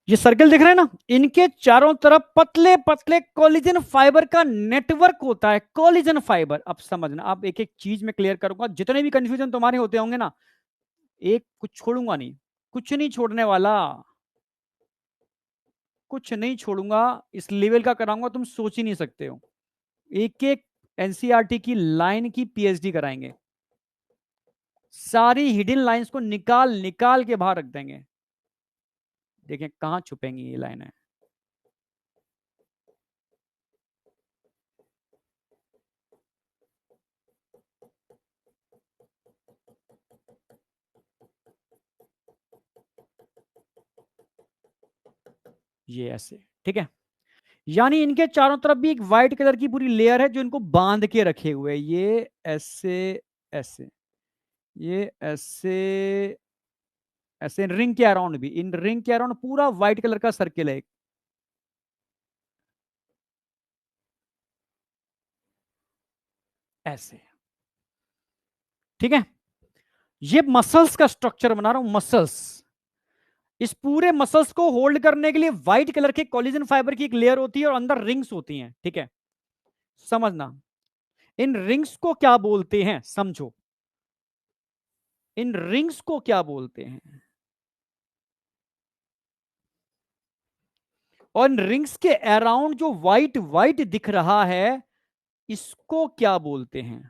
ये सर्कल दिख रहे हैं ना, इनके चारों तरफ पतले पतले कोलिजन फाइबर का नेटवर्क होता है, कोलिजन फाइबर। अब समझना, अब एक एक चीज में क्लियर करूंगा, जितने भी कंफ्यूजन तुम्हारे होते होंगे ना, एक कुछ छोड़ूंगा नहीं, कुछ नहीं छोड़ने वाला, कुछ नहीं छोड़ूंगा, इस लेवल का कराऊंगा तुम सोच ही नहीं सकते हो। एक एक एनसीईआरटी की लाइन की पीएचडी कराएंगे, सारी हिडन लाइंस को निकाल निकाल के बाहर रख देंगे, देखें कहां छुपेंगी ये लाइनें। ये ऐसे, ठीक है, यानी इनके चारों तरफ भी एक व्हाइट कलर की पूरी लेयर है जो इनको बांध के रखे हुए है। ये ऐसे, ऐसे, ये ऐसे, ऐसे रिंग के अराउंड भी, इन रिंग के अराउंड पूरा व्हाइट कलर का सर्किल है एक। ऐसे, ठीक है। ये मसल्स का स्ट्रक्चर बना रहा हूं, मसल्स। इस पूरे मसल्स को होल्ड करने के लिए व्हाइट कलर के कोलेजन फाइबर की एक लेयर होती है और अंदर रिंग्स होती हैं, ठीक है। समझना, इन रिंग्स को क्या बोलते हैं, समझो। इन रिंग्स को क्या बोलते हैं, और इन रिंग्स के अराउंड जो व्हाइट व्हाइट दिख रहा है, इसको क्या बोलते हैं?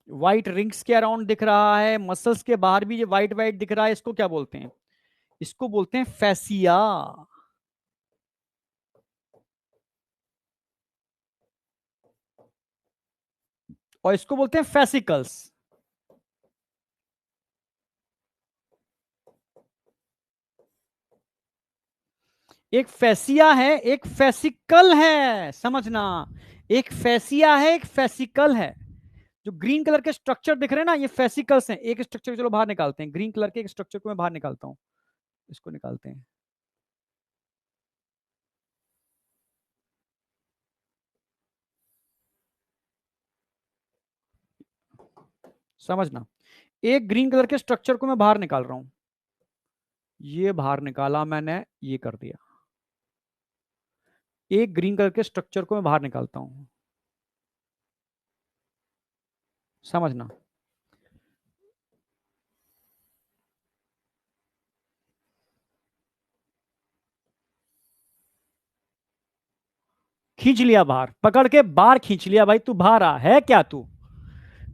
व्हाइट रिंग्स के अराउंड दिख रहा है, मसल्स के बाहर भी ये व्हाइट व्हाइट दिख रहा है, इसको क्या बोलते हैं? इसको बोलते हैं फैसिया। और इसको बोलते हैं फेसिकल्स। एक फैसिया है, एक फेसिकल है, समझना। एक फैसिया है, एक फेसिकल है। जो ग्रीन कलर के स्ट्रक्चर दिख रहे हैं ना, ये फेसिकल्स हैं। एक स्ट्रक्चर चलो बाहर निकालते हैं, ग्रीन कलर के एक स्ट्रक्चर को मैं बाहर निकालता हूं, इसको निकालते हैं। समझना, एक ग्रीन कलर के स्ट्रक्चर को मैं बाहर निकाल रहा हूं, ये बाहर निकाला मैंने, ये कर दिया। एक ग्रीन कलर के स्ट्रक्चर को मैं बाहर निकालता हूं, समझना। खींच लिया बाहर, पकड़ के बाहर खींच लिया, भाई तू बाहर आ, है क्या तू?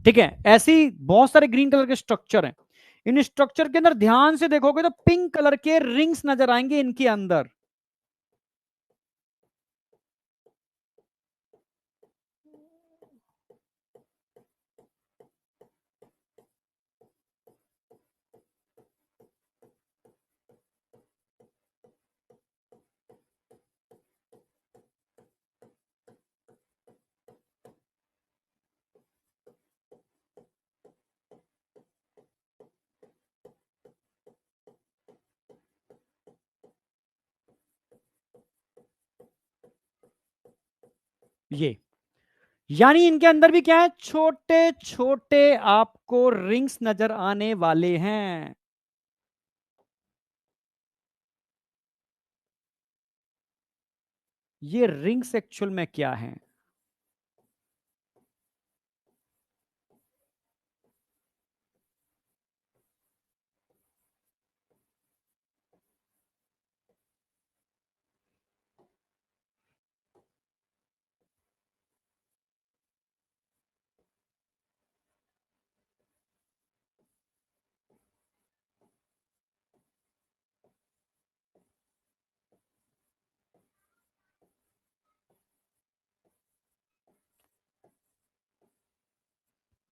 ठीक है, ऐसे ही बहुत सारे ग्रीन कलर के स्ट्रक्चर हैं। इन स्ट्रक्चर के अंदर ध्यान से देखोगे तो पिंक कलर के रिंग्स नजर आएंगे इनके अंदर। ये, यानी इनके अंदर भी क्या है, छोटे छोटे आपको रिंग्स नजर आने वाले हैं। ये रिंग्स एक्चुअल में क्या है?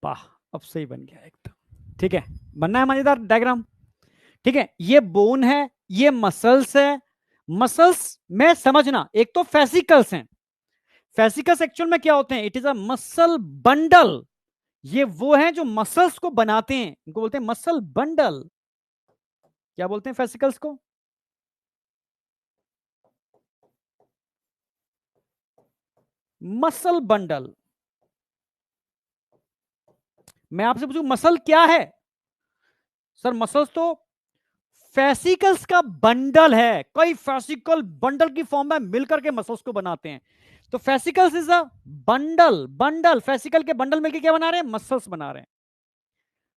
वाह, अब सही बन गया एकदम, ठीक है। बनना है मजेदार डायग्राम, ठीक है। ये बोन है, ये मसल्स है। मसल्स में समझना, एक तो फेसिकल्स हैं। फेसिकल्स एक्चुअल में क्या होते हैं? It is a muscle bundle. ये वो हैं जो मसल्स को बनाते हैं, इनको बोलते हैं मसल बंडल। क्या बोलते हैं फेसिकल्स को? Muscle bundle. मैं आपसे पूछूं मसल क्या है? सर मसल्स तो फेसिकल्स का बंडल है, कई फेसिकल बंडल की फॉर्म में मिलकर के मसल्स को बनाते हैं। तो fascicles is a bundle, bundle fascicle के बंडल मिलकर क्या बना रहे हैं? मसल्स बना रहे हैं।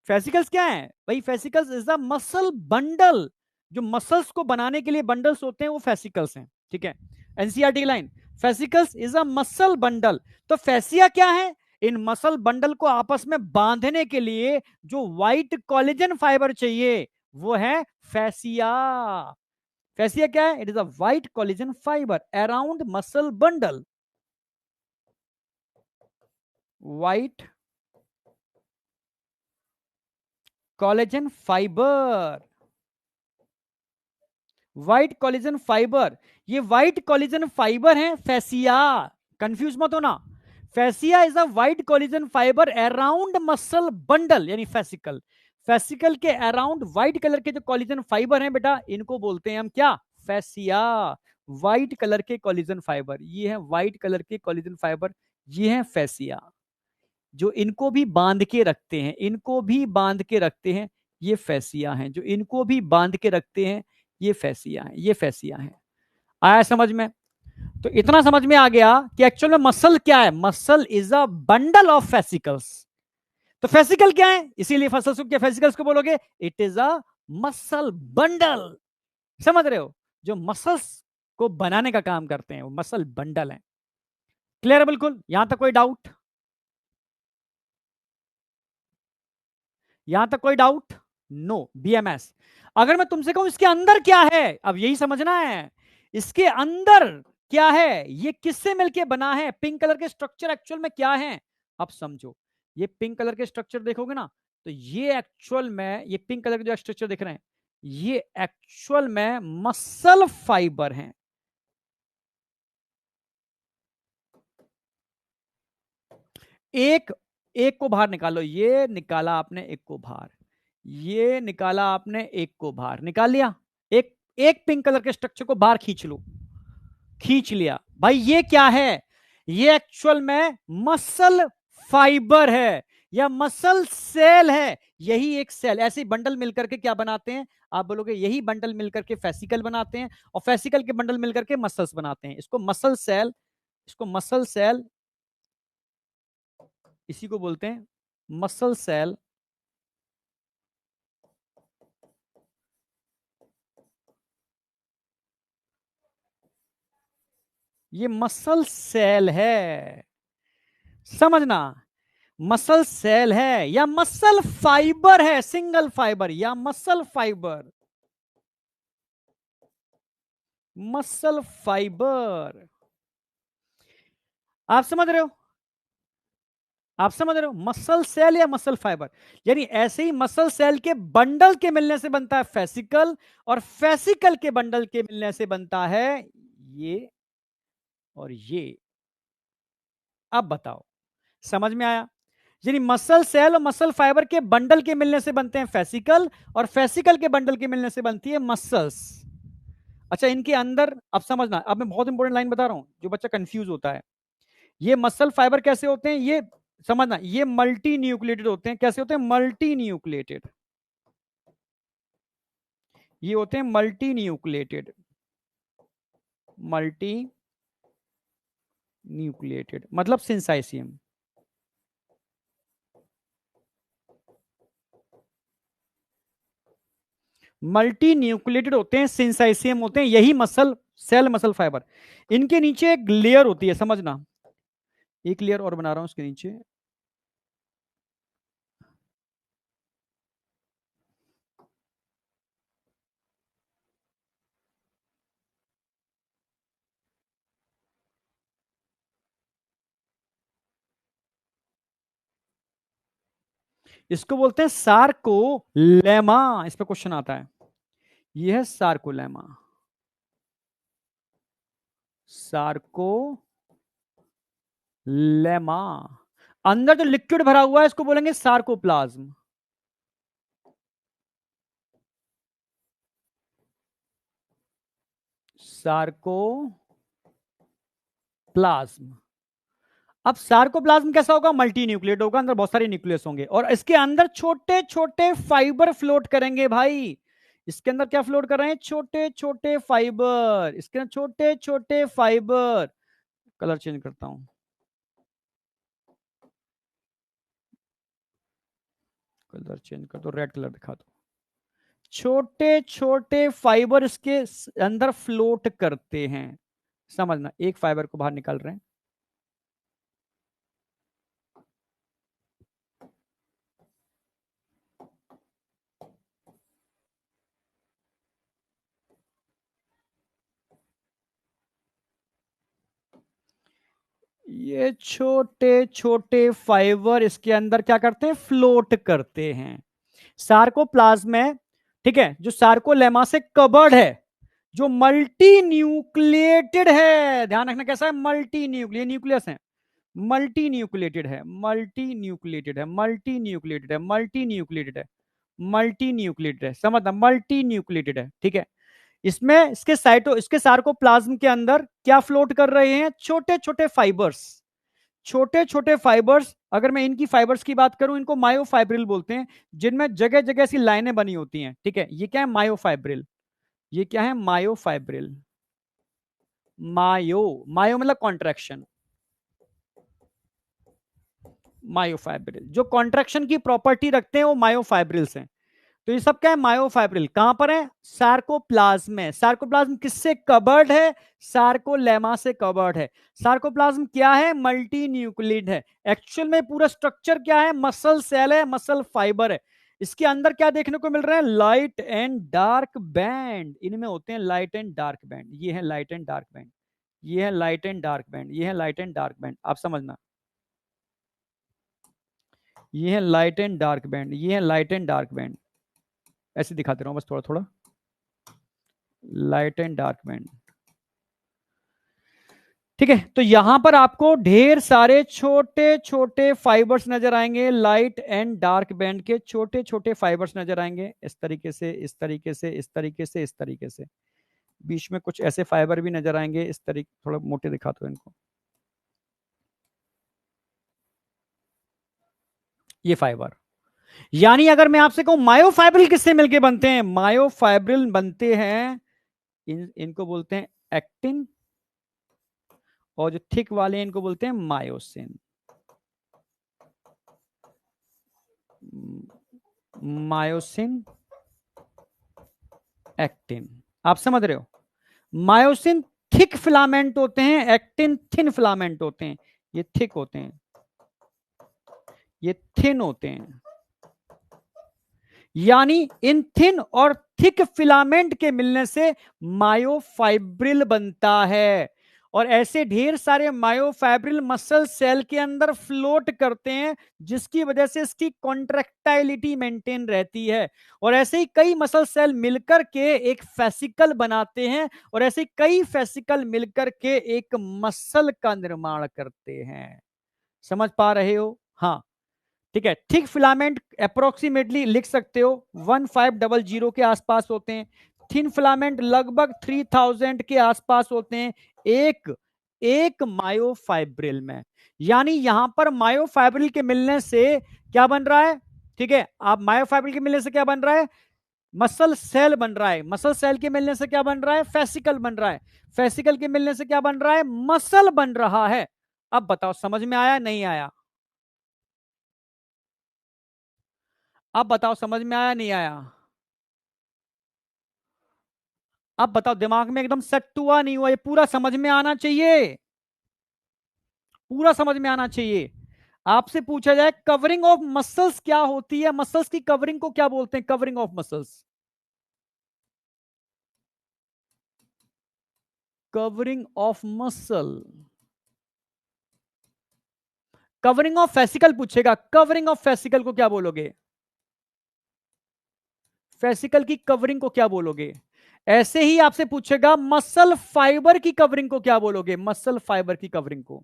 फेसिकल्स क्या है भाई? Fascicles is a muscle bundle. जो मसल्स को बनाने के लिए बंडल्स होते हैं वो फेसिकल्स हैं, ठीक है। NCERT line, fascicles is a muscle bundle. तो फेसिया क्या है? इन मसल बंडल को आपस में बांधने के लिए जो व्हाइट कोलेजन फाइबर चाहिए वो है फेसिया। फेसिया क्या है? It is a white collagen fibre around muscle bundle. White collagen fibre, white collagen fibre. ये व्हाइट कोलेजन फाइबर है फेसिया। कंफ्यूज मत होना, fascia is a wide collision fibre around muscle bundle, यानी फेसिकल। फेसिकल के अराउंड व्हाइट कलर के जो कोलिजन फाइबर हैं बेटा, इनको बोलते हैं हम क्या? फैसिया। व्हाइट कलर के कोलिजन फाइबर, ये है व्हाइट कलर के कोलिजन फाइबर, ये है फैसिया। जो इनको भी बांध के रखते हैं, इनको भी बांध के रखते हैं, ये फैसिया हैं। जो इनको भी बांध के रखते हैं, ये फैसिया हैं, ये फैसिया हैं। आया समझ में? तो इतना समझ में आ गया कि एक्चुअल में मसल क्या है। Muscle is a bundle of fascicles. तो फेसिकल क्या है? इसीलिए फसल सुख के फेसिकल्स को बोलोगे it is a muscle bundle. समझ रहे हो? जो मसल्स को बनाने का काम करते हैं वो मसल बंडल है। क्लियर है बिल्कुल? यहां तक कोई डाउट? यहां तक कोई डाउट? नो। बीएमएस। अगर मैं तुमसे कहूं इसके अंदर क्या है, अब यही समझना है। इसके अंदर क्या है, ये किससे मिलके बना है, पिंक कलर के स्ट्रक्चर एक्चुअल में क्या है? अब समझो, ये पिंक कलर के स्ट्रक्चर देखोगे ना, तो ये एक्चुअल में, ये पिंक कलर के जो स्ट्रक्चर दिख रहे हैं, ये एक्चुअल में मसल फाइबर हैं। एक एक को बाहर निकालो, ये निकाला आपने एक को बाहर, ये निकाला आपने एक को बाहर, निकाल लिया। एक एक पिंक कलर के स्ट्रक्चर को बाहर खींच लो, खींच लिया भाई। ये क्या है? ये एक्चुअल में मसल फाइबर है या मसल सेल है। यही एक सेल, ऐसे बंडल मिलकर के क्या बनाते हैं? आप बोलोगे यही बंडल मिलकर के फेसिकल बनाते हैं, और फेसिकल के बंडल मिलकर के मसल्स बनाते हैं। इसको मसल सेल, इसको मसल सेल, इसी को बोलते हैं मसल सेल। ये मसल सेल है, समझना। मसल सेल है या मसल फाइबर है, सिंगल फाइबर या मसल फाइबर, मसल फाइबर। आप समझ रहे हो? आप समझ रहे हो? मसल सेल या मसल फाइबर, यानी ऐसे ही मसल सेल के बंडल के मिलने से बनता है फेसिकल, और फेसिकल के बंडल के मिलने से बनता है ये और ये। अब बताओ, समझ में आया? यानी मसल सेल और मसल फाइबर के बंडल के मिलने से बनते हैं फेसिकल, और फेसिकल के बंडल के मिलने से बनती है मसल्स। अच्छा, इनके अंदर अब समझना, अब मैं बहुत इंपॉर्टेंट लाइन बता रहा हूं जो बच्चा कंफ्यूज होता है। ये मसल फाइबर कैसे होते हैं, ये समझना, ये मल्टी न्यूक्लिएटेड होते हैं। कैसे होते हैं? Multi nucleated. ये होते हैं मल्टी न्यूक्लिएटेड, मल्टी न्यूक्लिएटेड मतलब सिंसाइसियम। मल्टी न्यूक्लिएटेड होते हैं, सिंसाइसियम होते हैं, यही मसल सेल, मसल फाइबर। इनके नीचे एक लेयर होती है, समझना। एक लेयर और बना रहा हूं इसके नीचे। इसको बोलते हैं सार्कोलेमा। इस पे क्वेश्चन आता है। ये है सार्कोलेमा, सार्कोलेमा। अंदर जो लिक्विड भरा हुआ है इसको बोलेंगे सार्कोप्लाज्म। सार्कोप्लाज्म। अब सार्कोप्लाज्म कैसा होगा? मल्टी न्यूक्लिएट होगा, अंदर बहुत सारे न्यूक्लियस होंगे, और इसके अंदर छोटे छोटे फाइबर फ्लोट करेंगे भाई। इसके अंदर क्या फ्लोट कर रहे हैं? छोटे छोटे फाइबर। इसके अंदर छोटे छोटे फाइबर। कलर चेंज करता हूं, कलर चेंज कर दो, रेड कलर दिखा दो। छोटे छोटे फाइबर इसके अंदर फ्लोट करते हैं। समझना, एक फाइबर को बाहर निकाल रहे हैं। ये छोटे छोटे फाइबर इसके अंदर क्या करते हैं? फ्लोट करते हैं। सार्कोप्लाज्म में, ठीक है, जो सार्कोलेमा से कवर्ड है, जो मल्टी न्यूक्लिएटेड है। ध्यान रखना कैसा है? मल्टी न्यूक्लियर, न्यूक्लियस है, मल्टी न्यूक्लिएटेड है, मल्टी न्यूक्लिएटेड है, मल्टी न्यूक्लिएटेड है, मल्टी न्यूक्लिएटेड है, मल्टी न्यूक्लिएटेड है, समझना, मल्टी न्यूक्लिएटेड है, ठीक है। इसमें इसके सार्कोप्लाज्म के अंदर क्या फ्लोट कर रहे हैं, छोटे छोटे फाइबर्स, छोटे छोटे फाइबर्स। अगर मैं इनकी फाइबर्स की बात करूं, इनको मायोफाइब्रिल बोलते हैं, जिनमें जगह जगह ऐसी लाइनें बनी होती हैं, ठीक है। ये क्या है, मायोफाइब्रिल। ये क्या है, मायोफाइब्रिल। मायो मतलब कॉन्ट्रैक्शन, मायोफाइब्रिल जो कॉन्ट्रैक्शन की प्रॉपर्टी रखते हैं वो मायोफाइब्रिल्स हैं। तो ये सब क्या है, मायोफाइब्रिल। कहां पर है, सार्कोप्लाज्म में। सार्कोप्लाज्म किससे कवर्ड है, सार्कोलेमा से कवर्ड है। सार्कोप्लाज्म क्या है, मल्टी न्यूक्लिड है। एक्चुअल में पूरा स्ट्रक्चर क्या है, मसल सेल है, मसल फाइबर है। इसके अंदर क्या देखने को मिल रहा है, लाइट एंड डार्क बैंड। इनमें होते हैं लाइट एंड डार्क बैंड। ये है लाइट एंड डार्क बैंड, ये है लाइट एंड डार्क बैंड, ये है लाइट एंड डार्क बैंड। आप समझना, ये है लाइट एंड डार्क बैंड, ये है लाइट एंड डार्क बैंड। ऐसे दिखाते रहो बस, थोड़ा थोड़ा, लाइट एंड डार्क बैंड, ठीक है। तो यहां पर आपको ढेर सारे छोटे छोटे फाइबर्स नजर आएंगे, लाइट एंड डार्क बैंड के छोटे छोटे फाइबर्स नजर आएंगे, इस तरीके से, इस तरीके से, इस तरीके से, इस तरीके से। बीच में कुछ ऐसे फाइबर भी नजर आएंगे, इस तरीके, थोड़ा मोटे दिखाते हो इनको। ये फाइबर, यानी अगर मैं आपसे कहूं मायोफाइब्रिल किससे मिलके बनते हैं, मायोफाइब्रिल बनते हैं, इनको बोलते हैं एक्टिन, और जो थिक वाले हैं इनको बोलते हैं मायोसिन। मायोसिन, एक्टिन, आप समझ रहे हो। मायोसिन थिक फिलामेंट होते हैं, एक्टिन थिन फिलामेंट होते हैं। ये थिक होते हैं, ये थिन होते हैं। यानी इन थिन और थिक फिलामेंट के मिलने से मायोफाइब्रिल बनता है। और ऐसे ढेर सारे मायोफाइब्रिल मसल सेल के अंदर फ्लोट करते हैं, जिसकी वजह से इसकी कॉन्ट्रैक्टाइलिटी मेंटेन रहती है। और ऐसे ही कई मसल सेल मिलकर के एक फेसिकल बनाते हैं, और ऐसे कई फेसिकल मिलकर के एक मसल का निर्माण करते हैं। समझ पा रहे हो, हाँ, ठीक है। थिक फिलामेंट अप्रोक्सीमेटली लिख सकते हो 1500 के आसपास होते हैं। थिन फिलामेंट लगभग 3000 के आसपास होते हैं, एक एक मायोफाइब्रिल में। यानी यहां पर मायोफाइब्रिल के मिलने से क्या बन रहा है, ठीक है, आप मायोफाइब्रिल के मिलने से क्या बन रहा है, मसल सेल बन रहा है। मसल सेल के मिलने से क्या बन रहा है, फेसिकल बन रहा है। फेसिकल के मिलने से क्या बन रहा है, मसल बन रहा है। अब बताओ समझ में आया, नहीं आया। अब बताओ समझ में आया, नहीं आया। अब बताओ दिमाग में एकदम सेट हुआ, नहीं हुआ, ये पूरा समझ में आना चाहिए, पूरा समझ में आना चाहिए। आपसे पूछा जाए कवरिंग ऑफ मसल्स क्या होती है, मसल्स की कवरिंग को क्या बोलते हैं, covering of muscles, covering of muscle. Covering of fascicle पूछेगा, कवरिंग ऑफ फेसिकल को क्या बोलोगे, फेसिकल की कवरिंग को क्या बोलोगे। ऐसे ही आपसे पूछेगा मसल फाइबर की कवरिंग को क्या बोलोगे, मसल फाइबर की कवरिंग को।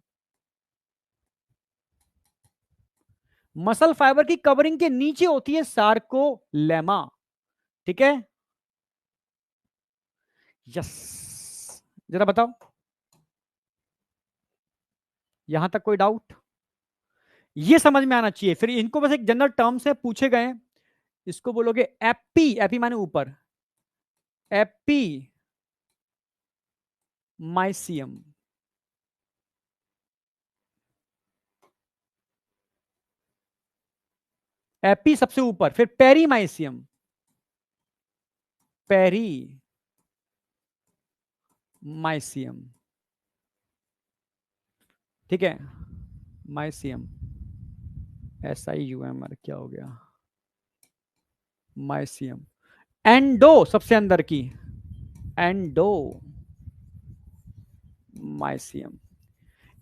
मसल फाइबर की कवरिंग के नीचे होती है सार्कोलेमा, ठीक है। यस, जरा बताओ, यहां तक कोई डाउट, ये समझ में आना चाहिए। फिर इनको बस एक जनरल टर्म से पूछे गए, इसको बोलोगे एपी, एपी माने ऊपर, एपी माइसियम, एपी सबसे ऊपर, फिर पेरीमाइसियम, पेरी माइसियम, ठीक है, माइसियम, SIUM, क्या हो गया, माइसियम। एंडो सबसे अंदर की, एंडो माइसियम,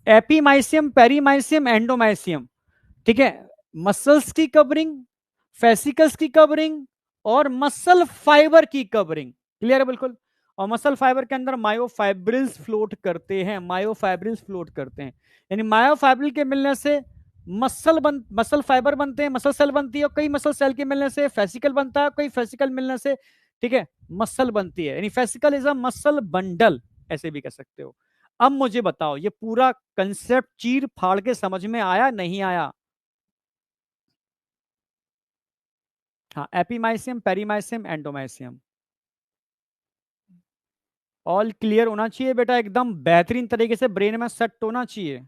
एपीमाइसियम, पेरीमाइसियम, एंडोमाइसियम, ठीक है। मसल्स की कवरिंग, फेसिकल्स की कवरिंग, और मसल फाइबर की कवरिंग, क्लियर है बिल्कुल। और मसल फाइबर के अंदर मायोफाइब्रिल्स फ्लोट करते हैं, मायोफाइब्रिल्स फ्लोट करते हैं। यानी मायोफाइब्रिल के मिलने से मसल फाइबर बनते हैं, मसल सेल बनती है, और कई मसल सेल के मिलने से फेसिकल बनता है, कई फेसिकल मिलने से, ठीक है, मसल बनती है। यानी fascicle is a muscle bundle, ऐसे भी कह सकते हो। अब मुझे बताओ, ये पूरा कंसेप्ट चीर फाड़ के समझ में आया नहीं आया? हाँ, epimysium, perimysium, endomysium, all clear होना चाहिए बेटा, एकदम बेहतरीन तरीके से ब्रेन में सेट होना चाहिए।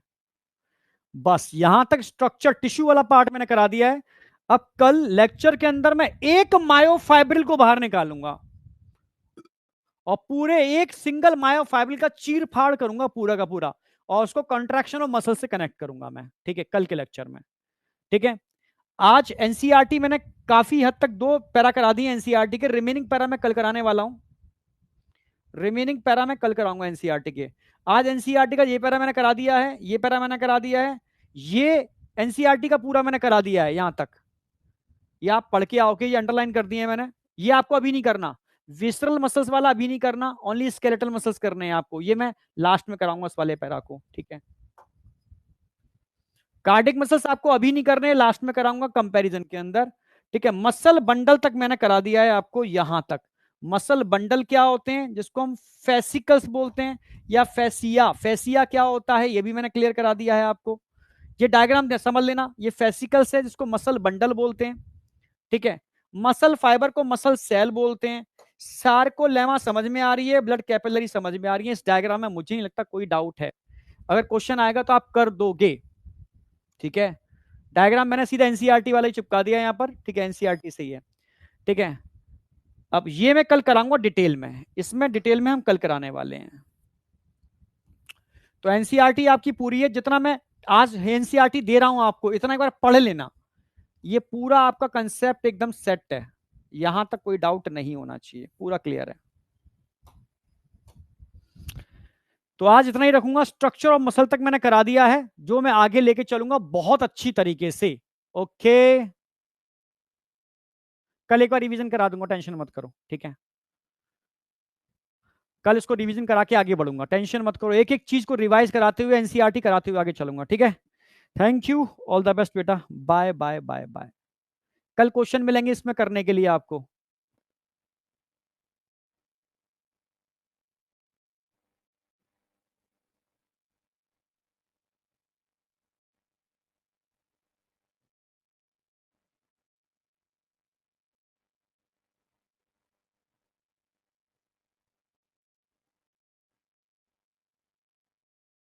बस यहां तक स्ट्रक्चर टिश्यू वाला पार्ट मैंने करा दिया है। अब कल लेक्चर के अंदर मैं एक मायोफाइब्रिल को बाहर निकालूंगा और पूरे एक सिंगल मायोफाइब्रिल का चीर फाड़ करूंगा पूरा का पूरा, और उसको कॉन्ट्रैक्शन और मसल से कनेक्ट करूंगा मैं, ठीक है, कल के लेक्चर में। ठीक है, आज एनसीईआरटी मैंने काफी हद तक 2 पैरा करा दिए एनसीईआरटी के, रिमेनिंग पैरा मैं कल कराने वाला हूं। रिमेनिंग पैरा मैं कल कराऊंगा एनसीईआरटी के। आज एनसीईआरटी का ये पैरा मैंने करा दिया है, ये पैरा मैंने करा दिया है, ये एनसीईआरटी का पूरा मैंने करा दिया है यहां तक। ये आप पढ़ के आओगे, ये अंडरलाइन कर दिए हैं मैंने। ये आपको अभी नहीं करना, विसरल मसल्स वाला अभी नहीं करना, ओनली स्केलेटल मसल्स करने हैं आपको, ये मैं लास्ट में कराऊंगा इस वाले पैरा को, ठीक है। कार्डिक मसल्स आपको अभी नहीं करने, लास्ट में कराऊंगा कंपैरिजन के अंदर, ठीक है। मसल बंडल तक मैंने करा दिया है आपको यहां तक। मसल बंडल क्या होते हैं, जिसको हम फेसिकल्स बोलते हैं, या फेसिया, फेसिया क्या होता है ये भी मैंने क्लियर करा दिया है आपको। ये डायग्राम समझ लेना, ये फेसिकल्स है जिसको मसल बंडल बोलते हैं, ठीक है। मसल फाइबर को मसल सेल बोलते हैं। सार्कोलेमा समझ में आ रही है, ब्लड कैपिलरी समझ में आ रही है, इस डायग्राम में मुझे नहीं लगता कोई डाउट है। अगर क्वेश्चन आएगा तो आप कर दोगे, ठीक है। डायग्राम मैंने सीधा एनसीईआरटी वाला ही चिपका दिया यहाँ पर, ठीक है, एनसीईआरटी से ही है, ठीक है। अब ये मैं कल कराऊंगा डिटेल में, इसमें डिटेल में हम कल कराने वाले हैं। तो एनसीईआरटी आपकी पूरी है, जितना मैं आज एनसीईआरटी दे रहा हूं आपको, इतना एक बार पढ़ लेना। ये पूरा आपका कंसेप्ट एकदम सेट है, यहां तक कोई डाउट नहीं होना चाहिए, पूरा क्लियर है। तो आज इतना ही रखूंगा, स्ट्रक्चर ऑफ मसल तक मैंने करा दिया है, जो मैं आगे लेके चलूंगा बहुत अच्छी तरीके से। ओके, कल एक बार रिवीजन करा दूंगा, टेंशन मत करो, ठीक है। कल इसको रिवीजन करा के आगे बढ़ूंगा, टेंशन मत करो, एक एक चीज को रिवाइज कराते हुए, एनसीईआरटी कराते हुए आगे चलूंगा, ठीक है। Thank you, all the best बेटा, बाय बाय बाय बाय। कल क्वेश्चन मिलेंगे इसमें करने के लिए आपको।